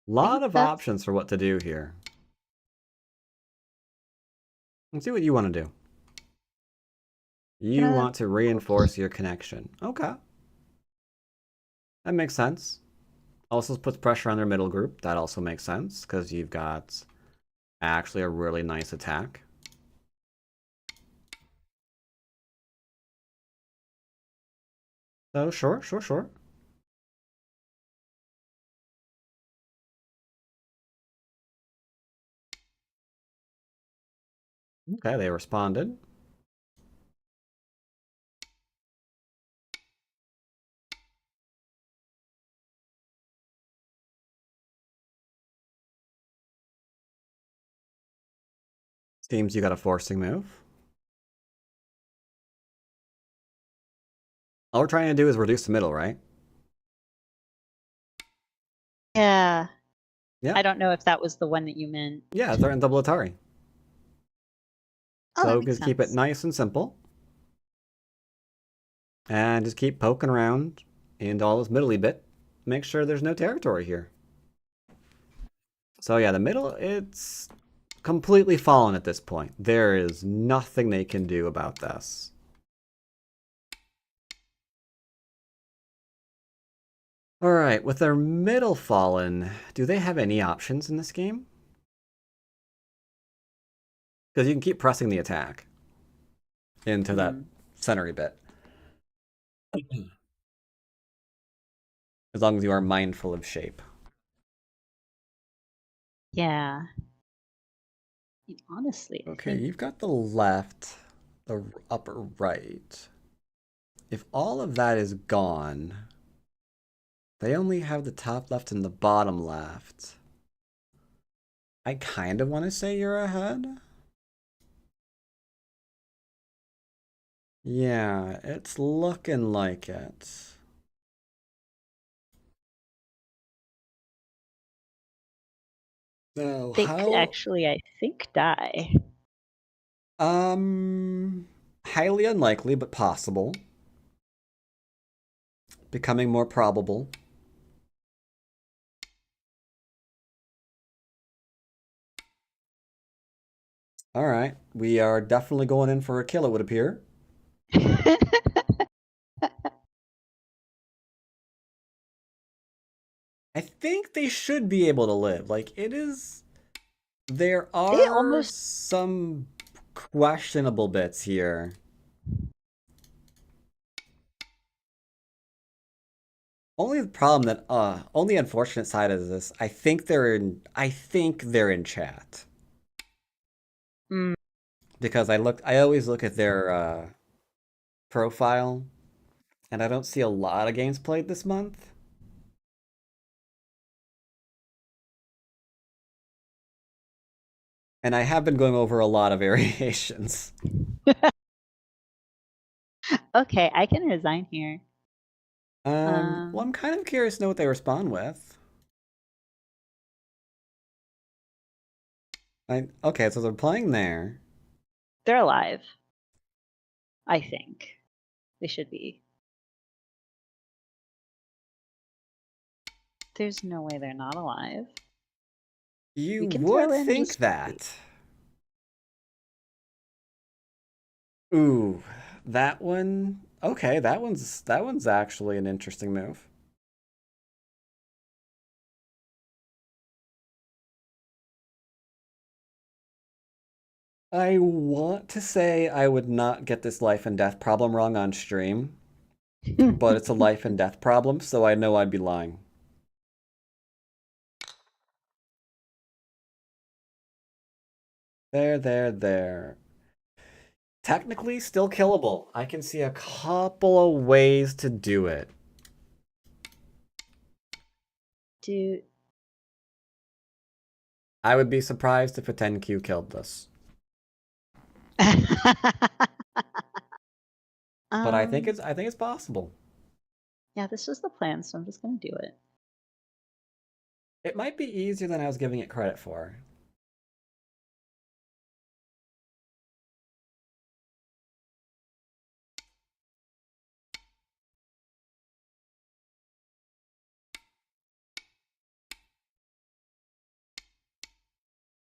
Lot
think
of
that's-
options for what to do here. Let's see what you want to do. You
Gonna-
want to reinforce your connection. Okay. That makes sense. Also puts pressure on their middle group. That also makes sense, because you've got actually a really nice attack. So, sure. Okay, they responded. Seems you got a forcing move. All we're trying to do is reduce the middle, right?
Yeah.
Yeah.
I don't know if that was the one that you meant.
Yeah, they're in double Atari.
Oh,
So
that makes
just keep it
sense.
nice and simple. And just keep poking around into all this middly bit. Make sure there's no territory here. So yeah, the middle, it's completely fallen at this point. There is nothing they can do about this. Alright, with their middle fallen, do they have any options in this game? Because you can keep pressing the attack into that centery bit. As long as you are mindful of shape.
Yeah. Honestly, I
Okay,
think
you've got the left, the upper right. If all of that is gone, they only have the top left and the bottom left. I kind of want to say you're ahead. Yeah, it's looking like it. So
they could actually, I think, die.
Highly unlikely, but possible. Becoming more probable. All right, we are definitely going in for a kill, it would appear. I think they should be able to live. Like, it is... There are some questionable bits here. Only the problem that, only unfortunate side is this. I think they're in chat.
Mm.
Because I always look at their, profile, and I don't see a lot of games played this month. And I have been going over a lot of variations.
Okay, I can resign here.
Well, I'm kind of curious to know what they respond with. Okay, so they're playing there.
They're alive. I think. They should be. There's no way they're not alive.
You
We can
would
throw in
think
just-
that. Ooh, that one. Okay, that one's actually an interesting move. I want to say I would not get this life and death problem wrong on stream, but it's a life and death problem, so I know I'd be lying. There. Technically, still killable. I can see a couple of ways to do it.
Dude.
I would be surprised if a 10Q killed this. But I think it's possible.
Yeah, this was the plan, so I'm just gonna do it.
It might be easier than I was giving it credit for.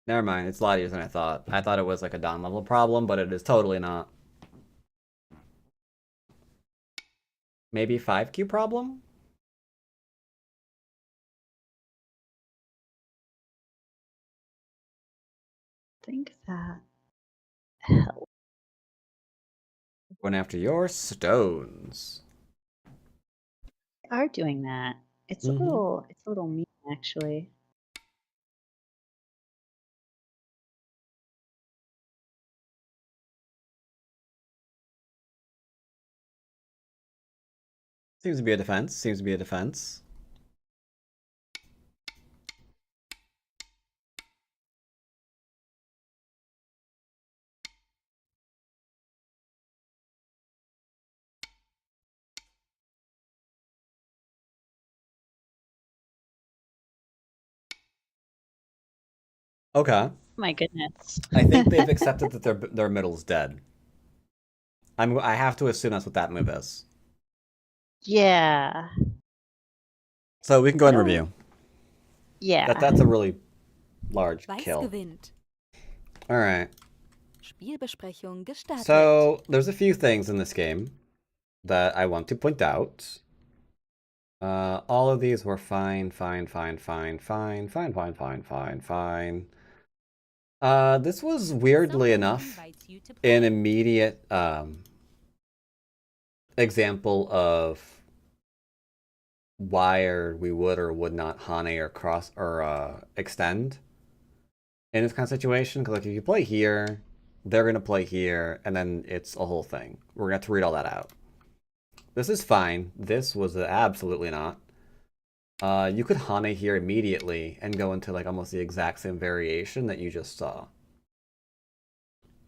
Never mind, it's a lot easier than I thought. I thought it was like a down level problem, but it is totally not. Maybe 5Q problem?
I think that helps.
Going after your stones.
They are doing that. It's a little mean actually.
Seems to be a defense. Seems to be a defense. Okay.
My goodness.
I think they've accepted that their middle's dead. I have to assume that's what that move is.
Yeah.
So we can go and
Oh.
review.
Yeah.
That's a really large
Weiß
kill.
gewinnt.
All right.
Spielbesprechung gestartet.
So there's a few things in this game that I want to point out. All of these were fine. This was weirdly
Someone
enough
invites you to play.
an immediate example of why we would or would not Hane or cross or extend in this kind of situation. Because like if you play here, they're gonna play here, and then it's a whole thing. We're gonna have to read all that out. This is fine. This was absolutely not. You could Hane here immediately and go into like almost the exact same variation that you just saw.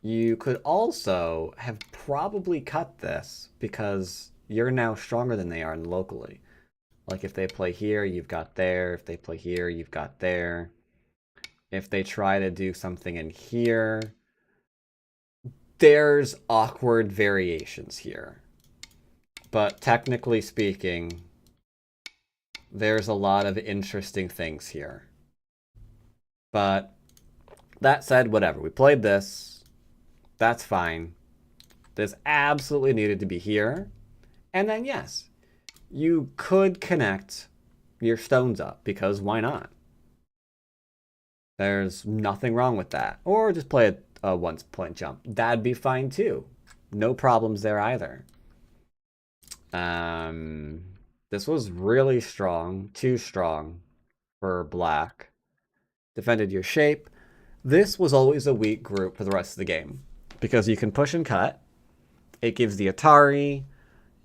You could also have probably cut this because you're now stronger than they are locally. Like if they play here, you've got there. If they play here, you've got there. If they try to do something in here, there's awkward variations here. But technically speaking, there's a lot of interesting things here. But that said, whatever. We played this. That's fine. This absolutely needed to be here. And then, yes, you could connect your stones up, because why not? There's nothing wrong with that. Or just play a once-point jump. That'd be fine, too. No problems there either. This was really strong. Too strong for black. Defended your shape. This was always a weak group for the rest of the game, because you can push and cut. It gives the Atari.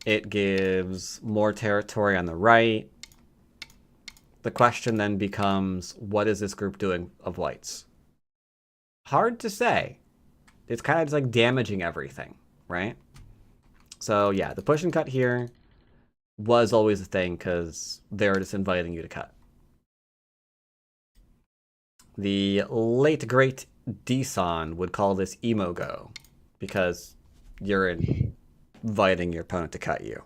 It gives more territory on the right. The question then becomes, what is this group doing of whites? Hard to say. It's kind of just like damaging everything, right? So yeah, the push and cut here was always a thing because they're just inviting you to cut. The late great Deson would call this emo go, because you're inviting your opponent to cut you.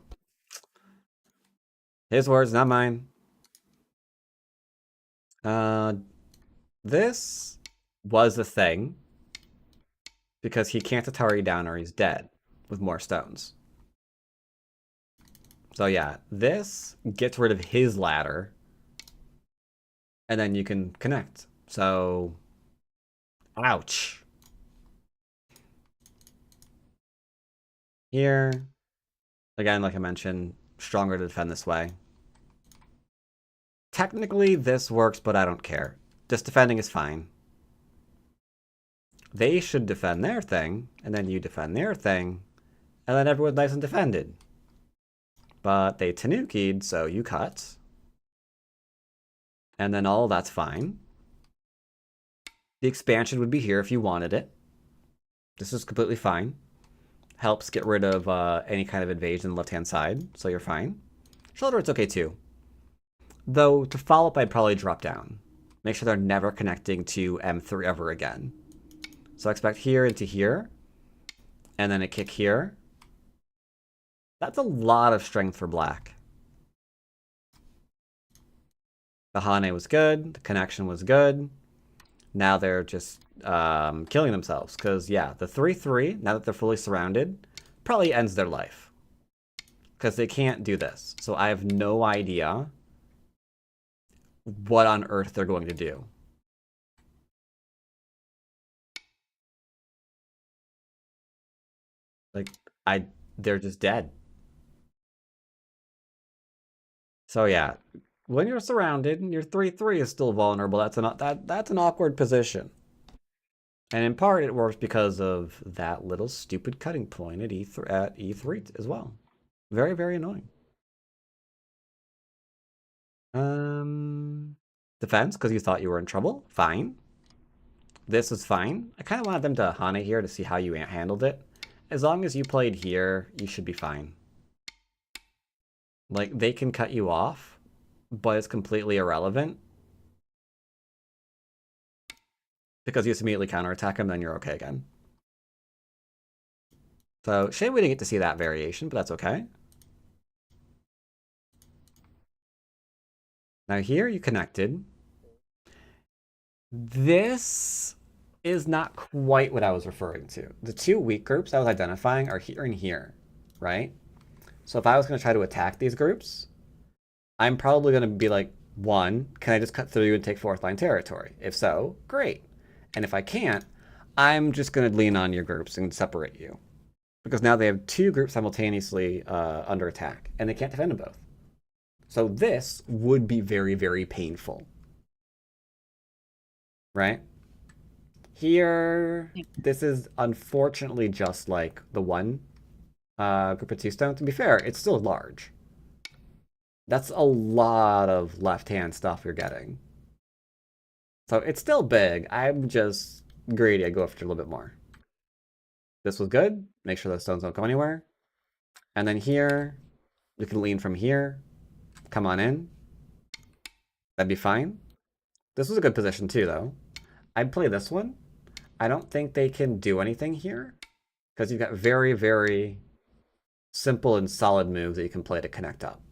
His words, not mine. This was a thing because he can't Atari down or he's dead with more stones. So yeah, this gets rid of his ladder, and then you can connect. So, ouch. Here, again, like I mentioned, stronger to defend this way. Technically, this works, but I don't care. Just defending is fine. They should defend their thing, and then you defend their thing, and then everyone's nice and defended. But they Tanuki'd, so you cut. And then all that's fine. The expansion would be here if you wanted it. This is completely fine. Helps get rid of any kind of invasion on the left-hand side, so you're fine. Shoulder, it's okay too. Though, to follow up, I'd probably drop down. Make sure they're never connecting to M3 ever again. So I expect here into here, and then a kick here. That's a lot of strength for black. The Hane was good, the connection was good. Now they're just killing themselves, because yeah, the 3-3, now that they're fully surrounded, probably ends their life. Because they can't do this. So I have no idea what on earth they're going to do. Like, they're just dead. So yeah, when you're surrounded and your 3-3 is still vulnerable, that's an awkward position. And in part, it works because of that little stupid cutting point at E3 as well. Very, very annoying. Defense, because you thought you were in trouble. Fine. This is fine. I kind of wanted them to Hane here to see how you handled it. As long as you played here, you should be fine. Like, they can cut you off, but it's completely irrelevant. Because you just immediately counterattack them, then you're okay again. So, shame we didn't get to see that variation, but that's okay. Now here you connected. This is not quite what I was referring to. The two weak groups I was identifying are here and here, right? So if I was going to try to attack these groups, I'm probably going to be like, one, can I just cut through you and take fourth line territory? If so, great. And if I can't, I'm just going to lean on your groups and separate you. Because now they have two groups simultaneously under attack, and they can't defend them both. So this would be very, very painful. Right? Here, this is unfortunately just like the one group of two stone. To be fair, it's still large. That's a lot of left-hand stuff you're getting. So it's still big. I'm just greedy. I go after a little bit more. This was good. Make sure those stones don't go anywhere. And then here, we can lean from here. Come on in. That'd be fine. This was a good position too, though. I'd play this one. I don't think they can do anything here, because you've got very, very simple and solid moves that you can play to connect up.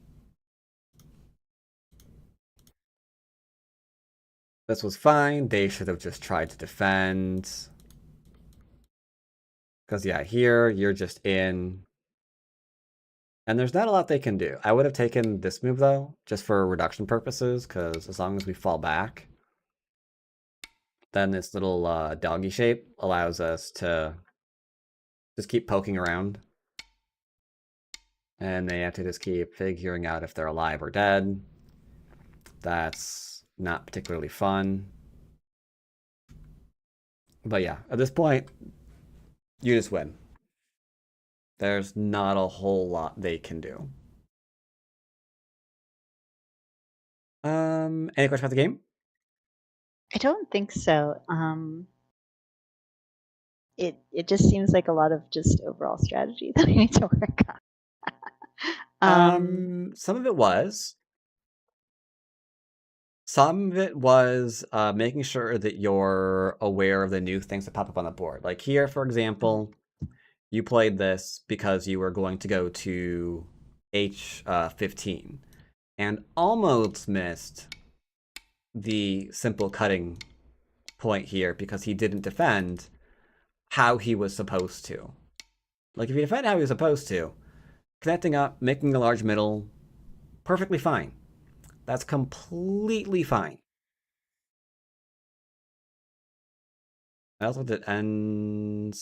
This was fine. They should have just tried to defend. Because yeah, here, you're just in. And there's not a lot they can do. I would have taken this move, though, just for reduction purposes, because as long as we fall back, then this little doggy shape allows us to just keep poking around. And they have to just keep figuring out if they're alive or dead. That's not particularly fun. But yeah, at this point, you just win. There's not a whole lot they can do. Any questions about the game?
I don't think so. It just seems like a lot of just overall strategy that I need to work on.
Some of it was. Some of it was making sure that you're aware of the new things that pop up on the board. Like here, for example, you played this because you were going to go to H15 and almost missed the simple cutting point here because he didn't defend how he was supposed to. Like, if you defend how he was supposed to, connecting up, making a large middle, perfectly fine. That's completely fine. I also did N6.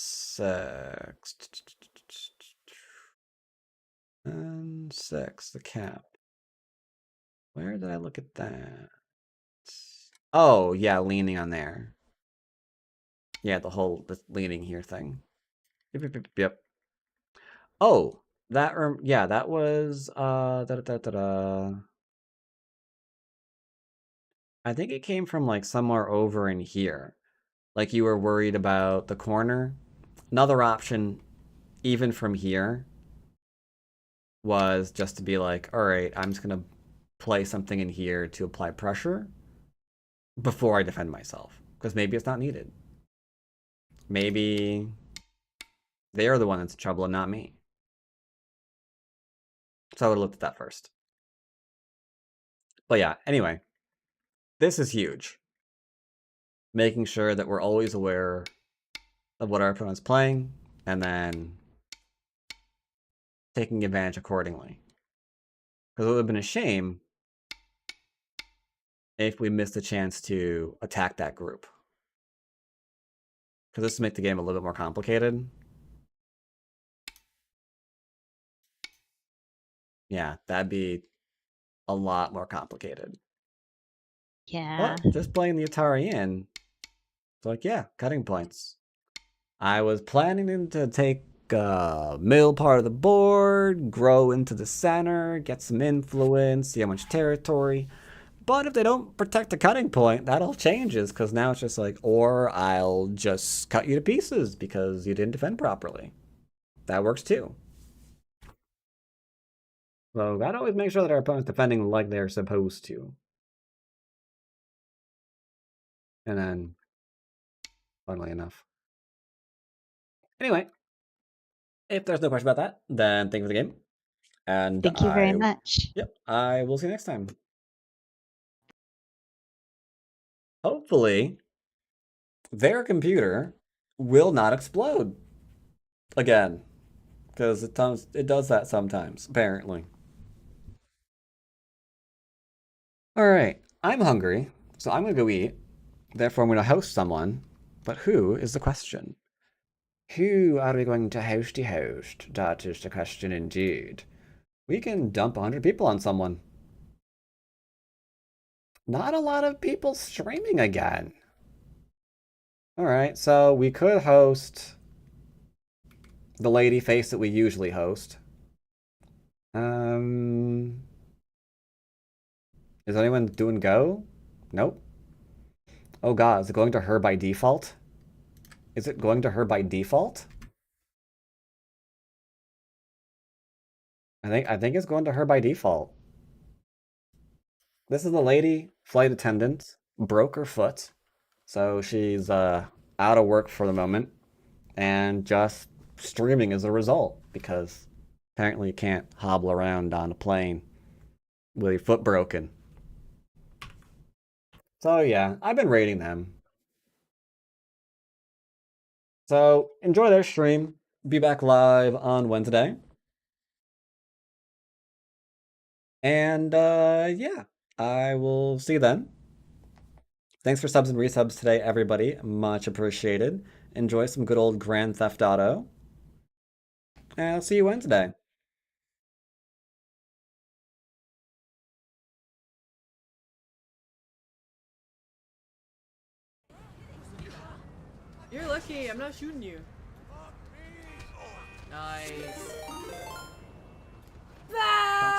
N6, the cap. Where did I look at that? Oh, yeah, leaning on there. Yeah, the leaning here thing. Yep. Oh, yeah, that was I think it came from like somewhere over in here. Like you were worried about the corner. Another option, even from here, was just to be like, all right, I'm just gonna play something in here to apply pressure before I defend myself. Because maybe it's not needed. Maybe they are the one that's in trouble and not me. So I would have looked at that first. But yeah, anyway. This is huge. Making sure that we're always aware of what our opponent's playing, and then taking advantage accordingly. Because it would have been a shame if we missed a chance to attack that group. Because this would make the game a little bit more complicated. Yeah, that'd be a lot more complicated.
Yeah.
But just playing the Atari in, it's like, yeah, cutting points. I was planning to take middle part of the board, grow into the center, get some influence, see how much territory. But if they don't protect the cutting point, that all changes, because now it's just like, or I'll just cut you to pieces because you didn't defend properly. That works too. So gotta always make sure that our opponent's defending like they're supposed to. And then, funnily enough. Anyway, if there's no question about that, then thank you for the game. And
Thank you very much.
Yep, I will see you next time. Hopefully, their computer will not explode again, because it does that sometimes, apparently. All right, I'm hungry, so I'm gonna go eat. Therefore, I'm gonna host someone. But who is the question? Who are we going to hosty host? That is the question indeed. We can dump 100 people on someone. Not a lot of people streaming again. Alright, so we could host the lady face that we usually host. Is anyone doing Go? Nope. Oh god, is it going to her by default? Is it going to her by default? I think it's going to her by default. This is the lady flight attendant, broke her foot, so she's out of work for the moment, and just streaming as a result, because apparently you can't hobble around on a plane with your foot broken. So yeah, I've been rating them. So enjoy their stream. Be back live on Wednesday. And yeah, I will see you then. Thanks for subs and resubs today, everybody. Much appreciated. Enjoy some good old Grand Theft Auto. And I'll see you Wednesday.
You're lucky I'm not shooting you. Nice.